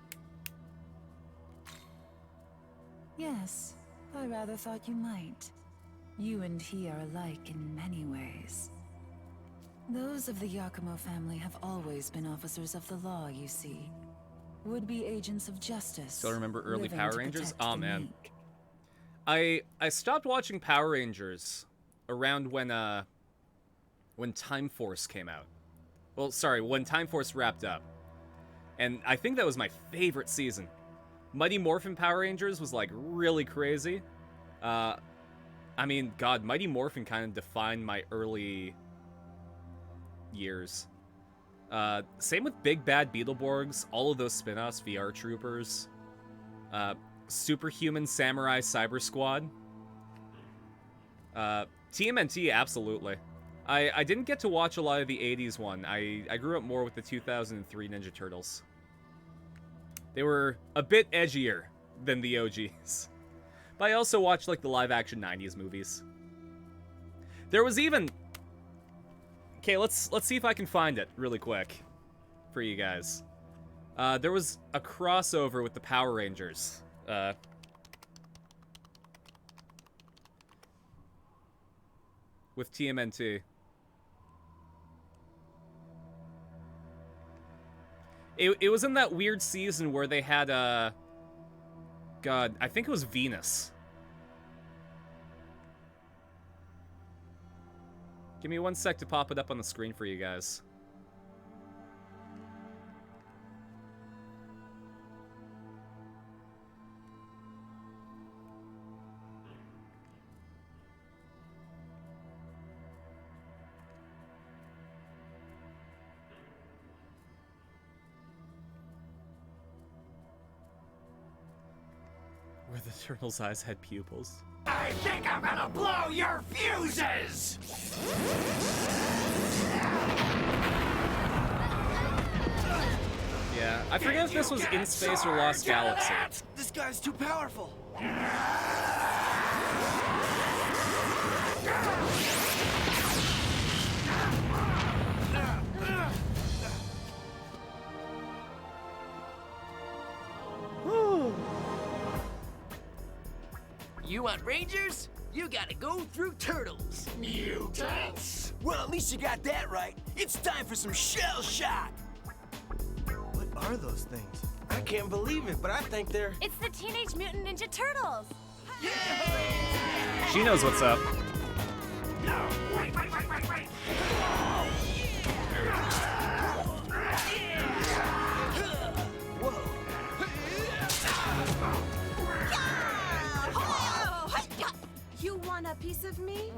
[SPEAKER 16] Yes, I rather thought you might. You and he are alike in many ways. Those of the Yakumo family have always been officers of the law, you see. Would-be agents of justice.
[SPEAKER 2] Still remember early
[SPEAKER 16] living
[SPEAKER 2] Power
[SPEAKER 16] to
[SPEAKER 2] Rangers?
[SPEAKER 16] protect
[SPEAKER 2] Aw,
[SPEAKER 16] the
[SPEAKER 2] man.
[SPEAKER 16] meek.
[SPEAKER 2] I stopped watching Power Rangers around when Time Force came out. Well, sorry, when Time Force wrapped up. And I think that was my favorite season. Mighty Morphin Power Rangers was like really crazy. I mean, God, Mighty Morphin kind of defined my early years. Same with Big Bad Beetleborgs, all of those spin-offs, VR Troopers, Superhuman Samurai Cyber Squad. TMNT, absolutely. I didn't get to watch a lot of the 80s one. I grew up more with the 2003 Ninja Turtles. They were a bit edgier than the OGs. But I also watched like the live-action 90s movies. There was even... Okay, let's see if I can find it really quick for you guys. There was a crossover with the Power Rangers. With TMNT. It was in that weird season where they had God, I think it was Venus. Give me 1 sec to pop it up on the screen for you guys. Where the turtle's eyes had pupils.
[SPEAKER 11] I think I'm gonna blow your fuses!
[SPEAKER 2] Yeah, I forget if this was In Space or Lost Galaxy.
[SPEAKER 4] This guy's too powerful.
[SPEAKER 17] You want Rangers? You gotta go through turtles.
[SPEAKER 11] Mutants?
[SPEAKER 17] Well, at least you got that right. It's time for some shell shock.
[SPEAKER 18] What are those things? I can't believe it, but I think they're...
[SPEAKER 19] It's the Teenage Mutant Ninja Turtles!
[SPEAKER 2] She knows what's up.
[SPEAKER 11] No, wait!
[SPEAKER 19] You want a piece of me?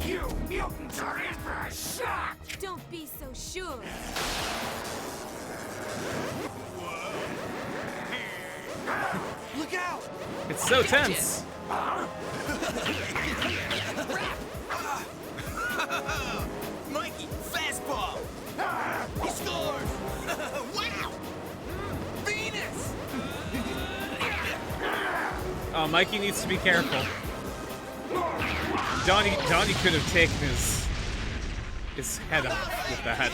[SPEAKER 11] You mutants are in for a shock!
[SPEAKER 19] Don't be so sure.
[SPEAKER 18] Look out!
[SPEAKER 2] It's so tense.
[SPEAKER 17] Mikey, fastball! He scores! Wow! Venus!
[SPEAKER 2] Oh, Mikey needs to be careful. Donnie could have taken his head off with that.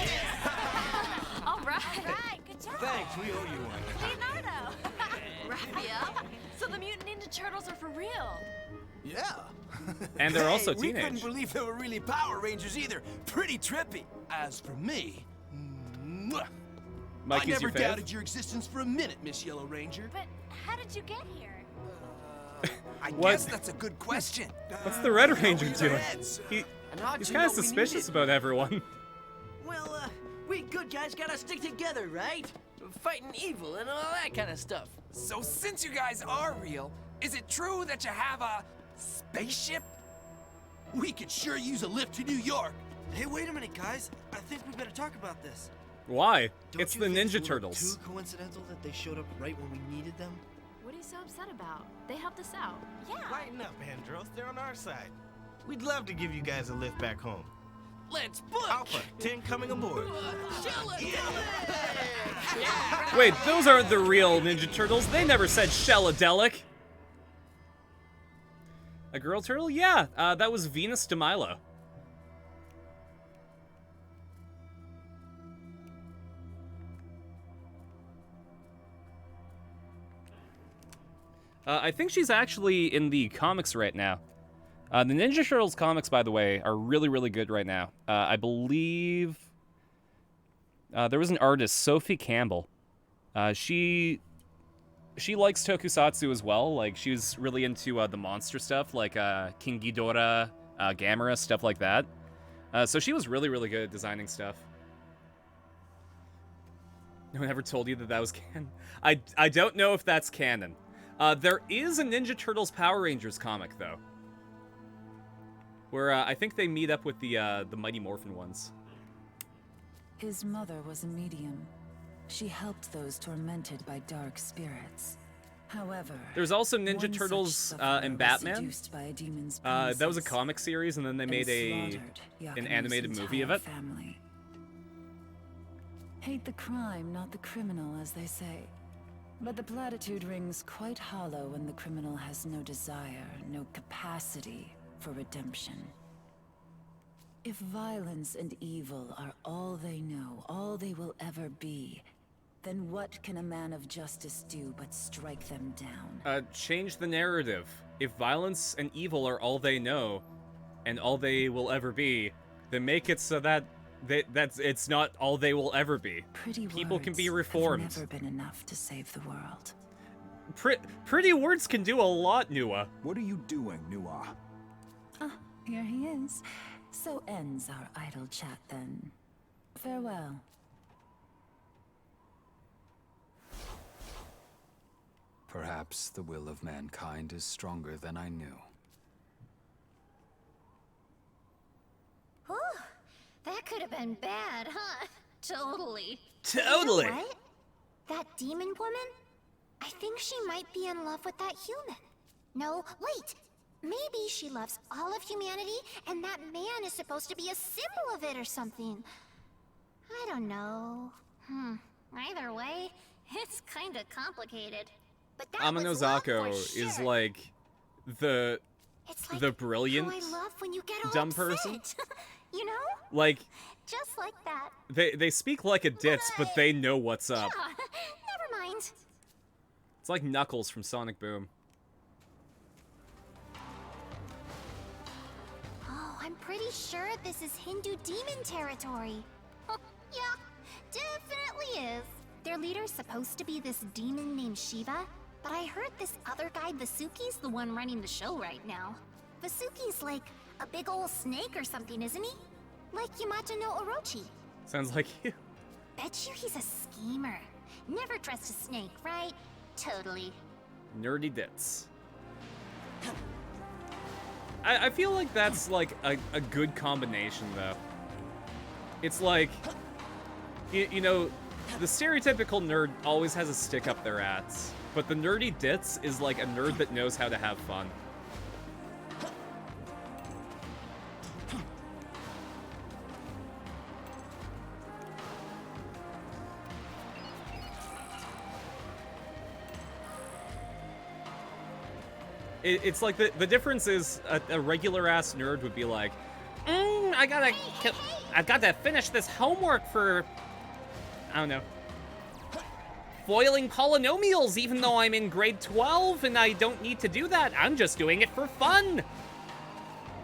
[SPEAKER 18] We owe you one.
[SPEAKER 19] Leonardo! Raphael? So the Mutant Ninja Turtles are for real?
[SPEAKER 18] Yeah.
[SPEAKER 2] And they're also
[SPEAKER 18] We
[SPEAKER 2] teenage.
[SPEAKER 18] couldn't believe they were really Power Rangers either. Pretty trippy. As for me, mwah,
[SPEAKER 2] Mikey's
[SPEAKER 18] I never
[SPEAKER 2] your fave?
[SPEAKER 18] doubted your existence for a minute, Miss Yellow Ranger.
[SPEAKER 19] But how did you get here?
[SPEAKER 18] I
[SPEAKER 2] What?
[SPEAKER 18] guess that's a good question.
[SPEAKER 2] What's the Red Ranger
[SPEAKER 18] Over your
[SPEAKER 2] doing?
[SPEAKER 18] heads.
[SPEAKER 2] He,
[SPEAKER 17] And how'd
[SPEAKER 2] he's
[SPEAKER 17] you
[SPEAKER 2] kind
[SPEAKER 17] know
[SPEAKER 2] of
[SPEAKER 17] we
[SPEAKER 2] suspicious
[SPEAKER 17] needed-
[SPEAKER 2] about everyone.
[SPEAKER 17] Well, we good guys gotta stick together, right? Fighting evil and all that kind of stuff.
[SPEAKER 20] So since you guys are real, is it true that you have a spaceship?
[SPEAKER 18] We could sure use a lift to New York.
[SPEAKER 21] Hey, wait a minute, guys. I think we better talk about this.
[SPEAKER 2] Why?
[SPEAKER 21] Don't
[SPEAKER 2] It's
[SPEAKER 21] you
[SPEAKER 2] the
[SPEAKER 21] think
[SPEAKER 2] Ninja
[SPEAKER 21] it's a little
[SPEAKER 2] Turtles.
[SPEAKER 21] Too coincidental that they showed up right when we needed them.
[SPEAKER 19] What are you so upset about? They helped us out. Yeah.
[SPEAKER 18] Lighten up, Andros. They're on our side. We'd love to give you guys a lift back home.
[SPEAKER 17] Let's book!
[SPEAKER 18] Alpha, 10 coming aboard.
[SPEAKER 2] Wait, those aren't the real Ninja Turtles. They never said Shelladelic. A girl turtle? Yeah, that was Venus de Milo. I think she's actually in the comics right now. The Ninja Turtles comics, by the way, are really, really good right now. I believe there was an artist, Sophie Campbell. She likes tokusatsu as well. Like, she's really into the monster stuff, like King Ghidorah, Gamera, stuff like that. So she was really, really good at designing stuff. No one ever told you that that was canon? I don't know if that's canon. There is a Ninja Turtles Power Rangers comic, though, where I think they meet up with the Mighty Morphin ones.
[SPEAKER 16] His mother was a medium. She helped those tormented by dark spirits. However,
[SPEAKER 2] There's also
[SPEAKER 16] one
[SPEAKER 2] Ninja
[SPEAKER 16] such
[SPEAKER 2] Turtles
[SPEAKER 16] sufferer
[SPEAKER 2] and
[SPEAKER 16] was
[SPEAKER 2] Batman.
[SPEAKER 16] seduced by a demon's
[SPEAKER 2] That was a
[SPEAKER 16] promises
[SPEAKER 2] comic series, and then they
[SPEAKER 16] and
[SPEAKER 2] made
[SPEAKER 16] slaughtered
[SPEAKER 2] an
[SPEAKER 16] Yakumo's
[SPEAKER 2] animated movie of
[SPEAKER 16] entire
[SPEAKER 2] it.
[SPEAKER 16] Family. Hate the crime, not the criminal, as they say. But the platitude rings quite hollow when the criminal has no desire, no capacity for redemption. If violence and evil are all they know, all they will ever be, then what can a man of justice do but strike them down?
[SPEAKER 2] Change the narrative. If violence and evil are all they know, and all they will ever be, then make it so that it's not all they will ever be. People can be reformed.
[SPEAKER 16] Have never been enough to save the world.
[SPEAKER 2] Pretty words can do a lot, Nua.
[SPEAKER 22] What are you doing, Nua?
[SPEAKER 16] Ah, here he is. So ends our idle chat then. Farewell.
[SPEAKER 6] Perhaps the will of mankind is stronger than I knew.
[SPEAKER 13] Whew. That could have been bad, huh? Totally.
[SPEAKER 2] Totally.
[SPEAKER 13] You know what? That demon woman? I think she might be in love with that human. No, wait. Maybe she loves all of humanity, and that man is supposed to be a symbol of it or something. I don't know. Either way, it's kinda complicated. But that was love for
[SPEAKER 2] Amanozako is
[SPEAKER 13] sure.
[SPEAKER 2] like the brilliant
[SPEAKER 13] How I love when you get all
[SPEAKER 2] dumb
[SPEAKER 13] upset.
[SPEAKER 2] person.
[SPEAKER 13] You know?
[SPEAKER 2] Like,
[SPEAKER 13] Just like that.
[SPEAKER 2] they speak like a ditz, but they know what's up.
[SPEAKER 13] Yeah, never mind.
[SPEAKER 2] It's like Knuckles from Sonic Boom.
[SPEAKER 13] Oh, I'm pretty sure this is Hindu demon territory. Yeah, definitely is. Their leader's supposed to be this demon named Shiva, but I heard this other guy, Vasuki's the one running the show right now. Vasuki's like a big old snake or something, isn't he? Like Yamato no Orochi.
[SPEAKER 2] Sounds like you.
[SPEAKER 13] Bet you he's a schemer. Never trust a snake, right? Totally.
[SPEAKER 2] Nerdy ditz. I feel like that's like a good combination, though. It's like, you know, the stereotypical nerd always has a stick up their ass, but the nerdy ditz is like a nerd that knows how to have fun. It's like the difference is a regular ass nerd would be like, I've got to finish this homework for, I don't know. foiling polynomials even though I'm in grade 12 and I don't need to do that. I'm just doing it for fun.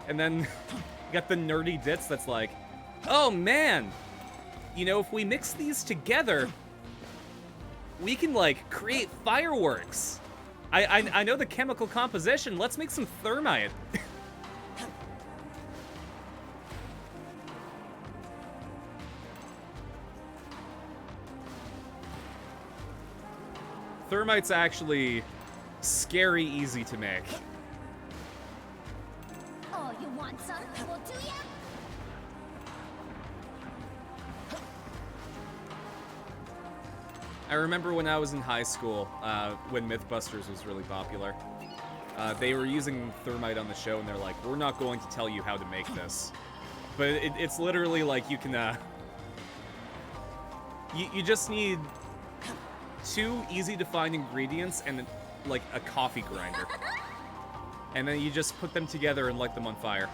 [SPEAKER 2] And then you got the nerdy ditz that's like, oh man, you know, if we mix these together, we can like create fireworks. I know the chemical composition. Let's make some thermite. Thermite's actually scary easy to make.
[SPEAKER 13] Oh, you want some? We'll do ya?
[SPEAKER 2] I remember when I was in high school, when Mythbusters was really popular. They were using thermite on the show, and they're like, we're not going to tell you how to make this. But it's literally like you can, you just need 2 easy-to-find ingredients and, like, a coffee grinder. And then you just put them together and light them on fire.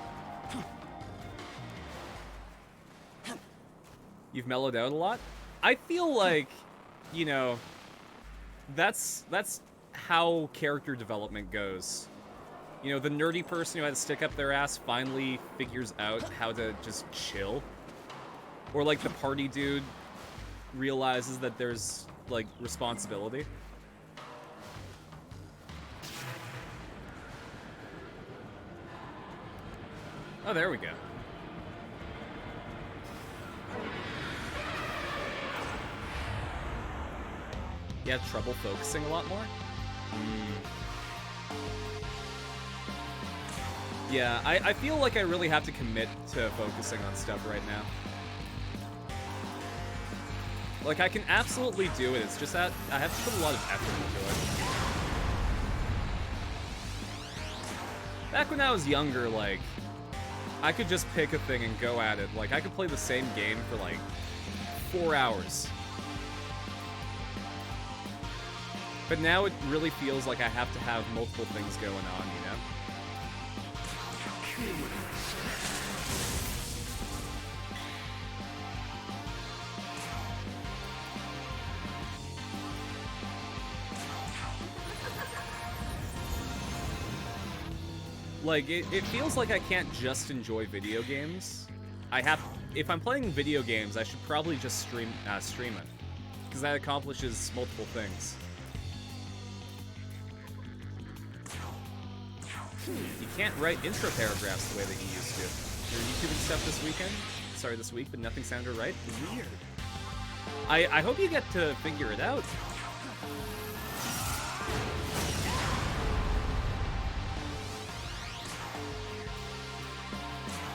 [SPEAKER 2] You've mellowed out a lot? I feel like, you know, that's how character development goes. You know, the nerdy person who had to stick up their ass finally figures out how to just chill. Or, like, the party dude realizes that there's, like, responsibility. Oh, there we go. You have trouble focusing a lot more? Yeah, I feel like I really have to commit to focusing on stuff right now. Like, I can absolutely do it, it's just that I have to put a lot of effort into it. Back when I was younger, like, I could just pick a thing and go at it. Like, I could play the same game for, like, 4 hours. But now it really feels like I have to have multiple things going on, you know? Like, it feels like I can't just enjoy video games. If I'm playing video games, I should probably just stream it. Because that accomplishes multiple things. You can't write intro paragraphs the way that you used to. You're YouTubing stuff this weekend? Sorry, this week, but nothing sounded right? Weird. I hope you get to figure it out.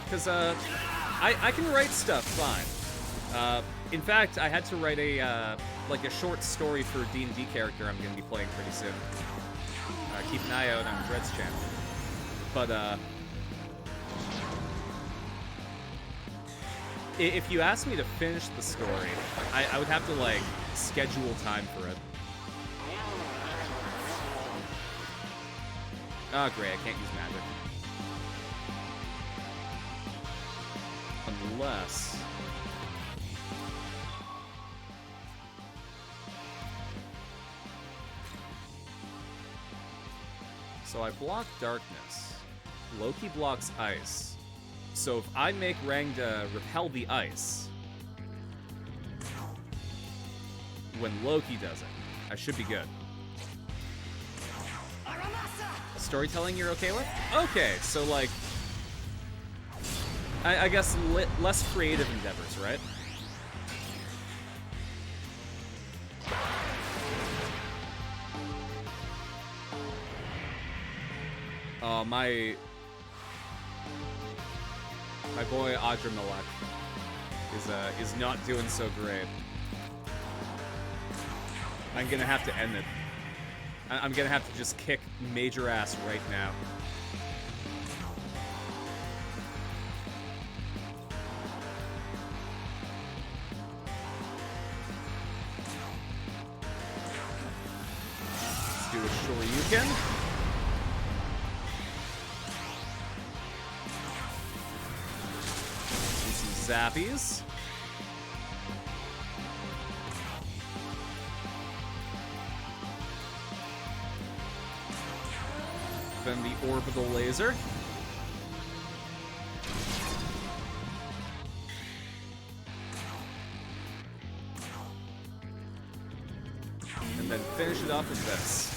[SPEAKER 2] Because, I can write stuff fine. In fact, I had to write a short story for a D&D character I'm going to be playing pretty soon. Keep an eye out on Dread's channel. But, if you asked me to finish the story, I would have to, like, schedule time for it. Oh, great, I can't use magic. Unless... So I block darkness. Loki blocks ice. So if I make Rangda repel the ice, when Loki does it, I should be good. Storytelling you're okay with? Okay, so like... I guess less creative endeavors, right? My boy Adramelech is not doing so great. I'm gonna have to end it. I'm gonna have to just kick major ass right now. Let's do a Shoryuken. Zappies. spend the orbital laser. And then finish it off with this.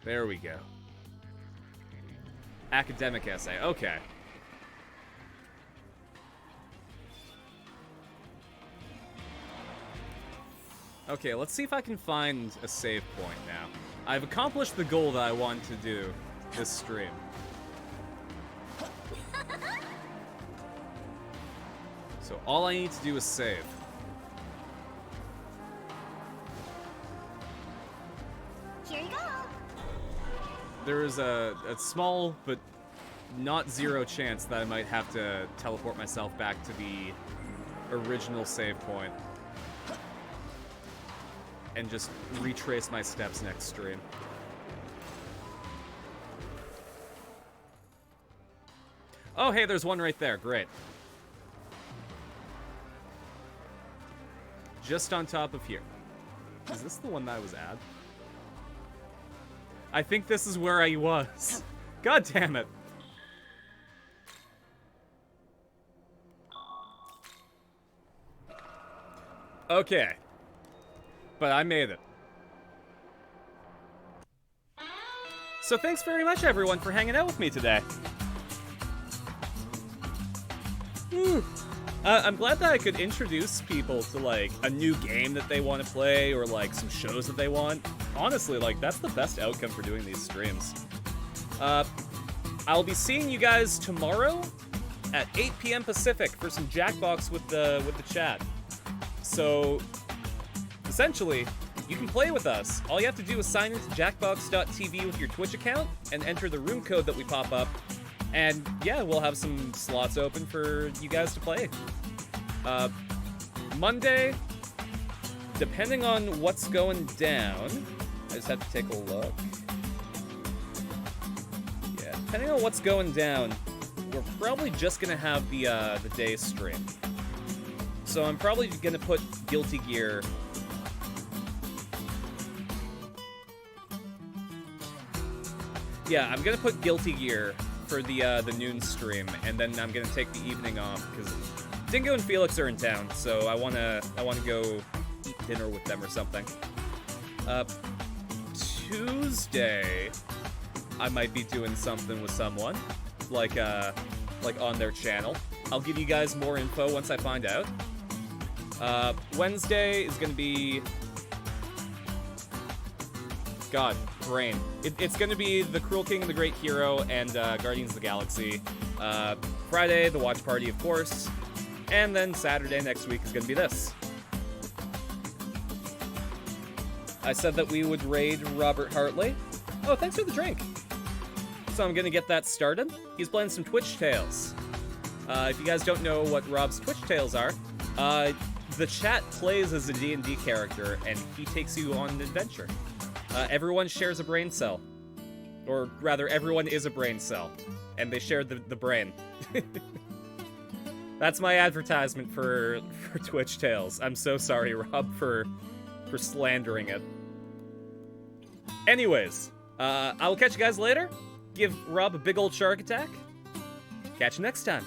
[SPEAKER 2] There we go. Academic essay. Okay. Okay, let's see if I can find a save point now. I've accomplished the goal that I want to do this stream. So all I need to do is save.
[SPEAKER 13] Here you go.
[SPEAKER 2] There is a small but not zero chance that I might have to teleport myself back to the original save point and just retrace my steps next stream. Oh, hey, there's one right there. Great. Just on top of here. Is this the one that I was at? I think this is where I was. God damn it. Okay. But I made it. So thanks very much, everyone, for hanging out with me today. I'm glad that I could introduce people to, like, a new game that they want to play or, like, some shows that they want. Honestly, like, that's the best outcome for doing these streams. I'll be seeing you guys tomorrow at 8 p.m. Pacific for some Jackbox with the chat. So, essentially, you can play with us. All you have to do is sign into jackbox.tv with your Twitch account and enter the room code that we pop up. And yeah, we'll have some slots open for you guys to play. Monday, depending on what's going down, I just have to take a look. Yeah, depending on what's going down, we're probably just gonna have the day stream. So I'm probably gonna put Guilty Gear. Yeah, I'm gonna put Guilty Gear for the noon stream, and then I'm gonna take the evening off because Dingo and Felix are in town, so I wanna go eat dinner with them or something. Tuesday, I might be doing something with someone, like on their channel. I'll give you guys more info once I find out. Wednesday is gonna be, God, brain. It's gonna be The Cruel King and the Great Hero and Guardians of the Galaxy. Friday, the watch party, of course. And then Saturday next week is gonna be this. I said that we would raid Robert Hartley. Oh, thanks for the drink. So I'm gonna get that started. He's playing some Twitch Tales. If you guys don't know what Rob's Twitch Tales are, the chat plays as a D&D character, and he takes you on an adventure. Everyone shares a brain cell. Or rather, everyone is a brain cell. And they share the brain. That's my advertisement for Twitch Tales. I'm so sorry, Rob, for slandering it. Anyways, I will catch you guys later. Give Rob a big old shark attack. Catch you next time.